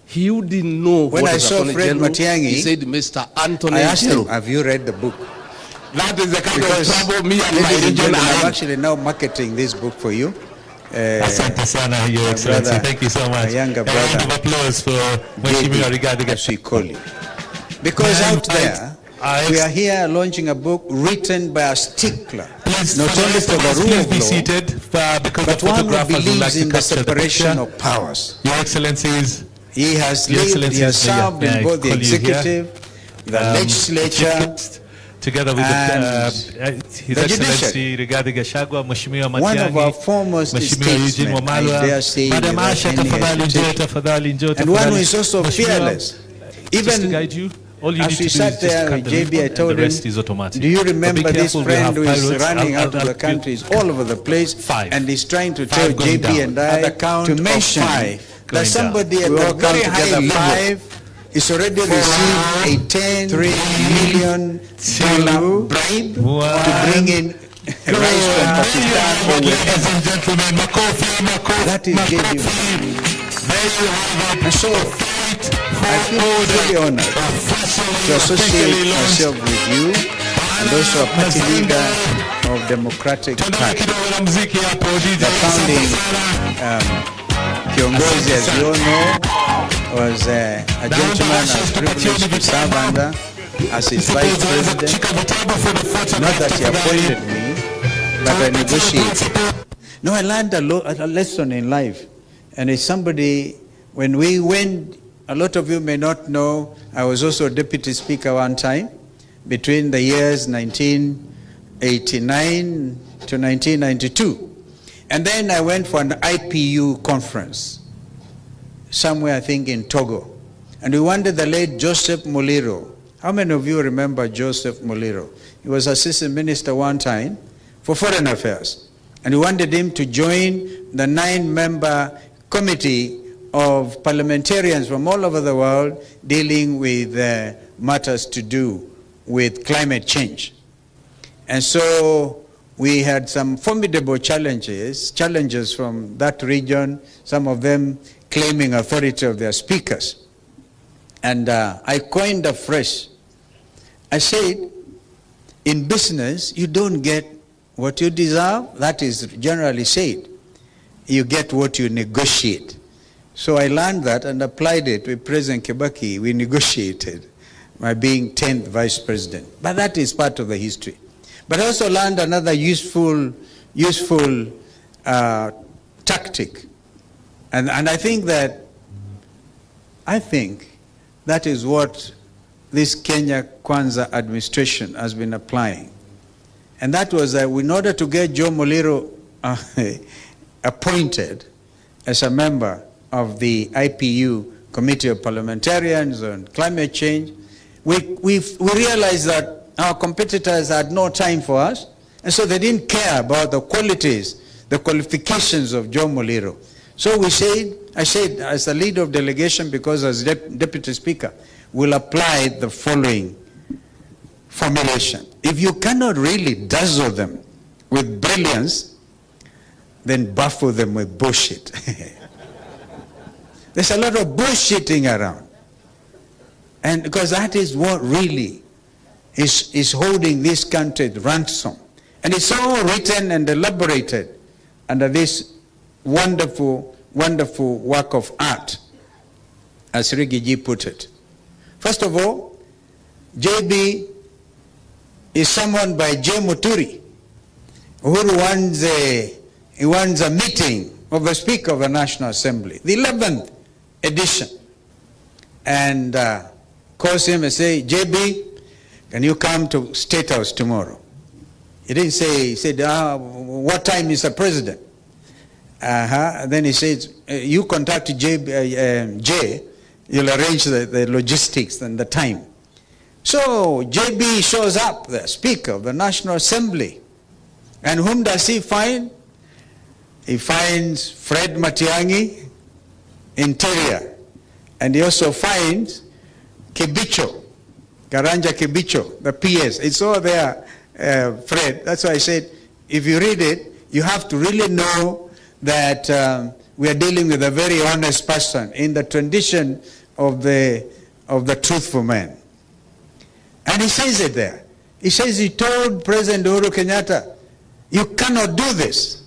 He didn't know when I saw Fred Matiang'a, he said, Mr. Anthony, I asked him, have you read the book? That is the kind of trouble me and my region I'm actually now marketing this book for you. Asante sana, Your Excellency. Thank you so much. My younger brother. A round of applause for Mheshimiwa Rigathi. As we call you. Because out there, we are here launching a book written by a stickler. Not only for the rule of law, but one who believes in the separation of powers. Your Excellencies, he has lived, he has served in both the executive, the legislature, together with His Excellency Rigathi Gachagua, Mheshimiwa Matiang'a, one of our foremost statesmen, Madam Asha, tafadhali njoo, and one who is also fearless. Even as we sat there with JB, I told him, do you remember this friend who is running out of the countries all over the place and is trying to tell JB and I to mention that somebody at the very high level is already received a $10 million bribe to bring in rice from Pakistan or wherever. That is JB. And so I feel really honored to associate myself with you and also a party leader of Democratic Party. The founding Kiongozi, as you all know, was a gentleman I was privileged to serve under as his vice president. Not that he appointed me, but I negotiated. No, I learned a lesson in life. And it's somebody, when we went, a lot of you may not know, I was also deputy speaker one time between the years 1989 to 1992. And then I went for an IPU conference, somewhere I think in Togo. And we wanted the late Joseph Muliro. How many of you remember Joseph Muliro? He was assistant minister one time for foreign affairs. And we wanted him to join the 9-member committee of parliamentarians from all over the world dealing with matters to do with climate change. And so we had some formidable challenges from that region, some of them claiming authority of their speakers. And I coined a phrase. I said, in business, you don't get what you deserve. That is generally said. You get what you negotiate. So I learned that and applied it with President Kibaki. We negotiated by being 10th vice president. But that is part of the history. But I also learned another useful tactic. And I think that is what this Kenya Kwanza administration has been applying. And that was that in order to get Joe Muliro appointed as a member of the IPU Committee of Parliamentarians on Climate Change, we realized that our competitors had no time for us, and so they didn't care about the qualities, the qualifications of Joe Muliro. So I said, as the leader of delegation, because as deputy speaker, we'll apply the following formulation. If you cannot really dazzle them with brilliance, then baffle them with bullshit. There's a lot of bullshitting around. And because that is what really is holding this country at ransom. And it's all written and elaborated under this wonderful, wonderful work of art, as Rigathi put it. First of all, JB is summoned by J. Muturi, who wants a meeting of the Speaker of the National Assembly, the 11th edition, and calls him and say, JB, can you come to State House tomorrow? He didn't say, he said, what time is the president? And then he says, you contact Jay, you'll arrange the logistics and the time. So JB shows up, the Speaker of the National Assembly. And whom does he find? He finds Fred Matiang'a, Interior. And he also finds Kibicho, Garanja Kibicho, the PS. It's all there, Fred. That's why I said, if you read it, you have to really know that we are dealing with a very honest person in the tradition of the truthful man. And he says it there. He says he told President Uhuru Kenyatta, you cannot do this.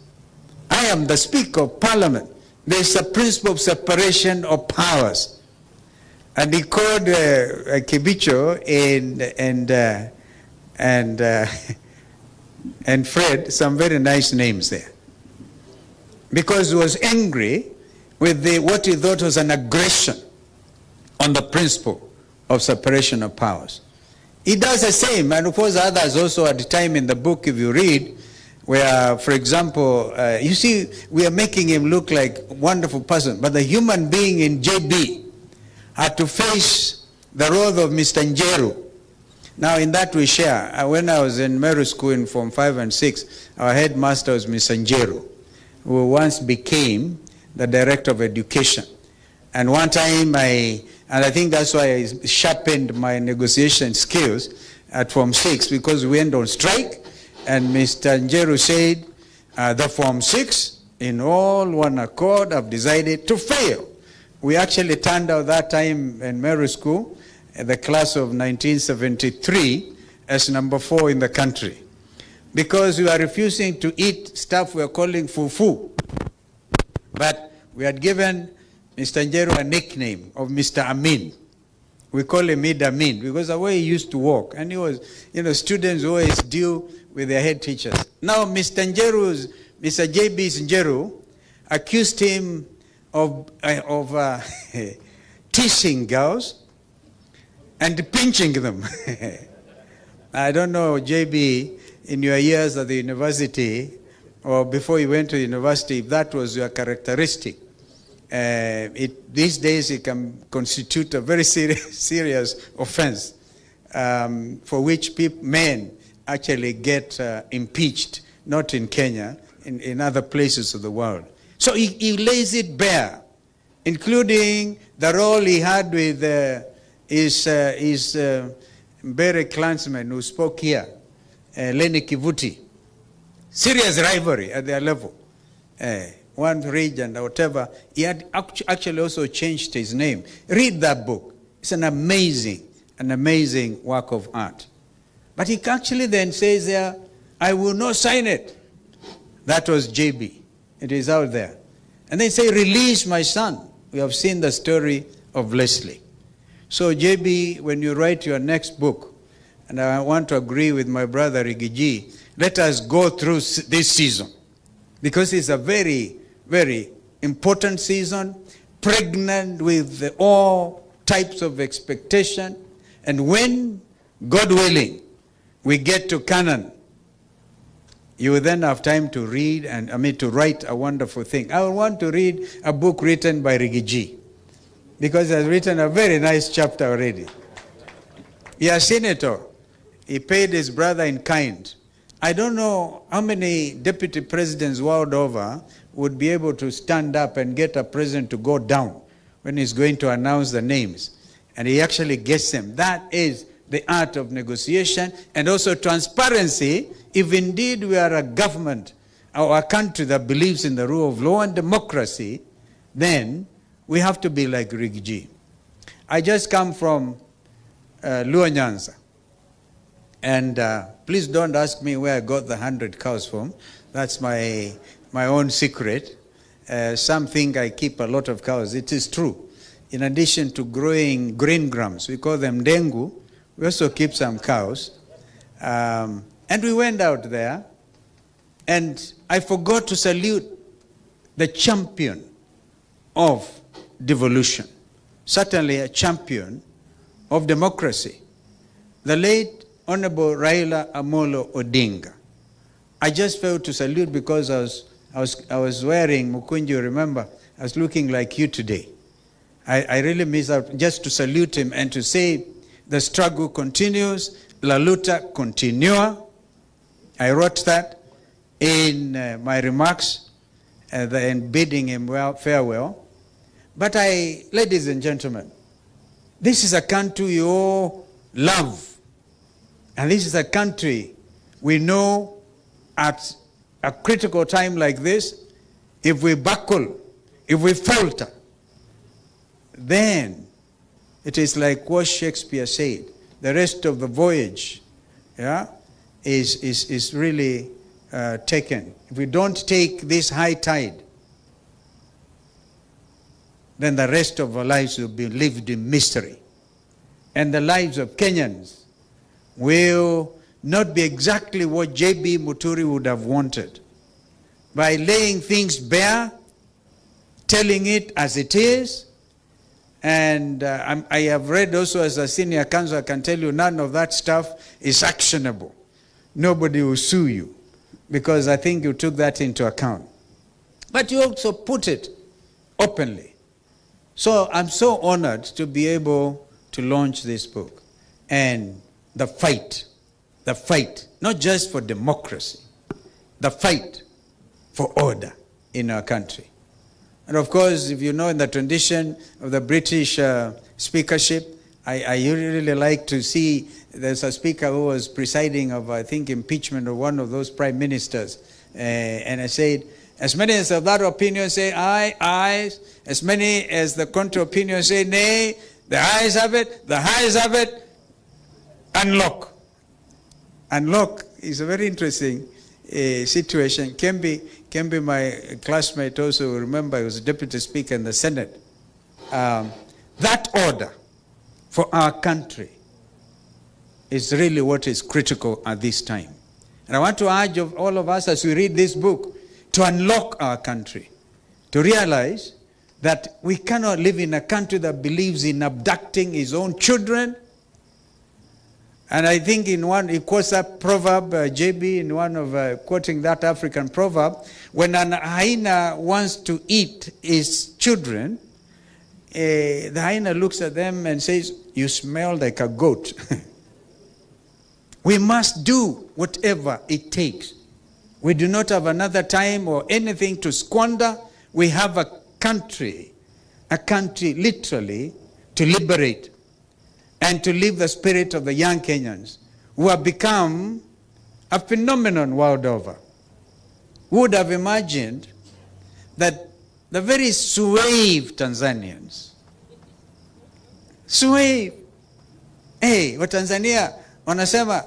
I am the Speaker of Parliament. There's a principle of separation of powers. And he called Kibicho and Fred some very nice names there. Because he was angry with what he thought was an aggression on the principle of separation of powers. He does the same, and of course others also at the time in the book, if you read, where, for example, you see, we are making him look like a wonderful person, but the human being in JB had to face the role of Mr. Njeru. Now, in that we share. When I was in Meru School in Form 5 and 6, our headmaster was Mr. Njeru, who once became the Director of Education. And one time and I think that's why I sharpened my negotiation skills at Form 6, because we went on strike, and Mr. Njeru said, the Form 6, in all one accord, have decided to fail. We actually turned out that time in Meru School, the class of 1973, as number 4 in the country, because we were refusing to eat stuff we were calling fufu. But we had given Mr. Njeru a nickname of Mr. Amin. We call him Mid Amin because the way he used to walk, and he was, students always deal with their head teachers. Now, Mr. JB's Njeru accused him of teasing girls and pinching them. I don't know, JB, in your years at the university, or before you went to university, if that was your characteristic. These days it can constitute a very serious offense for which men actually get impeached, not in Kenya, in other places of the world. So he lays it bare, including the role he had with his Mbere clansman who spoke here, Lenny Kivuti. Serious rivalry at their level. One region or whatever, he had actually also changed his name. Read that book. It's an amazing work of art. But he actually then says there, I will not sign it. That was JB. It is out there. And they say, release my son. We have seen the story of Leslie. So JB, when you write your next book, and I want to agree with my brother Rigathi, let us go through this season. Because it's a very, very important season, pregnant with all types of expectation. And when, God willing, we get to Canaan, you will then have time to read to write a wonderful thing. I want to read a book written by Rigathi, because he has written a very nice chapter already. He has seen it all. He paid his brother in kind. I don't know how many deputy presidents world over would be able to stand up and get a president to go down when he's going to announce the names. And he actually gets them. That is the art of negotiation and also transparency. If indeed we are a government or a country that believes in the rule of law and democracy, then we have to be like Rigathi. I just come from Luo Nyanza. And please don't ask me where I got the 100 cows from. That's my own secret. Some think I keep a lot of cows. It is true. In addition to growing green grams, we call them dengu, we also keep some cows. And we went out there, and I forgot to salute the champion of devolution, certainly a champion of democracy, the late Honorable Raila Amolo Odinga. I just failed to salute because I was wearing Mukunji, remember? I was looking like you today. I really miss out just to salute him and to say the struggle continues, la luta continua. I wrote that in my remarks and bidding him farewell. But ladies and gentlemen, this is a country you all love. And this is a country we know at a critical time like this, if we buckle, if we falter, then it is like what Shakespeare said, the rest of the voyage is really taken. If we don't take this high tide, then the rest of our lives will be lived in mystery. And the lives of Kenyans will not be exactly what J.B. Muturi would have wanted. By laying things bare, telling it as it is, and I have read also as a senior counsel, I can tell you none of that stuff is actionable. Nobody will sue you, because I think you took that into account. But you also put it openly. So I'm so honored to be able to launch this book. And the fight, not just for democracy, the fight for order in our country. And of course, if you know, in the tradition of the British speakership, I really like to see there's a speaker who was presiding of, I think, impeachment of one of those prime ministers. And I said, as many as of that opinion say aye, aye. As many as the contrary opinion say nay. The ayes have it, the ayes have it. Unlock. Unlock is a very interesting situation. Can be my classmate also, remember, he was a deputy speaker in the Senate. That order for our country is really what is critical at this time. And I want to urge of all of us as we read this book to unlock our country, to realize that we cannot live in a country that believes in abducting his own children. And I think in one, he quotes that proverb, JB, in one of quoting that African proverb, when an hyena wants to eat his children, the hyena looks at them and says, "You smell like a goat." We must do whatever it takes. We do not have another time or anything to squander. We have a country literally to liberate and to live the spirit of the young Kenyans who have become a phenomenon world over. Who would have imagined that the very suave Tanzanians, suave, wa Tanzania wanasema,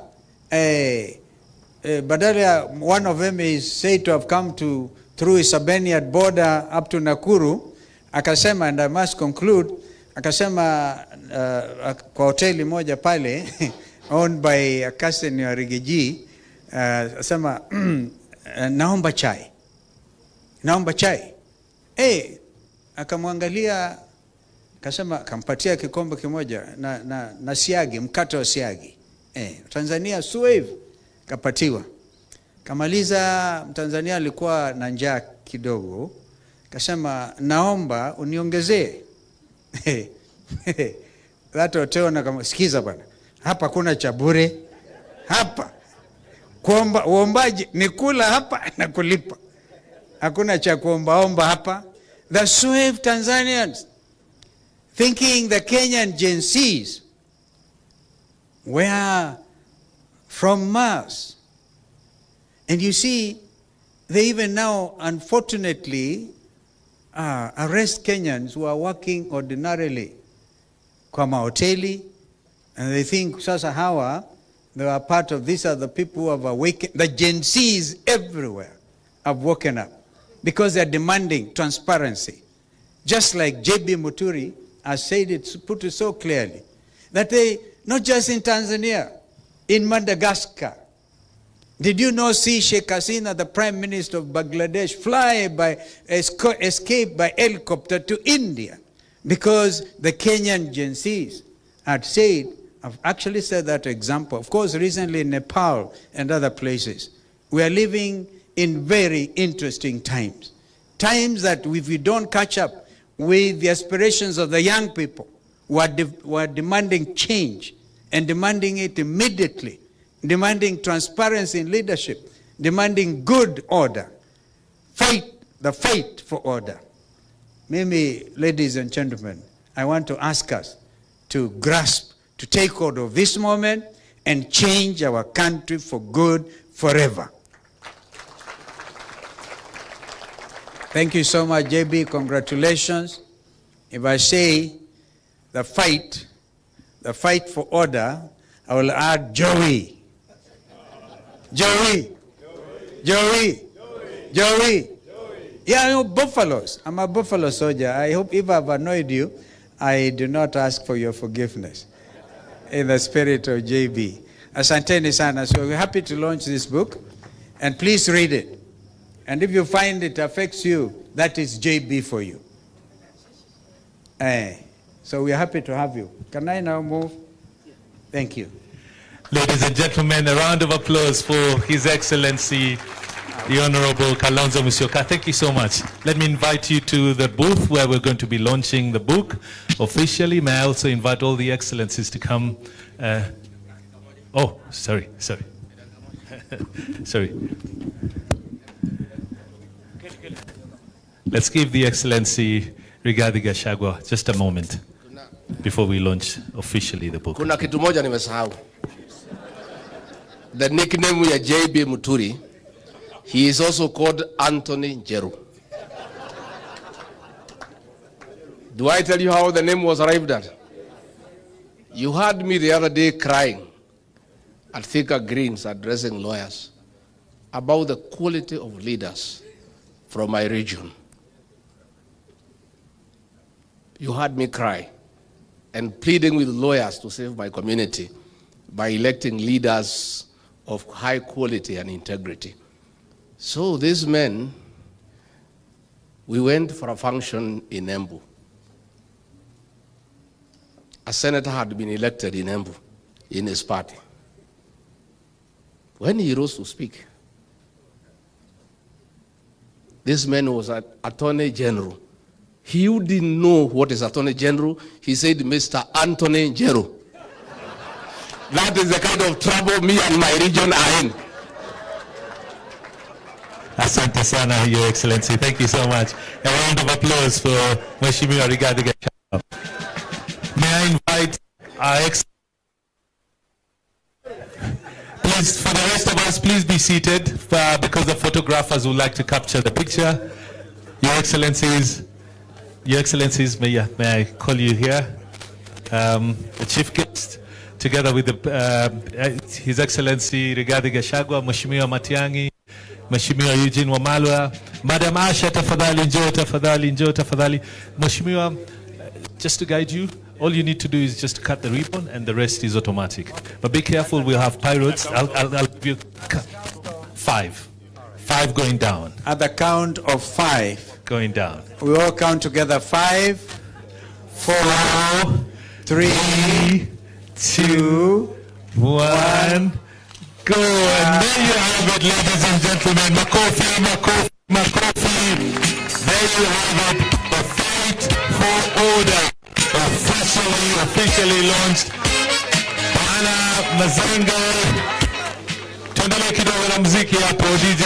badala one of them is said to have come through Isabenian border up to Nakuru, akasema, and I must conclude, akasema kwa hoteli moja pale owned by a cousin ya Rigathi, akasema naomba chai. Akamwangalia, akasema, akampatia kikombe kimoja na siagi, mkate wa siagi. Tanzania suave, kapatiwa. Kamaliza, Mtanzania alikuwa na njaa kidogo, akasema, naomba uniongezee. That hotel na kama, sikiza bwana, hapa kuna cha bure. Hapa kuomba uombaji ni kula hapa na kulipa. Hakuna cha kuomba hapa. The suave Tanzanians thinking the Kenyan Gen Zs were from Mars. And you see, they even now, unfortunately, arrest Kenyans who are working ordinarily kwa mahoteli, and they think sasa hawa, they are part of, these are the people who have awakened. The Gen Zs everywhere have woken up because they are demanding transparency. Just like J.B. Muturi has said it, put it so clearly, that they, not just in Tanzania, in Madagascar. Did you not see Sheikh Hasina, the Prime Minister of Bangladesh, escape by helicopter to India? Because the Kenyan Gen Zs had said, I've actually said that example. Of course, recently in Nepal and other places, we are living in very interesting times. Times that if we don't catch up with the aspirations of the young people who are demanding change and demanding it immediately, demanding transparency in leadership, demanding good order, the fight for order. Maybe, ladies and gentlemen, I want to ask us to grasp, to take hold of this moment and change our country for good forever. Thank you so much, JB. Congratulations. If I say the fight for order, I will add Joey. Joey. Joey. Joey. Yeah, you know, buffaloes. I'm a buffalo soldier. I hope if I've annoyed you, I do not ask for your forgiveness. In the spirit of JB. Asanteni sana. So we're happy to launch this book. And please read it. And if you find it affects you, that is JB for you. So we're happy to have you. Can I now move? Thank you. Ladies and gentlemen, a round of applause for His Excellency, the Honorable Kalonzo Musyoka. Thank you so much. Let me invite you to the booth where we're going to be launching the book officially. May I also invite all the excellencies to come. Sorry. Sorry. Let's give the Excellency Rigathi Gachagua just a moment before we launch officially the book. Kuna kitu moja nimesahau. The nickname ya JB Muturi, he is also called Anthony Njeru. Do I tell you how the name was arrived at? You heard me the other day crying at Thika Greens addressing lawyers about the quality of leaders from my region. You heard me cry and pleading with lawyers to save my community by electing leaders of high quality and integrity. So these men, we went for a function in Embu. A senator had been elected in Embu in his party. When he rose to speak, this man was an Attorney General. He who didn't know what is Attorney General, he said, Mr. Anthony Njeru. That is the kind of trouble me and my region are in. Asante sana, Your Excellency. Thank you so much. A round of applause for Mheshimiwa Rigathi Gachagua. May I invite our Please, for the rest of us, please be seated because the photographers would like to capture the picture. Your Excellencies, may I call you here? The chief guest, together with His Excellency Rigathi Gachagua, Mheshimiwa Matiang'a, Mheshimiwa Eugene Wamalwa, Madam Asha, tafadhali njoo tafadhali. Mheshimiwa, just to guide you, all you need to do is just cut the ribbon and the rest is automatic. But be careful, we'll have pirates. I'll give you 5. 5 going down. At the count of 5. Going down. We all count together. 5, 4, 3, 2, 1. Go. And there you have it, ladies and gentlemen. Makofi. There you have it. The fight for order. Officially launched. Bana Mazenga. Tuendelee kidogo na muziki hapo DJ.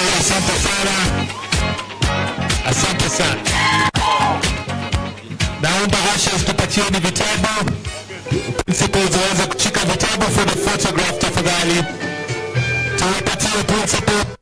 Asante sana. Naomba ushers tupatieni vitabu. Principals waweze kuchika vitabu for the photograph tafadhali. Tuwapatie principal.